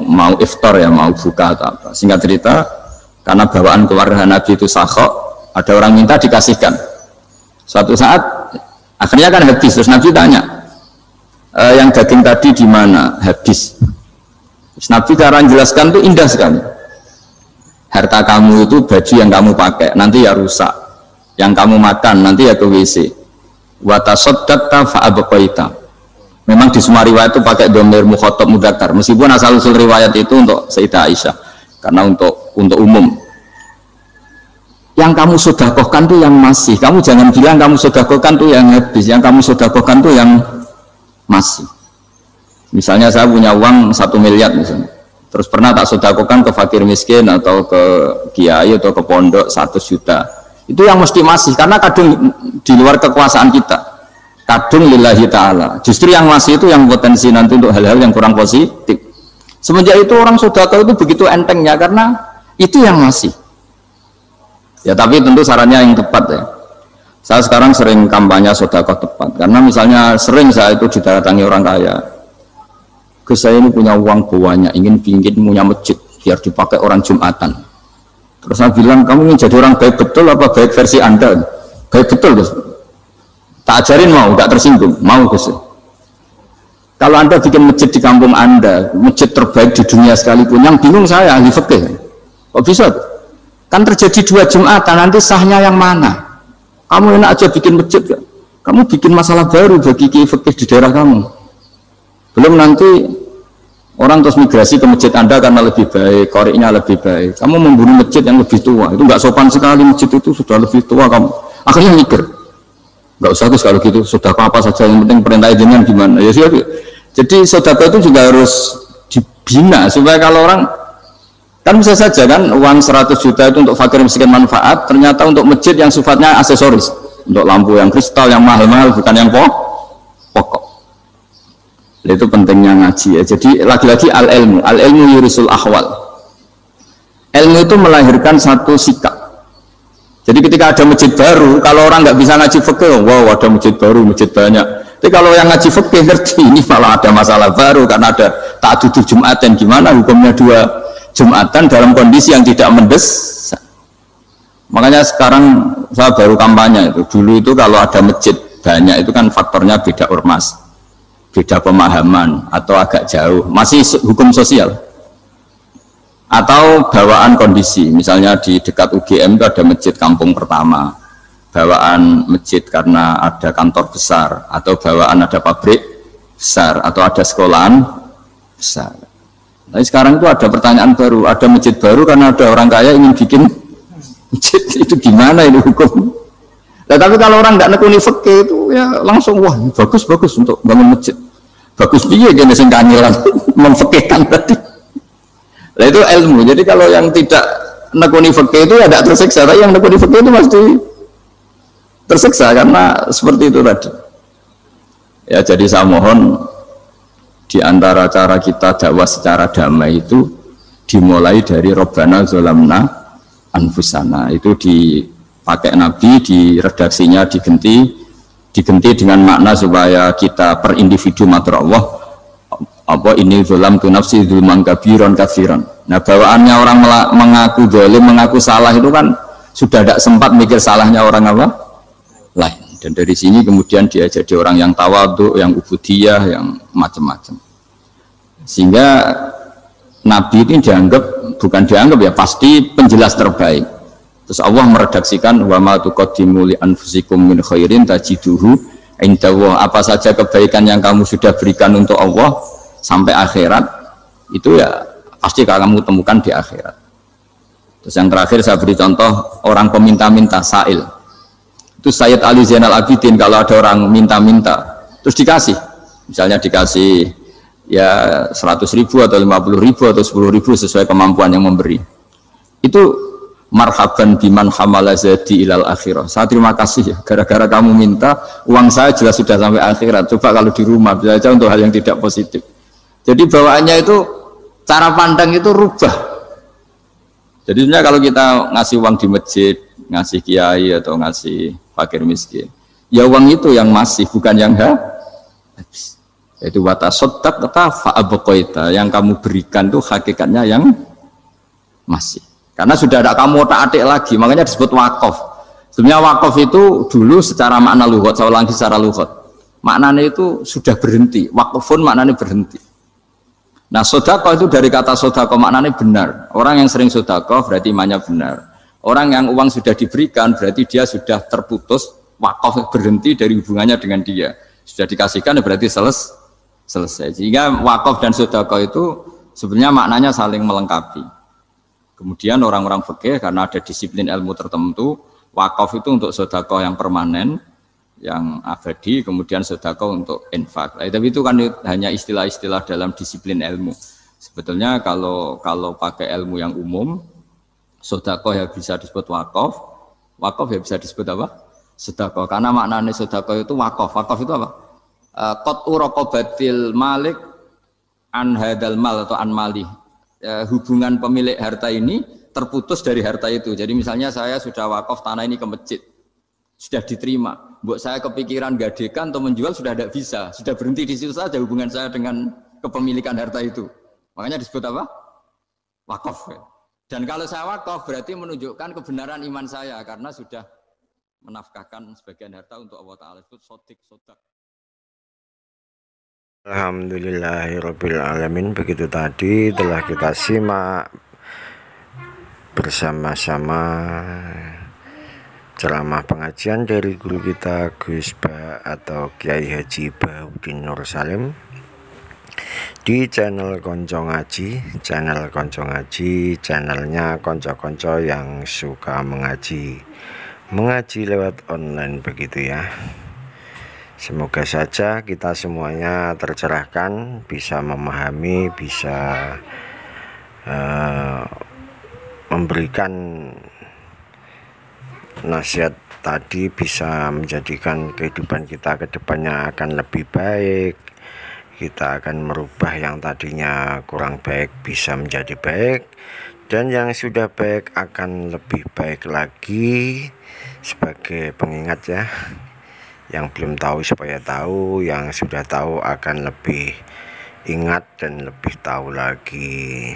mau iftar ya, mau buka atau apa. Singkat cerita, karena bawaan keluarga Nabi itu sakhok, ada orang minta dikasihkan. Suatu saat akhirnya kan habis. Terus Nabi tanya, yang daging tadi di mana? Habis. Terus Nabi cara menjelaskan itu indah sekali. Harta kamu itu baju yang kamu pakai nanti ya rusak. Yang kamu makan nanti ya ke WC. Wa tasaddaqta fa abqaita. Memang di semua riwayat itu pakai dhamir mukhatab mudzakkar, meskipun asal usul riwayat itu untuk Sayyidah Aisyah karena untuk umum. Yang kamu sedekahkan tuh yang masih, kamu jangan bilang kamu sedekahkan tuh yang habis, yang kamu sedekahkan tuh yang masih. Misalnya saya punya uang 1 miliar misalnya, terus pernah tak sedekahkan ke fakir miskin atau ke kiai atau ke pondok 100 juta, itu yang mesti masih, karena kadung di luar kekuasaan kita. Kadung lillahi ta'ala. Justru yang masih itu yang potensi nanti untuk hal-hal yang kurang positif. Semenjak itu orang sedekah itu begitu entengnya karena itu yang masih. Ya tapi tentu sarannya yang tepat ya. Saya sekarang sering kampanye sedekah tepat karena misalnya sering saya itu didatangi orang kaya. Gus, saya ini punya uang banyak, ingin punya masjid biar dipakai orang Jumatan. Terus saya bilang, kamu ingin jadi orang baik betul apa baik versi Anda? Baik betul Gus. Tak ajarin mau, nggak tersinggung, mau Gus. Kalau Anda bikin masjid di kampung Anda, masjid terbaik di dunia sekalipun, yang bingung saya ahli fikih. Kok bisa? Kan terjadi 2 Jumatan, nanti sahnya yang mana? Kamu enak aja bikin masjid, gak? Kamu bikin masalah baru bagi fikih di daerah kamu. Belum nanti orang terus migrasi ke masjid Anda karena lebih baik, koriknya lebih baik. Kamu membunuh masjid yang lebih tua, itu nggak sopan sekali, masjid itu sudah lebih tua kamu. Akhirnya mikir. Nggak usah Gus kalau gitu, sedekah apa saja yang penting perintah jenengan gimana ya sih. Jadi sedekah itu juga harus dibina supaya kalau orang kan bisa saja kan uang 100 juta itu untuk fakir miskin manfaat, ternyata untuk masjid yang sifatnya aksesoris, untuk lampu yang kristal yang mahal-mahal bukan yang pokok. Itu pentingnya ngaji ya. Jadi lagi-lagi al ilmu yurisul ahwal. Ilmu itu melahirkan satu sikap. Jadi ketika ada masjid baru, kalau orang nggak bisa ngaji fikih, wow ada masjid baru, masjid banyak. Tapi kalau yang ngaji fikih ngerti, ini malah ada masalah baru karena ada ta'dudul Jumatan. Gimana hukumnya 2 Jumatan dalam kondisi yang tidak mendesak? Makanya sekarang saya baru kampanye itu. Dulu itu kalau ada masjid banyak itu kan faktornya beda ormas, beda pemahaman atau agak jauh, masih hukum sosial. Atau bawaan kondisi, misalnya di dekat UGM itu ada masjid kampung pertama, bawaan masjid karena ada kantor besar, atau bawaan ada pabrik besar, atau ada sekolahan besar. Tapi sekarang itu ada pertanyaan baru, ada masjid baru karena ada orang kaya ingin bikin masjid, itu gimana ini hukum? Nah, tapi kalau orang nggak nekuni fikih itu ya langsung wah bagus untuk bangun masjid, bagus piye gini sing kangelan memfikihkan tadi. Nah itu ilmu. Jadi kalau yang tidak nekuni fikih itu ya tidak tersiksa, tapi yang nekuni fikih itu pasti tersiksa karena seperti itu tadi. Ya jadi saya mohon di antara cara kita dakwah secara damai itu dimulai dari Rabbana Zolamna Anfusana, itu dipakai Nabi di redaksinya digenti dengan makna supaya kita per individu matur Allah apa ini zolam tu nafsi zulman kabiron kafiran. Nah bawaannya orang mengaku zalim, mengaku salah itu kan sudah tidak sempat mikir salahnya orang apa lain. Dan dari sini kemudian dia jadi orang yang tawadhu, yang ubudiyah, yang macam-macam. Sehingga Nabi ini bukan dianggap ya, pasti penjelas terbaik. Terus Allah meredaksikan wa ma tuqaddimu li anfusikum min khairin tajiduhu indallah. Apa saja kebaikan yang kamu sudah berikan untuk Allah sampai akhirat itu ya pasti kamu temukan di akhirat. Terus yang terakhir saya beri contoh orang peminta-minta, sa'il. Itu Sayyid Ali Zainal Abidin, kalau ada orang minta-minta terus dikasih, misalnya dikasih ya 100.000 atau 50.000 atau 10.000 sesuai kemampuan yang memberi, itu marhaban biman hamala zadi ilal akhirah, saya terima kasih ya gara-gara kamu minta uang saya jelas sudah sampai akhirat. Coba kalau di rumah bisa saja untuk hal yang tidak positif. Jadi bawaannya itu, cara pandang itu rubah. Jadi sebenarnya kalau kita ngasih uang di masjid, ngasih kiai atau ngasih fakir miskin, ya uang itu yang masih, bukan yang habis. Itu watasodak kata fa'abqaita, yang kamu berikan itu hakikatnya yang masih. Karena sudah ada kamu otak-atik lagi, makanya disebut wakaf. Sebenarnya wakaf itu dulu secara makna lughat, saya ulangi secara lughat, maknanya itu sudah berhenti. Wakafun maknanya berhenti. Nah, sedekah itu dari kata sedekah maknanya benar. Orang yang sering sedekah berarti imannya benar. Orang yang uang sudah diberikan berarti dia sudah terputus, wakaf, berhenti dari hubungannya dengan dia. Sudah dikasihkan berarti selesai. Sehingga wakaf dan sedekah itu sebenarnya maknanya saling melengkapi. Kemudian orang-orang fikih karena ada disiplin ilmu tertentu, wakaf itu untuk sedekah yang permanen, yang abadi, kemudian sedekah untuk infak. Tapi itu kan hanya istilah-istilah dalam disiplin ilmu. Sebetulnya kalau pakai ilmu yang umum, sedekah ya bisa disebut wakaf, wakaf ya bisa disebut apa? Sedekah. Karena maknanya sedekah itu wakaf. Wakaf itu apa? Qat'u raqabatil malik an hadal mal atau an mali. Hubungan pemilik harta ini terputus dari harta itu. Jadi misalnya saya sudah wakaf tanah ini ke masjid, sudah diterima. Buat saya kepikiran gadekan atau menjual sudah tidak bisa, sudah berhenti di situ saja hubungan saya dengan kepemilikan harta itu. Makanya disebut apa? Wakaf. Dan kalau saya wakaf berarti menunjukkan kebenaran iman saya karena sudah menafkahkan sebagian harta untuk Allah Ta'ala. Itu sodak. Alhamdulillahirabbil alamin. Begitu tadi telah kita simak bersama-sama ceramah pengajian dari guru kita Gus Ba atau Kiai Haji Bahuddin Nur Salim di channel Konco Ngaji. Channelnya konco-konco yang suka mengaji lewat online begitu ya. Semoga saja kita semuanya tercerahkan, bisa memahami, bisa memberikan nasihat tadi, bisa menjadikan kehidupan kita ke depannya akan lebih baik. Kita akan merubah yang tadinya kurang baik bisa menjadi baik, dan yang sudah baik akan lebih baik lagi. Sebagai pengingat ya, yang belum tahu supaya tahu, yang sudah tahu akan lebih ingat dan lebih tahu lagi.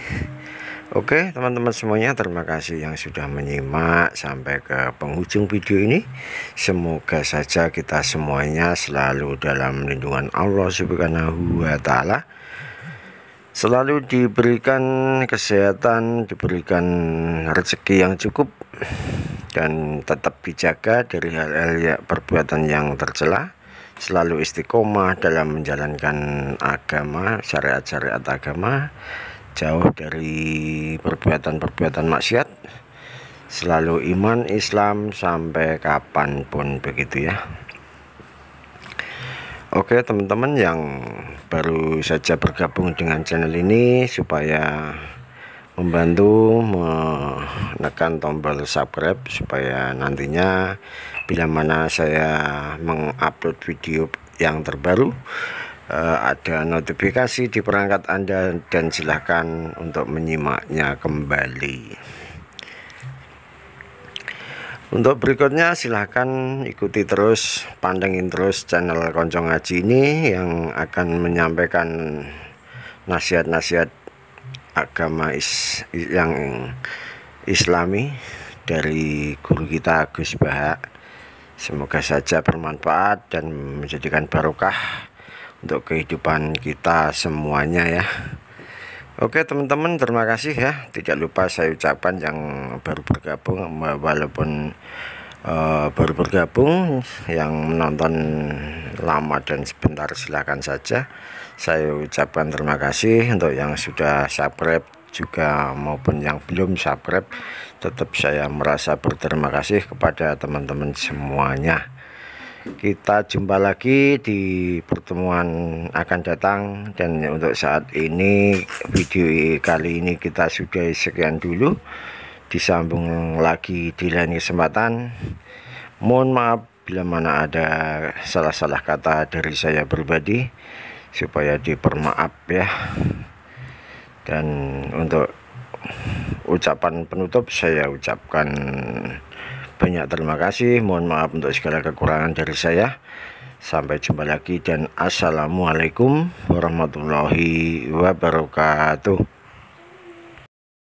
Oke teman-teman semuanya, terima kasih yang sudah menyimak sampai ke penghujung video ini. Semoga saja kita semuanya selalu dalam lindungan Allah Subhanahu wa Ta'ala, selalu diberikan kesehatan, diberikan rezeki yang cukup, dan tetap dijaga dari hal-hal perbuatan yang tercela, selalu istiqomah dalam menjalankan agama, syariat-syariat agama, jauh dari perbuatan-perbuatan maksiat, selalu iman Islam sampai kapanpun begitu ya. Oke teman-teman yang baru saja bergabung dengan channel ini, supaya membantu menekan tombol subscribe supaya nantinya bila mana saya mengupload video yang terbaru ada notifikasi di perangkat Anda, dan silahkan untuk menyimaknya kembali. Untuk berikutnya silahkan ikuti terus, pantengin terus channel Konco Ngaji ini yang akan menyampaikan nasihat-nasihat agama yang Islami dari guru kita Gus Baha. Semoga saja bermanfaat dan menjadikan barokah untuk kehidupan kita semuanya ya. Oke teman-teman, terima kasih ya. Tidak lupa saya ucapkan yang baru bergabung, walaupun baru bergabung, yang menonton lama dan sebentar silahkan saja. Saya ucapkan terima kasih untuk yang sudah subscribe juga maupun yang belum subscribe. Tetap saya merasa berterima kasih kepada teman-teman semuanya. Kita jumpa lagi di pertemuan akan datang, dan untuk saat ini video kali ini kita sudah sekian dulu. Disambung lagi di lain kesempatan. Mohon maaf bila mana ada salah-salah kata dari saya pribadi, supaya dipermaaf ya. Dan untuk ucapan penutup saya ucapkan banyak terima kasih. Mohon maaf untuk segala kekurangan dari saya. Sampai jumpa lagi dan assalamualaikum warahmatullahi wabarakatuh.